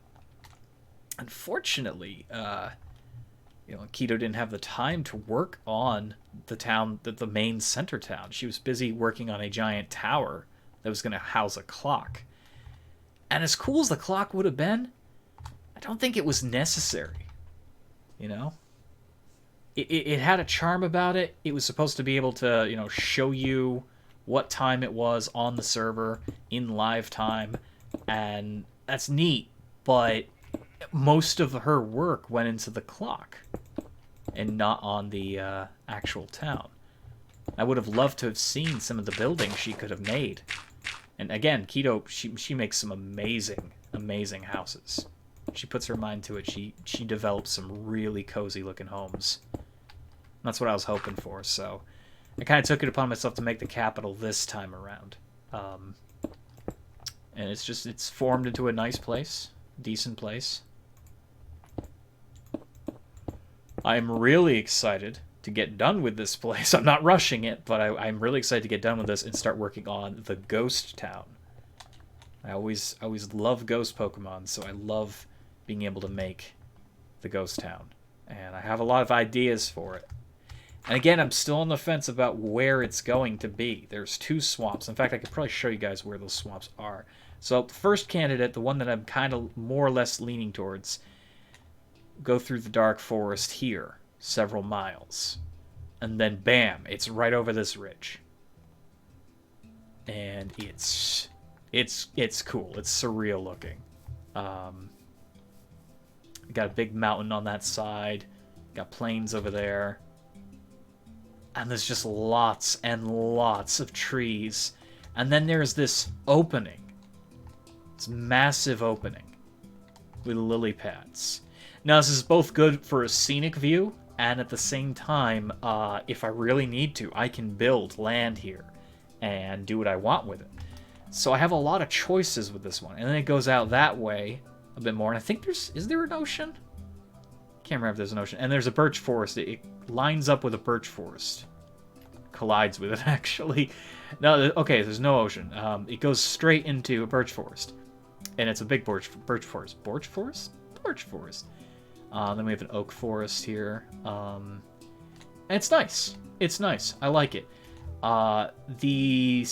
unfortunately, Keto didn't have the time to work on the town, the main center town. She was busy working on a giant tower that was going to house a clock. And as cool as the clock would have been, I don't think it was necessary. It had a charm about it. It was supposed to be able to, show you what time it was on the server in live time, and that's neat. But most of her work went into the clock and not on the actual town. I would have loved to have seen some of the buildings she could have made. And again, Keto, she makes some amazing, amazing houses. She puts her mind to it. She develops some really cozy looking homes. That's what I was hoping for. So I kind of took it upon myself to make the capital this time around. And it's formed into a nice place, decent place. I'm really excited to get done with this place. I'm not rushing it, but I'm really excited to get done with this and start working on the ghost town. I always love ghost Pokemon, so I love being able to make the ghost town. And I have a lot of ideas for it. And again, I'm still on the fence about where it's going to be. There's 2 swamps. In fact, I could probably show you guys where those swamps are. So the first candidate, the one that I'm kind of more or less leaning towards, go through the dark forest here, several miles. And then bam, it's right over this ridge. And it's cool. It's surreal looking. Got a big mountain on that side. Got plains over there. And there's just lots and lots of trees. And then there's this opening. It's a massive opening with lily pads. Now, this is both good for a scenic view, and at the same time, if I really need to, I can build land here and do what I want with it. So I have a lot of choices with this one. And then it goes out that way a bit more. And I think is there an ocean? Can't remember if there's an ocean. And there's a birch forest. It lines up with a birch forest. Collides with it, actually. No, okay, there's no ocean. It goes straight into a birch forest. And it's a big birch forest. Birch forest? Birch forest. Then we have an oak forest here. And it's nice. It's nice. I like it. The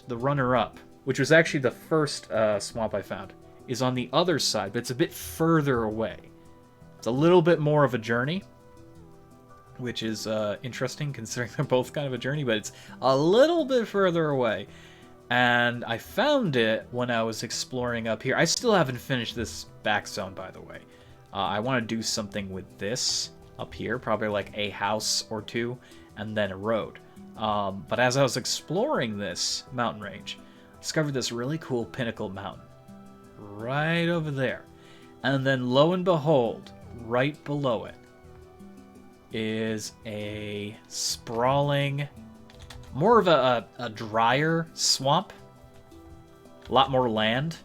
runner-up, which was actually the first swamp I found, is on the other side, but it's a bit further away. It's a little bit more of a journey, which is interesting considering they're both kind of a journey, but it's a little bit further away. And I found it when I was exploring up here. I still haven't finished this back zone, by the way. I want to do something with this up here, probably like a house or 2, and then a road. But as I was exploring this mountain range, I discovered this really cool pinnacle mountain right over there. And then lo and behold, right below it is a sprawling, more of a drier swamp. A lot more land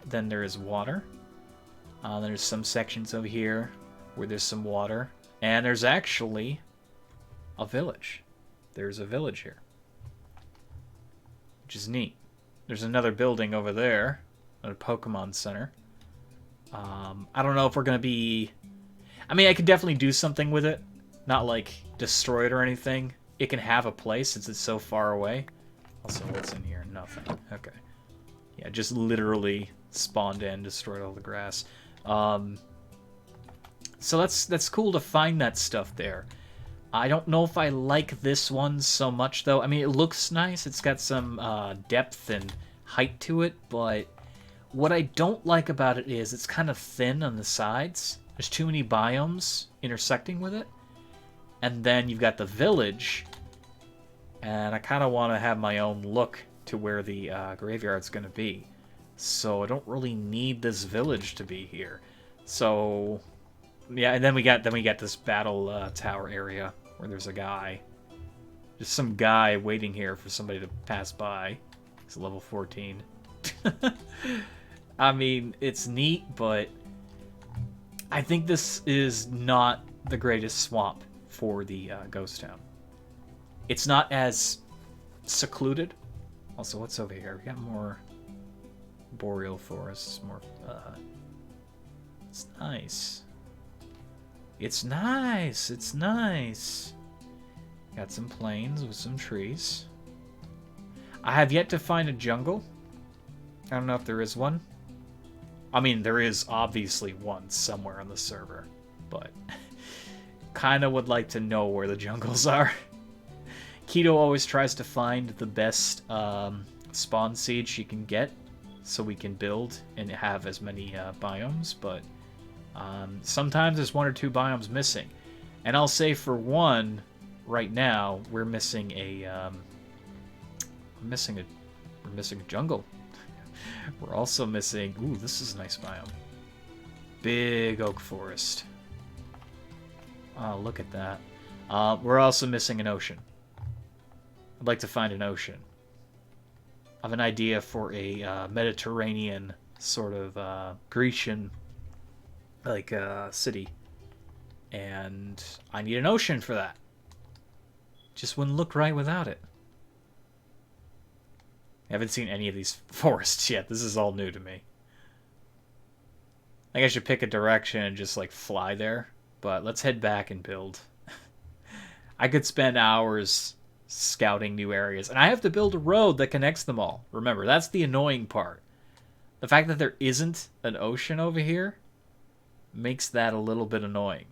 than there is water. There's some sections over here where there's some water. And there's actually a village. There's a village here, which is neat. There's another building over there, a Pokemon Center. I don't know if we're going to be... I mean, I could definitely do something with it. Not, like, destroy it or anything. It can have a place since it's so far away. Also, what's in here? Nothing. Okay. Yeah, just literally spawned in, destroyed all the grass. So that's cool to find that stuff there. I don't know if I like this one so much, though. I mean, it looks nice. It's got some depth and height to it, but what I don't like about it is it's kind of thin on the sides. There's too many biomes intersecting with it. And then you've got the village. And I kind of want to have my own look to where the graveyard's going to be. So I don't really need this village to be here. So yeah, and then we got this battle tower area where there's a guy. Just some guy waiting here for somebody to pass by. It's level 14. I mean, it's neat, but I think this is not the greatest swamp for the ghost town. It's not as secluded. Also, what's over here? We got more boreal forests. More. It's nice. It's nice. It's nice. Got some plains with some trees. I have yet to find a jungle. I don't know if there is one. I mean, there is obviously one somewhere on the server, but kind of would like to know where the jungles are. Keto always tries to find the best spawn seed she can get so we can build and have as many biomes, but sometimes there's one or two biomes missing. And I'll say for one, right now, we're missing a jungle. We're also missing... Ooh, this is a nice biome. Big oak forest. Oh, look at that. We're also missing an ocean. I'd like to find an ocean. I have an idea for a Mediterranean sort of Grecian like city. And I need an ocean for that. Just wouldn't look right without it. I haven't seen any of these forests yet. This is all new to me. I think I should pick a direction and just like fly there. But let's head back and build. I could spend hours scouting new areas. And I have to build a road that connects them all. Remember, that's the annoying part. The fact that there isn't an ocean over here makes that a little bit annoying.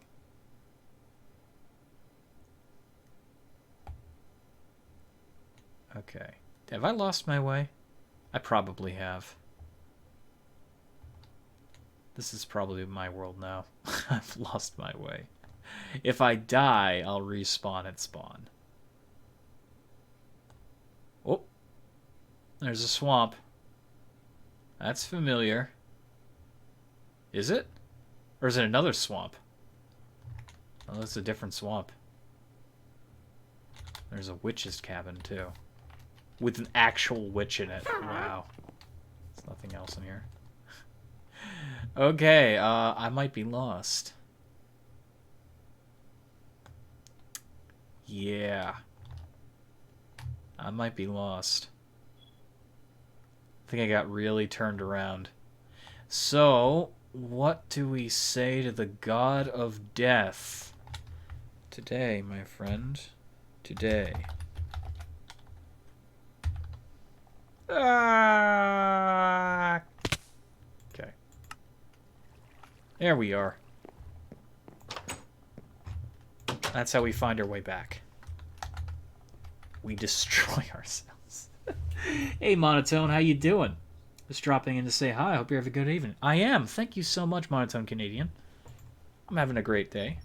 Okay. Have I lost my way? I probably have. This is probably my world now. I've lost my way. If I die, I'll respawn at spawn. Oh. There's a swamp. That's familiar. Is it? Or is it another swamp? Oh, that's a different swamp. There's a witch's cabin, too. With an actual witch in it. Wow. There's nothing else in here. Okay, I might be lost. Yeah. I might be lost. I think I got really turned around. So, what do we say to the god of death? Today, my friend. Today. Ah! Okay. There we are. That's how we find our way back. We destroy ourselves. Hey, Monotone, how you doing? Just dropping in to say hi. Hope you're having a good evening. I am. Thank you so much, Monotone Canadian. I'm having a great day.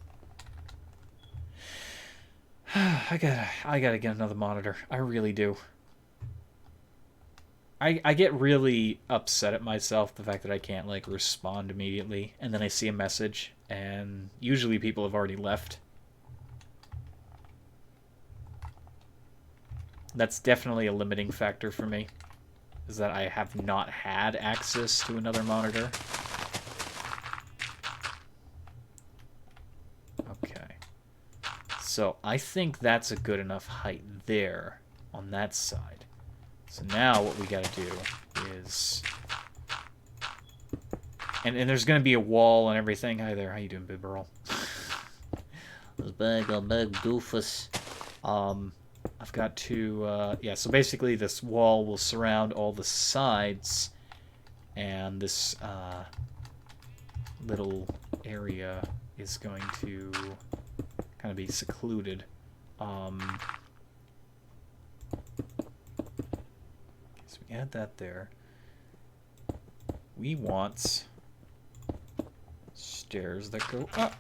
I gotta get another monitor. I really do. I get really upset at myself, the fact that I can't, like, respond immediately. And then I see a message, and usually people have already left. That's definitely a limiting factor for me, is that I have not had access to another monitor. Okay. So I think that's a good enough height there on that side. So now what we gotta do is... And there's gonna be a wall and everything. Hi there, how you doing, Big Burl? Big doofus. I've got to, yeah, so basically this wall will surround all the sides, and this little area is going to kind of be secluded. So we add that there. We want stairs that go up.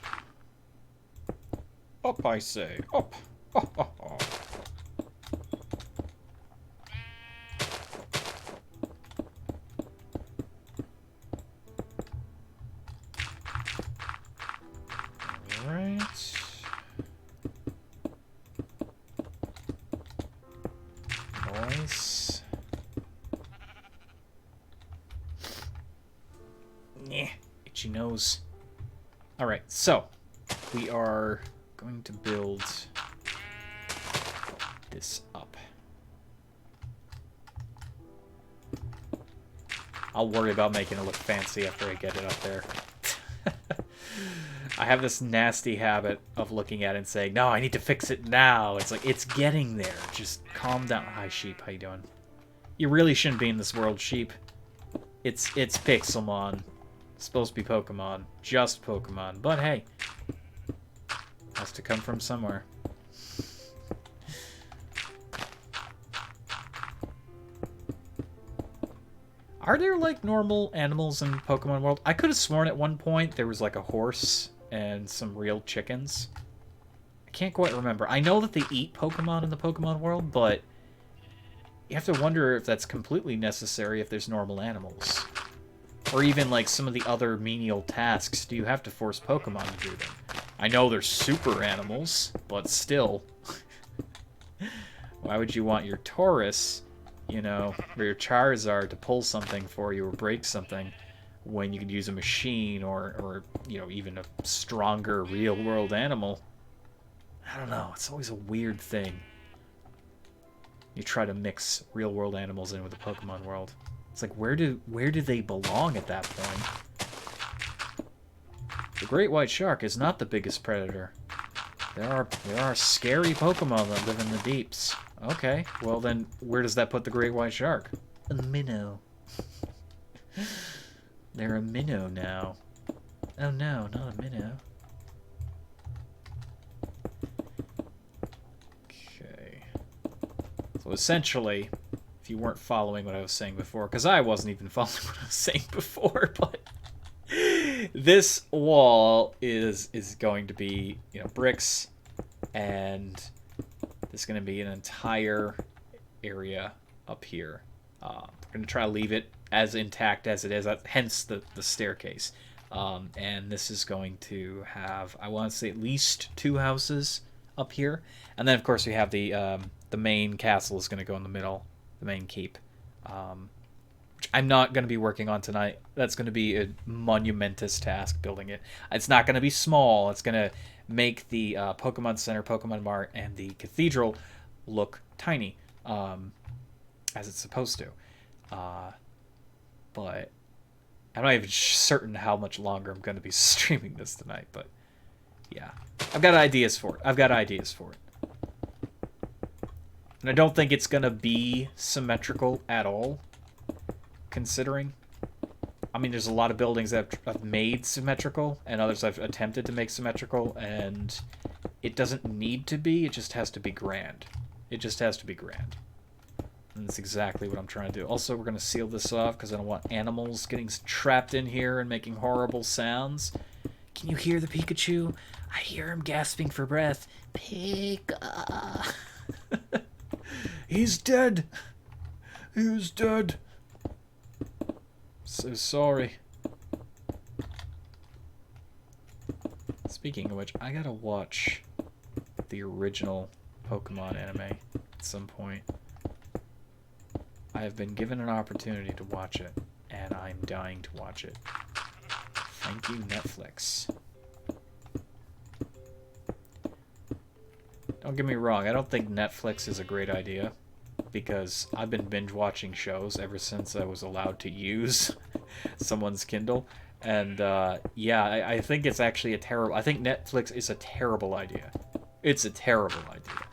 Up, I say. Up. Oh, oh, oh. Alright. Nice. Nyeh. Itchy nose. Alright, so we are going to build this up. I'll worry about making it look fancy after I get it up there. I have this nasty habit of looking at it and saying, no, I need to fix it now. It's like, it's getting there. Just calm down. Hi, sheep. How you doing? You really shouldn't be in this world, sheep. It's Pixelmon. It's supposed to be Pokemon. Just Pokemon. But hey. Has to come from somewhere. Are there, like, normal animals in Pokemon World? I could have sworn at one point there was, like, a horse and some real chickens. I can't quite remember. I know that they eat Pokemon in the Pokemon World, but you have to wonder if that's completely necessary if there's normal animals. Or even, like, some of the other menial tasks. Do you have to force Pokemon to do them? I know they're super animals, but still. Why would you want your Taurus, you know, or your Charizard to pull something for you or break something when you could use a machine or you know, even a stronger real-world animal? I don't know. It's always a weird thing. You try to mix real-world animals in with the Pokemon world. It's like, where do they belong at that point? The great white shark is not the biggest predator. There are scary Pokemon that live in the deeps. Okay, well then, where does that put the great white shark? A minnow. They're a minnow now. Oh no, not a minnow. Okay. So essentially, if you weren't following what I was saying before, because I wasn't even following what I was saying before, but this wall is going to be, you know, bricks, and there's going to be an entire area up here. We're going to try to leave it as intact as it is, hence the staircase. And this is going to have, I want to say, at least 2 houses up here, and then of course we have the main castle is going to go in the middle, the main keep. Which I'm not going to be working on tonight. That's going to be a monumentous task, building it. It's not going to be small. It's going to make the Pokemon Center, Pokemon Mart, and the Cathedral look tiny, as it's supposed to. But I'm not even certain how much longer I'm going to be streaming this tonight, but yeah. I've got ideas for it. And I don't think it's going to be symmetrical at all, considering. I mean, there's a lot of buildings that I've made symmetrical, and others I've attempted to make symmetrical, and it doesn't need to be, it just has to be grand. It just has to be grand. And that's exactly what I'm trying to do. Also, we're going to seal this off, because I don't want animals getting trapped in here and making horrible sounds. Can you hear the Pikachu? I hear him gasping for breath. Pika! He's dead! He's dead! So sorry. Speaking of which, I gotta watch the original Pokemon anime at some point. I have been given an opportunity to watch it, and I'm dying to watch it. Thank you, Netflix. Don't get me wrong, I don't think Netflix is a great idea, because I've been binge watching shows ever since I was allowed to use someone's Kindle, and yeah, I think it's actually I think Netflix is a terrible idea. It's a terrible idea.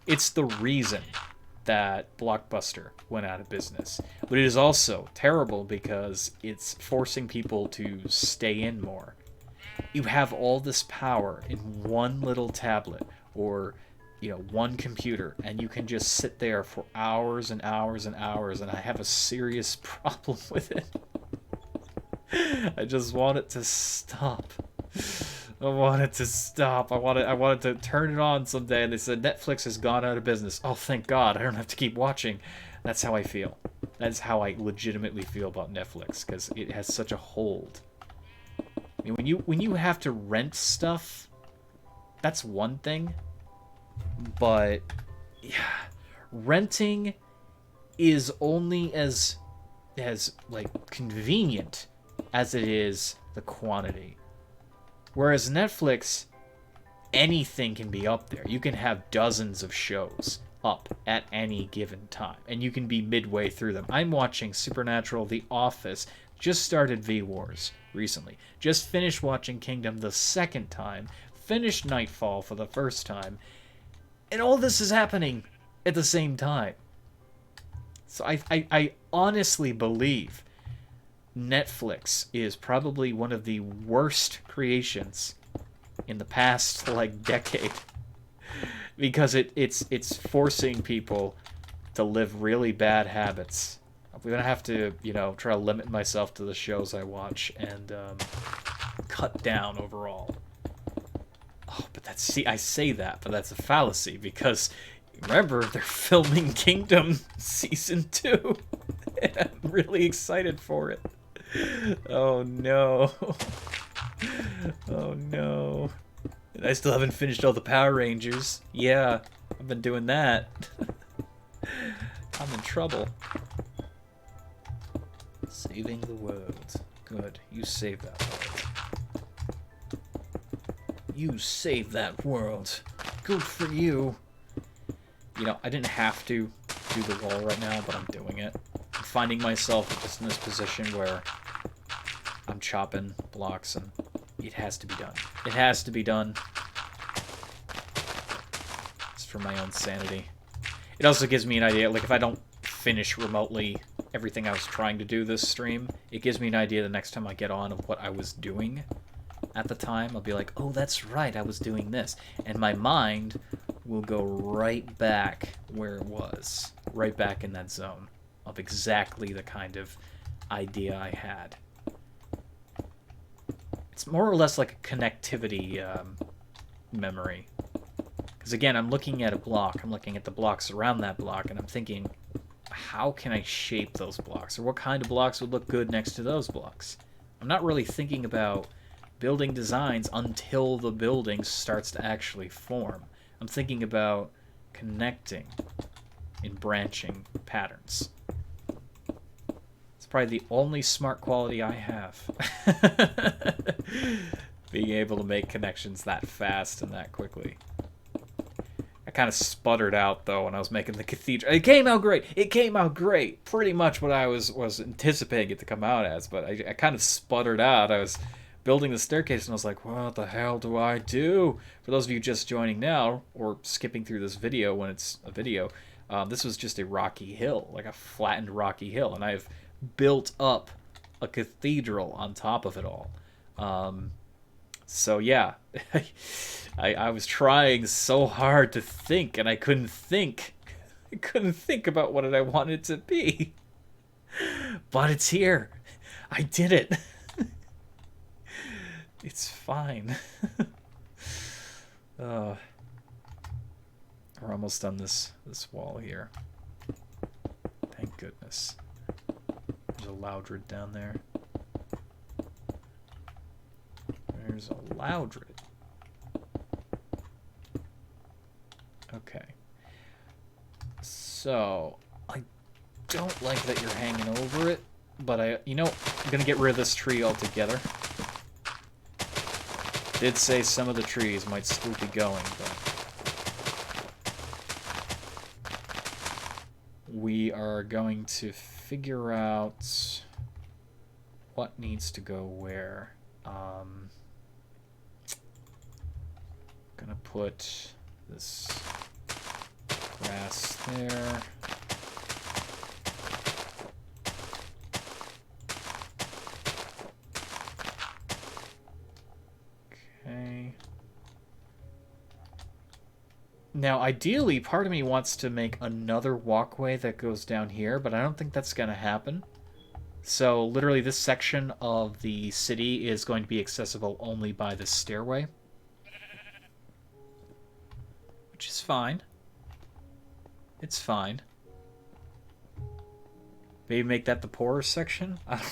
It's the reason that Blockbuster went out of business, but it is also terrible because it's forcing people to stay in more. You have all this power in one little tablet, or you know, one computer, and you can just sit there for hours and hours and hours, and I have a serious problem with it. I just want it to stop. I wanted to stop. I wanted to turn it on someday, and they said Netflix has gone out of business. Oh, thank God! I don't have to keep watching. That's how I feel. That's how I legitimately feel about Netflix, because it has such a hold. I mean, when you have to rent stuff, that's one thing. But yeah, renting is only as like convenient as it is the quantity. Whereas Netflix, anything can be up there. You can have dozens of shows up at any given time, and you can be midway through them. I'm watching Supernatural, The Office, just started V-Wars recently, just finished watching Kingdom the second time, finished Nightfall for the first time, and all this is happening at the same time. So I honestly believe Netflix is probably one of the worst creations in the past, like, decade. Because it's forcing people to live really bad habits. I'm gonna have to, try to limit myself to the shows I watch and cut down overall. Oh, but I say that, but that's a fallacy, because remember, they're filming Kingdom Season 2. And I'm really excited for it. Oh no. Oh no. And I still haven't finished all the Power Rangers. Yeah, I've been doing that. I'm in trouble. Saving the world. Good. You saved that world. You saved that world. Good for you. I didn't have to do the wall right now, but I'm doing it. I'm finding myself just in this position where I'm chopping blocks, and it has to be done. It has to be done. It's for my own sanity. It also gives me an idea, like, if I don't finish remotely everything I was trying to do this stream, it gives me an idea the next time I get on of what I was doing at the time. I'll be like, oh, that's right, I was doing this. And my mind will go right back where it was. Right back in that zone of exactly the kind of idea I had. It's more or less like a connectivity memory. Because again, I'm looking at a block, I'm looking at the blocks around that block, and I'm thinking, how can I shape those blocks? Or what kind of blocks would look good next to those blocks? I'm not really thinking about building designs until the building starts to actually form. I'm thinking about connecting in branching patterns. It's probably the only smart quality I have. Being able to make connections that fast and that quickly. I kind of sputtered out, though, when I was making the cathedral. It came out great! It came out great! Pretty much what I was anticipating it to come out as, but I kind of sputtered out. I was building the staircase, and I was like, what the hell do I do? For those of you just joining now, or skipping through this video when it's a video, this was just a rocky hill, like a flattened rocky hill, and I've built up a cathedral on top of it all. So yeah, I was trying so hard to think, and I couldn't think. I couldn't think about what I wanted it to be. But it's here. I did it. It's fine. We're almost done this wall here. Thank goodness. There's a Loudred down there. There's a Loudred. Okay. So, I don't like that you're hanging over it, but I'm gonna get rid of this tree altogether. Did say some of the trees might still be going, but we are going to figure out what needs to go where. Gonna put this grass there. Okay. Now, ideally, part of me wants to make another walkway that goes down here, but I don't think that's gonna happen. So literally this section of the city is going to be accessible only by the stairway. Which is fine. It's fine. Maybe make that the poorer section? I don't know.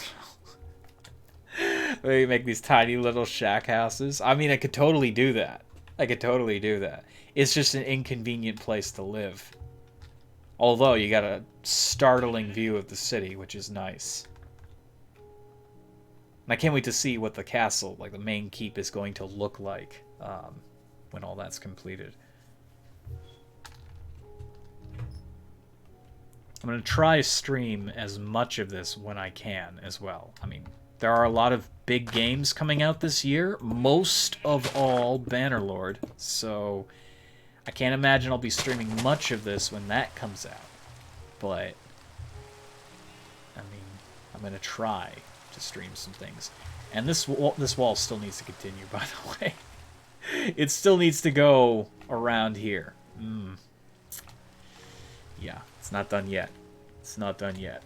Maybe make these tiny little shack houses. I mean, I could totally do that. I could totally do that. It's just an inconvenient place to live. Although you got a startling view of the city, which is nice. And I can't wait to see what the castle, like the main keep, is going to look like when all that's completed. I'm going to try to stream as much of this when I can as well. I mean, there are a lot of big games coming out this year, most of all Bannerlord, so I can't imagine I'll be streaming much of this when that comes out. But, I mean, I'm going to try to stream some things. And this wall still needs to continue, by the way. It still needs to go around here. Yeah, it's not done yet. It's not done yet.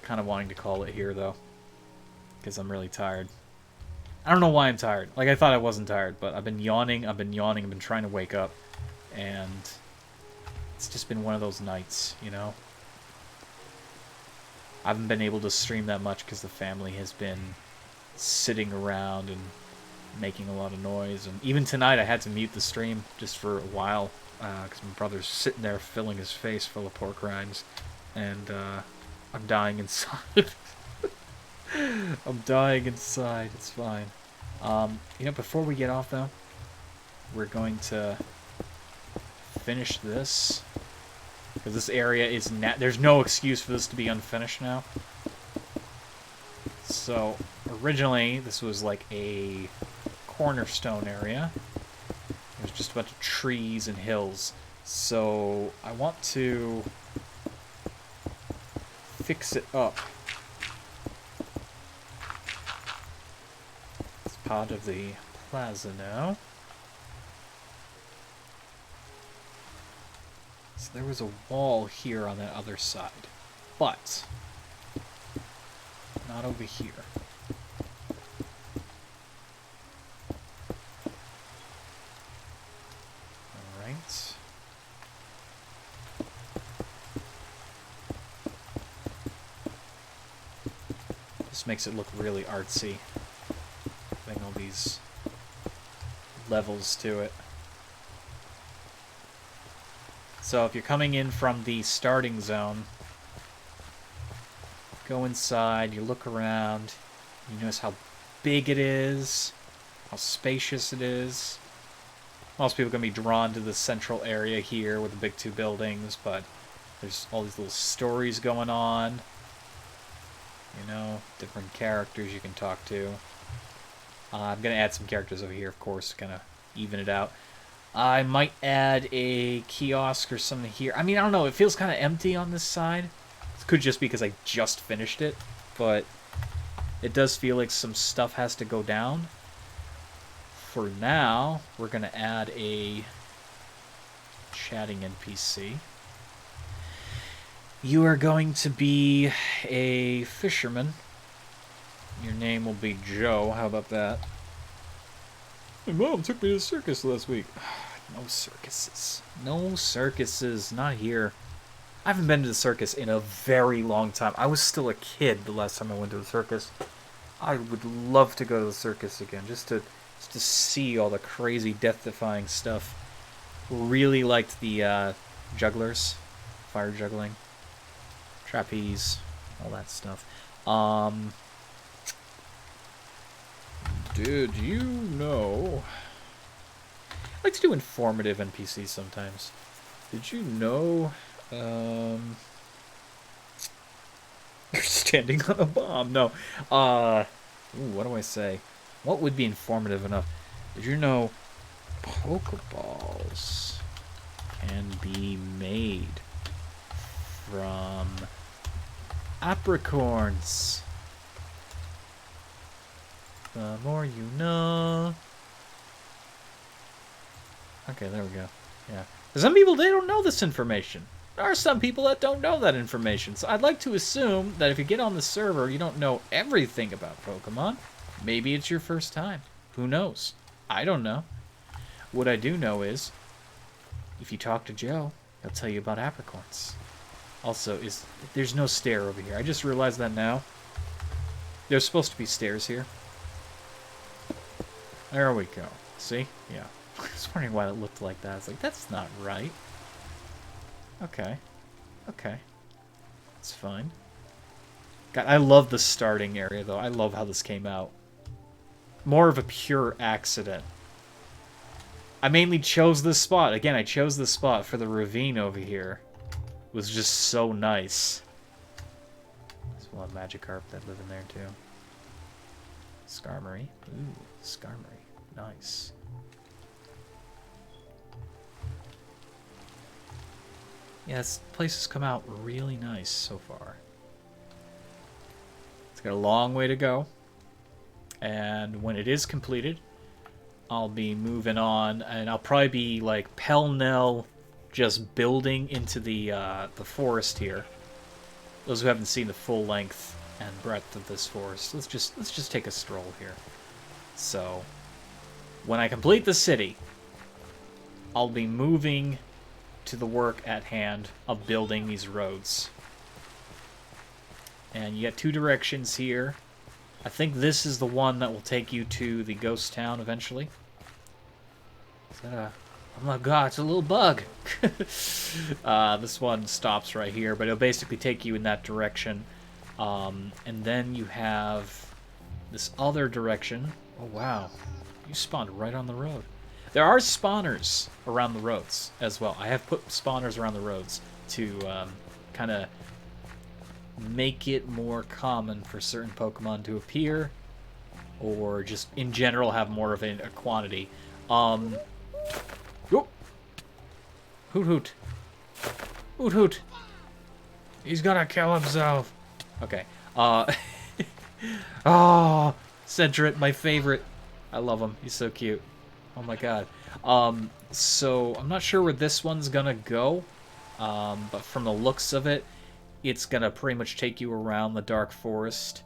Kind of wanting to call it here, though. Because I'm really tired. I don't know why I'm tired. Like, I thought I wasn't tired, but I've been yawning, I've been trying to wake up. And it's just been one of those nights, you know? I haven't been able to stream that much because the family has been sitting around and making a lot of noise. And even tonight I had to mute the stream just for a while because my brother's sitting there filling his face full of pork rinds. And I'm dying inside. I'm dying inside. It's fine. You know, before we get off, though, we're going to finish this. Because this area is... there's no excuse for this to be unfinished now. So, originally, this was like a cornerstone area. There's just a bunch of trees and hills. So, I want to fix it up. It's part of the plaza now. So there was a wall here on that other side, but not over here. Alright. This makes it look really artsy. Having all these levels to it. So if you're coming in from the starting zone, go inside, you look around, you notice how big it is, how spacious it is. Most people are going to be drawn to the central area here with the big two buildings, but there's all these little stories going on. You know, different characters you can talk to. I'm going to add some characters over here, of course, to kind of even it out. I might add a kiosk or something here. I mean, I don't know. It feels kind of empty on this side. It could just be because I just finished it, but it does feel like some stuff has to go down. For now, we're going to add a chatting NPC. You are going to be a fisherman. Your name will be Joe. How about that? My mom took me to the circus last week. No circuses. No circuses. Not here. I haven't been to the circus in a very long time. I was still a kid the last time I went to the circus. I would love to go to the circus again, just to see all the crazy death-defying stuff. Really liked the jugglers, fire juggling, trapeze, all that stuff. Did you know... I like to do informative NPCs sometimes. Did you know... You're standing on a bomb. No. Ooh, what do I say? What would be informative enough? Did you know Pokeballs can be made from apricorns? The more you know. Okay, there we go. Yeah. Some people, they don't know this information. There are some people that don't know that information, so I'd like to assume that if you get on the server, you don't know everything about Pokemon. Maybe it's your first time. Who knows? I don't know. What I do know is, if you talk to Joe, he'll tell you about apricorns. Also, there's no stair over here. I just realized that now. There's supposed to be stairs here. There we go. See? Yeah. I was wondering why it looked like that. It's like, that's not right. Okay. Okay. It's fine. God, I love the starting area, though. I love how this came out. More of a pure accident. I mainly chose this spot. Again, I chose this spot for the ravine over here. It was just so nice. There's a lot of Magikarp that live in there, too. Skarmory. Ooh, Skarmory. Nice. Yeah, this place has come out really nice so far. It's got a long way to go. And when it is completed, I'll be moving on, and I'll probably be like pell-mell just building into the forest here. Those who haven't seen the full length and breadth of this forest, let's just take a stroll here. So, when I complete the city, I'll be moving to the work at hand of building these roads. And you got two directions here. I think this is the one that will take you to the ghost town eventually. Is that a... Oh my god, it's a little bug! This one stops right here, but it'll basically take you in that direction. And then you have this other direction. Oh wow, you spawned right on the road. There are spawners around the roads as well. I have put spawners around the roads to kind of make it more common for certain Pokemon to appear, or just in general have more of a quantity. Hoot hoot. Hoot hoot. He's gonna kill himself. Okay. Oh, Cedrit, my favorite. I love him. He's so cute. Oh my god. So I'm not sure where this one's gonna go, but from the looks of it, it's gonna pretty much take you around the dark forest,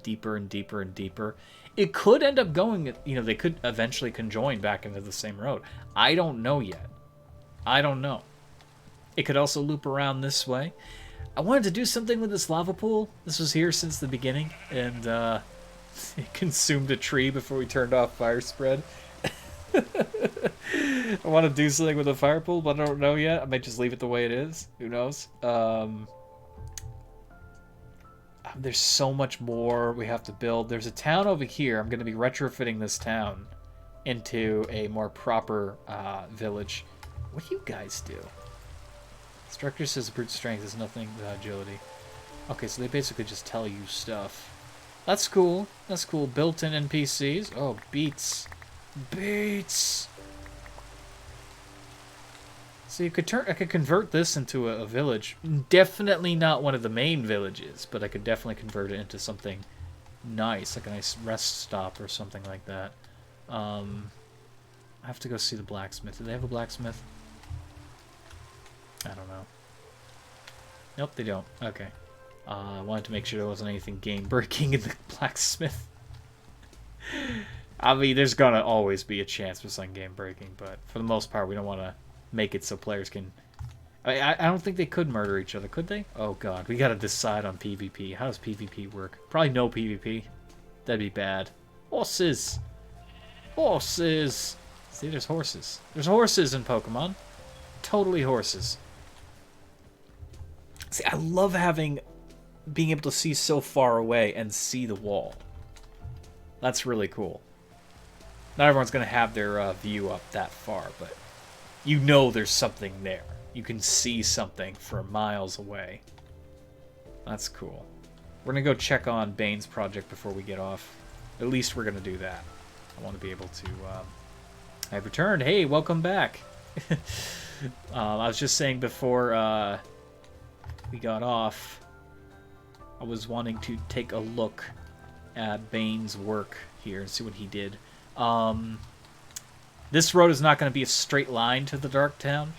deeper and deeper and deeper. It could end up going, you know, they could eventually conjoin back into the same road. I don't know yet. I don't know. It could also loop around this way. I wanted to do something with this lava pool. This was here since the beginning, and it consumed a tree before we turned off fire spread. I want to do something with the fire pool, but I don't know yet. I might just leave it the way it is. Who knows? There's so much more we have to build. There's a town over here. I'm going to be retrofitting this town into a more proper village. What do you guys do? Structure says brute strength is nothing without agility. Okay, so they basically just tell you stuff. That's cool. That's cool. Built-in NPCs. Oh, beats. Beats. So you could I could convert this into a village. Definitely not one of the main villages, but I could definitely convert it into something nice, like a nice rest stop or something like that. I have to go see the blacksmith. Do they have a blacksmith? I don't know. Nope, they don't. Okay. I wanted to make sure there wasn't anything game-breaking in the blacksmith. I mean, there's gonna always be a chance for some game-breaking, but for the most part, we don't want to make it so players can... I don't think they could murder each other, could they? Oh god, we gotta decide on PvP. How does PvP work? Probably no PvP. That'd be bad. Horses! Horses! See, there's horses. There's horses in Pokemon. Totally horses. See, I love being able to see so far away and see the wall. That's really cool. Not everyone's going to have their view up that far, but you know there's something there. You can see something from miles away. That's cool. We're going to go check on Bane's project before we get off. At least we're going to do that. I want to be able to... I've returned. Hey, welcome back. I was just saying before we got off, I was wanting to take a look at Bane's work here and see what he did. This road is not going to be a straight line to the Dark Town.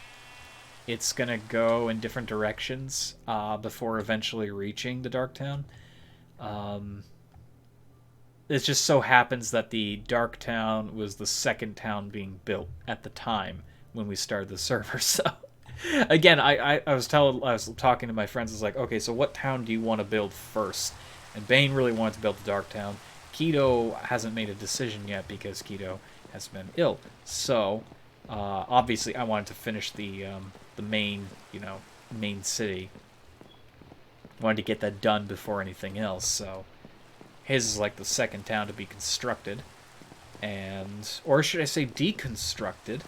it's gonna go in different directions before eventually reaching the Dark Town. It just so happens that the Dark Town was the second town being built at the time when we started the server. So again, I was talking to my friends. I was like, okay, so what town do you want to build first? And Bane really wanted to build the Dark Town. Keto hasn't made a decision yet because Keto has been ill. So obviously, I wanted to finish the main main city. Wanted to get that done before anything else. So his is like the second town to be constructed, and or should I say deconstructed?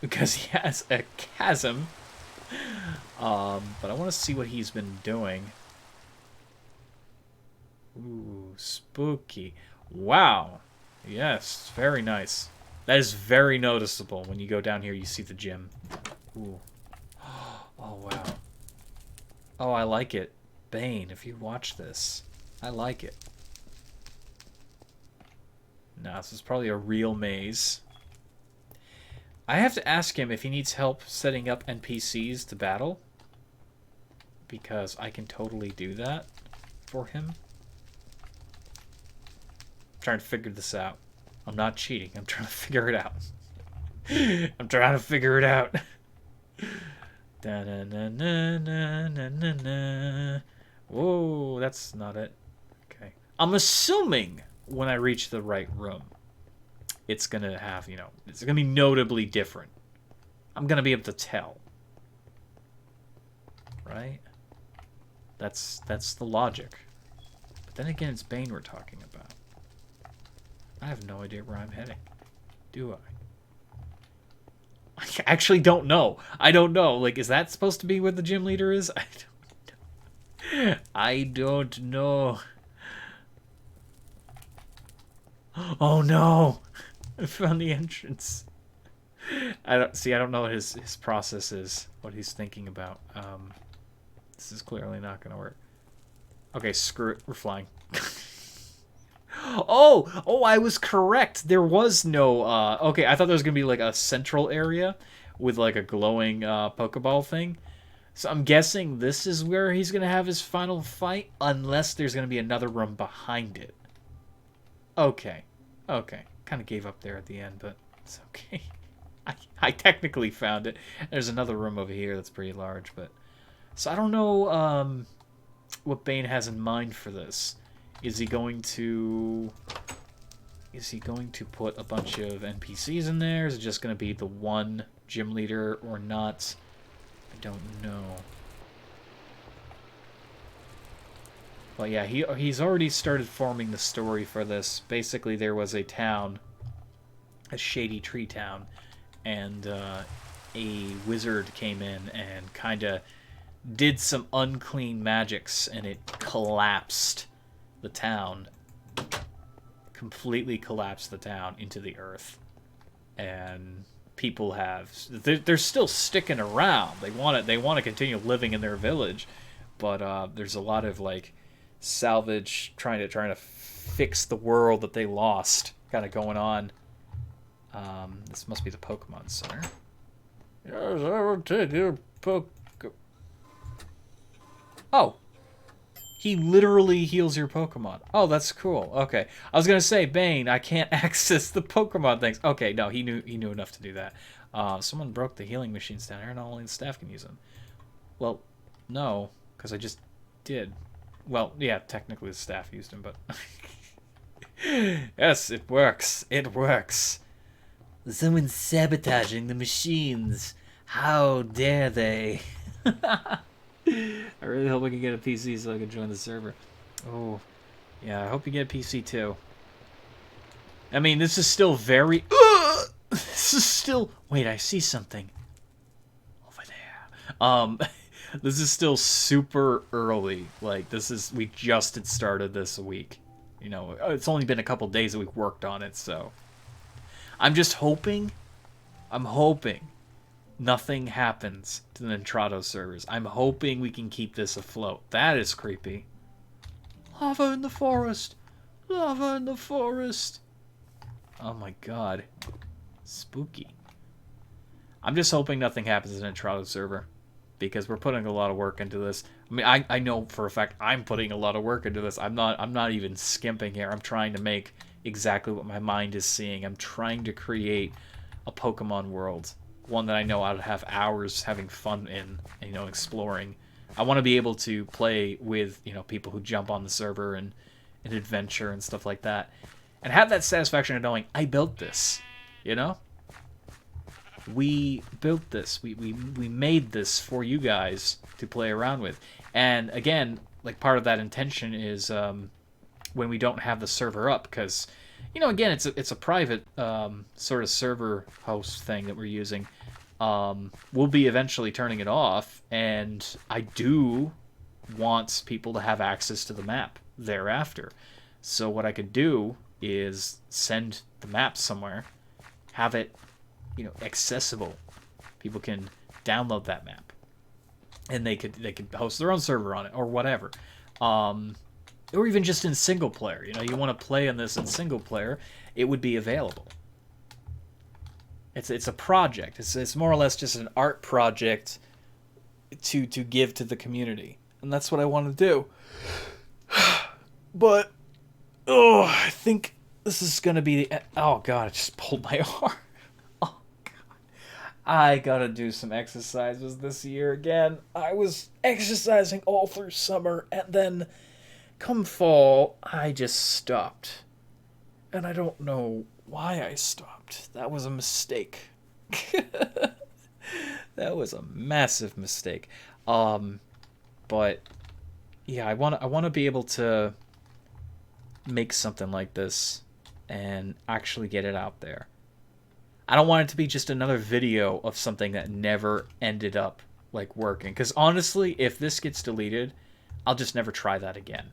Because he has a chasm. But I want to see what he's been doing. Ooh, spooky. Wow. Yes, very nice. That is very noticeable. When you go down here, you see the gym. Ooh. Oh, wow. Oh, I like it. Bane, if you watch this, I like it. No, this is probably a real maze. I have to ask him if he needs help setting up NPCs to battle, because I can totally do that for him. I'm trying to figure this out. I'm not cheating. I'm trying to figure it out. I'm trying to figure it out. Da na na na na na na na. Whoa, that's not it. Okay. I'm assuming when I reach the right room, it's gonna have, it's gonna be notably different. I'm gonna be able to tell. Right? That's the logic. But then again, it's Bane we're talking about. I have no idea where I'm heading. Do I? I actually don't know. I don't know. Like, is that supposed to be where the gym leader is? I don't know. I don't know. Oh no! I found the entrance. I don't know what his process is. What he's thinking about. This is clearly not gonna work. Okay, screw it. We're flying. Oh, I was correct. There was no, okay, I thought there was going to be, like, a central area with, like, a glowing, Pokeball thing. So I'm guessing this is where he's going to have his final fight, unless there's going to be another room behind it. Okay. Kind of gave up there at the end, but it's okay. I technically found it. There's another room over here that's pretty large, but... So I don't know, what Bane has in mind for this. Is he going to put a bunch of NPCs in there? Is it just going to be the one gym leader or not? I don't know. But yeah, he's already started forming the story for this. Basically, there was a town, a shady tree town, and a wizard came in and kind of did some unclean magics, and it collapsed the town, completely collapsed the town into the earth, and people they're still sticking around. They want to continue living in their village, but there's a lot of like salvage trying to fix the world that they lost kind of going on. This must be the Pokemon Center. Yes, I will take your Oh. He literally heals your Pokemon. Oh, that's cool. Okay. I was going to say, Bane, I can't access the Pokemon things. Okay, no, he knew enough to do that. Someone broke the healing machines down here, and only the staff can use them. Well, no, because I just did. Well, yeah, technically the staff used them, but... Yes, it works. It works. Someone's sabotaging the machines. How dare they? I really hope I can get a PC so I can join the server. Oh, yeah, I hope you get a PC too. I mean, this is still very... This is still... Wait, I see something. Over there. This is still super early. Like, we just had started this a week. It's only been a couple days that we've worked on it, so... I'm just hoping... nothing happens to the Entrado servers. I'm hoping we can keep this afloat. That is creepy. Lava in the forest! Lava in the forest! Oh my god. Spooky. I'm just hoping nothing happens in a Entrado server, because we're putting a lot of work into this. I mean, I know for a fact I'm putting a lot of work into this. I'm not even skimping here. I'm trying to make exactly what my mind is seeing. I'm trying to create a Pokemon world, one that I know I'd have hours having fun in, you know, exploring. I want to be able to play with, you know, people who jump on the server and adventure and stuff like that, and have that satisfaction of knowing I built this, you know? We built this. We made this for you guys to play around with. And again, like, part of that intention is when we don't have the server up, because, you know, again, it's a private sort of server host thing that we're using. We'll be eventually turning it off, and I do want people to have access to the map thereafter. So what I could do is send the map somewhere, have it, you know, accessible. People can download that map, and they could host their own server on it or whatever, or even just in single player. You know, you want to play on this in single player, it would be available. It's a project. It's more or less just an art project to give to the community, and that's what I want to do. But I think this is gonna be the. Oh god, I just pulled my arm. I gotta do some exercises this year again. I was exercising all through summer, and then come fall, I just stopped. And I don't know why I stopped. That was a mistake. That was a massive mistake. But yeah, I want to be able to make something like this and actually get it out there. I don't want it to be just another video of something that never ended up, like, working. Because honestly, if this gets deleted, I'll just never try that again.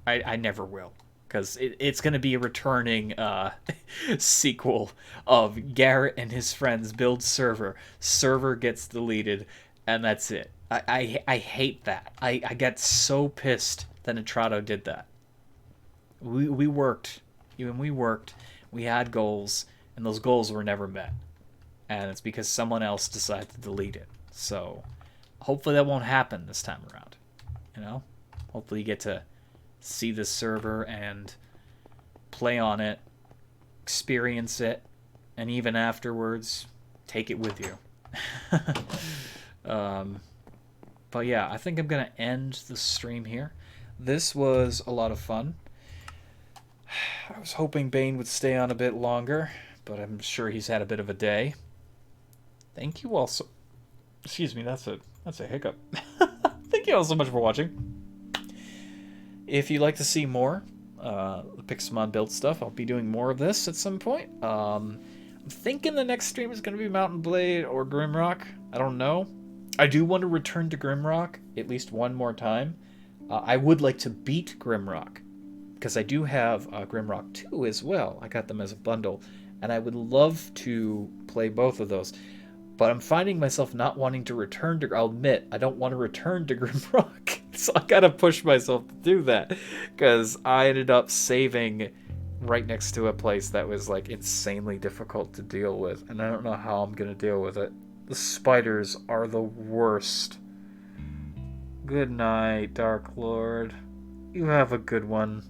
I never will. Because it's going to be a returning sequel of Garret and his friends build server. Server gets deleted, and that's it. I hate that. I got so pissed that Entrado did that. We worked. Even we worked. We had goals. And those goals were never met. And it's because someone else decided to delete it. So, hopefully that won't happen this time around. You know? Hopefully you get to see this server and play on it, experience it, and even afterwards, take it with you. But yeah, I think I'm going to end the stream here. This was a lot of fun. I was hoping Bane would stay on a bit longer, but I'm sure he's had a bit of a day. Thank you all so... Excuse me, that's a hiccup. Thank you all so much for watching. If you'd like to see more Pixelmon build stuff, I'll be doing more of this at some point. I'm thinking the next stream is going to be Mountain Blade or Grimrock. I don't know. I do want to return to Grimrock at least one more time. I would like to beat Grimrock, because I do have Grimrock 2 as well. I got them as a bundle, and I would love to play both of those. But I'm finding myself not wanting to return to... I'll admit, I don't want to return to Grimrock. So I gotta push myself to do that, because I ended up saving right next to a place that was, like, insanely difficult to deal with, and I don't know how I'm gonna deal with it. The spiders are the worst. Good night, Dark Lord. You have a good one.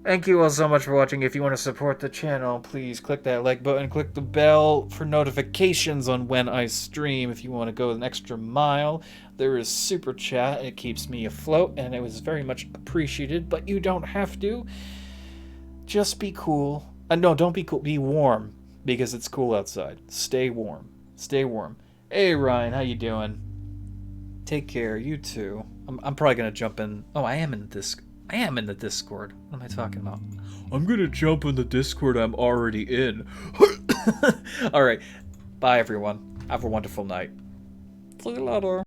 Thank you all so much for watching. If you want to support the channel, please click that like button, click the bell for notifications on when I stream. If you want to go an extra mile, there is Super Chat. It keeps me afloat, and it was very much appreciated, but you don't have to. Just be cool. No, don't be cool. Be warm, because it's cool outside. Stay warm. Stay warm. Hey, Ryan, how you doing? Take care. You too. I'm probably going to jump in. Oh, I am in this... I am in the Discord. What am I talking about? I'm gonna jump in the Discord I'm already in. Alright. Bye, everyone. Have a wonderful night. See you later.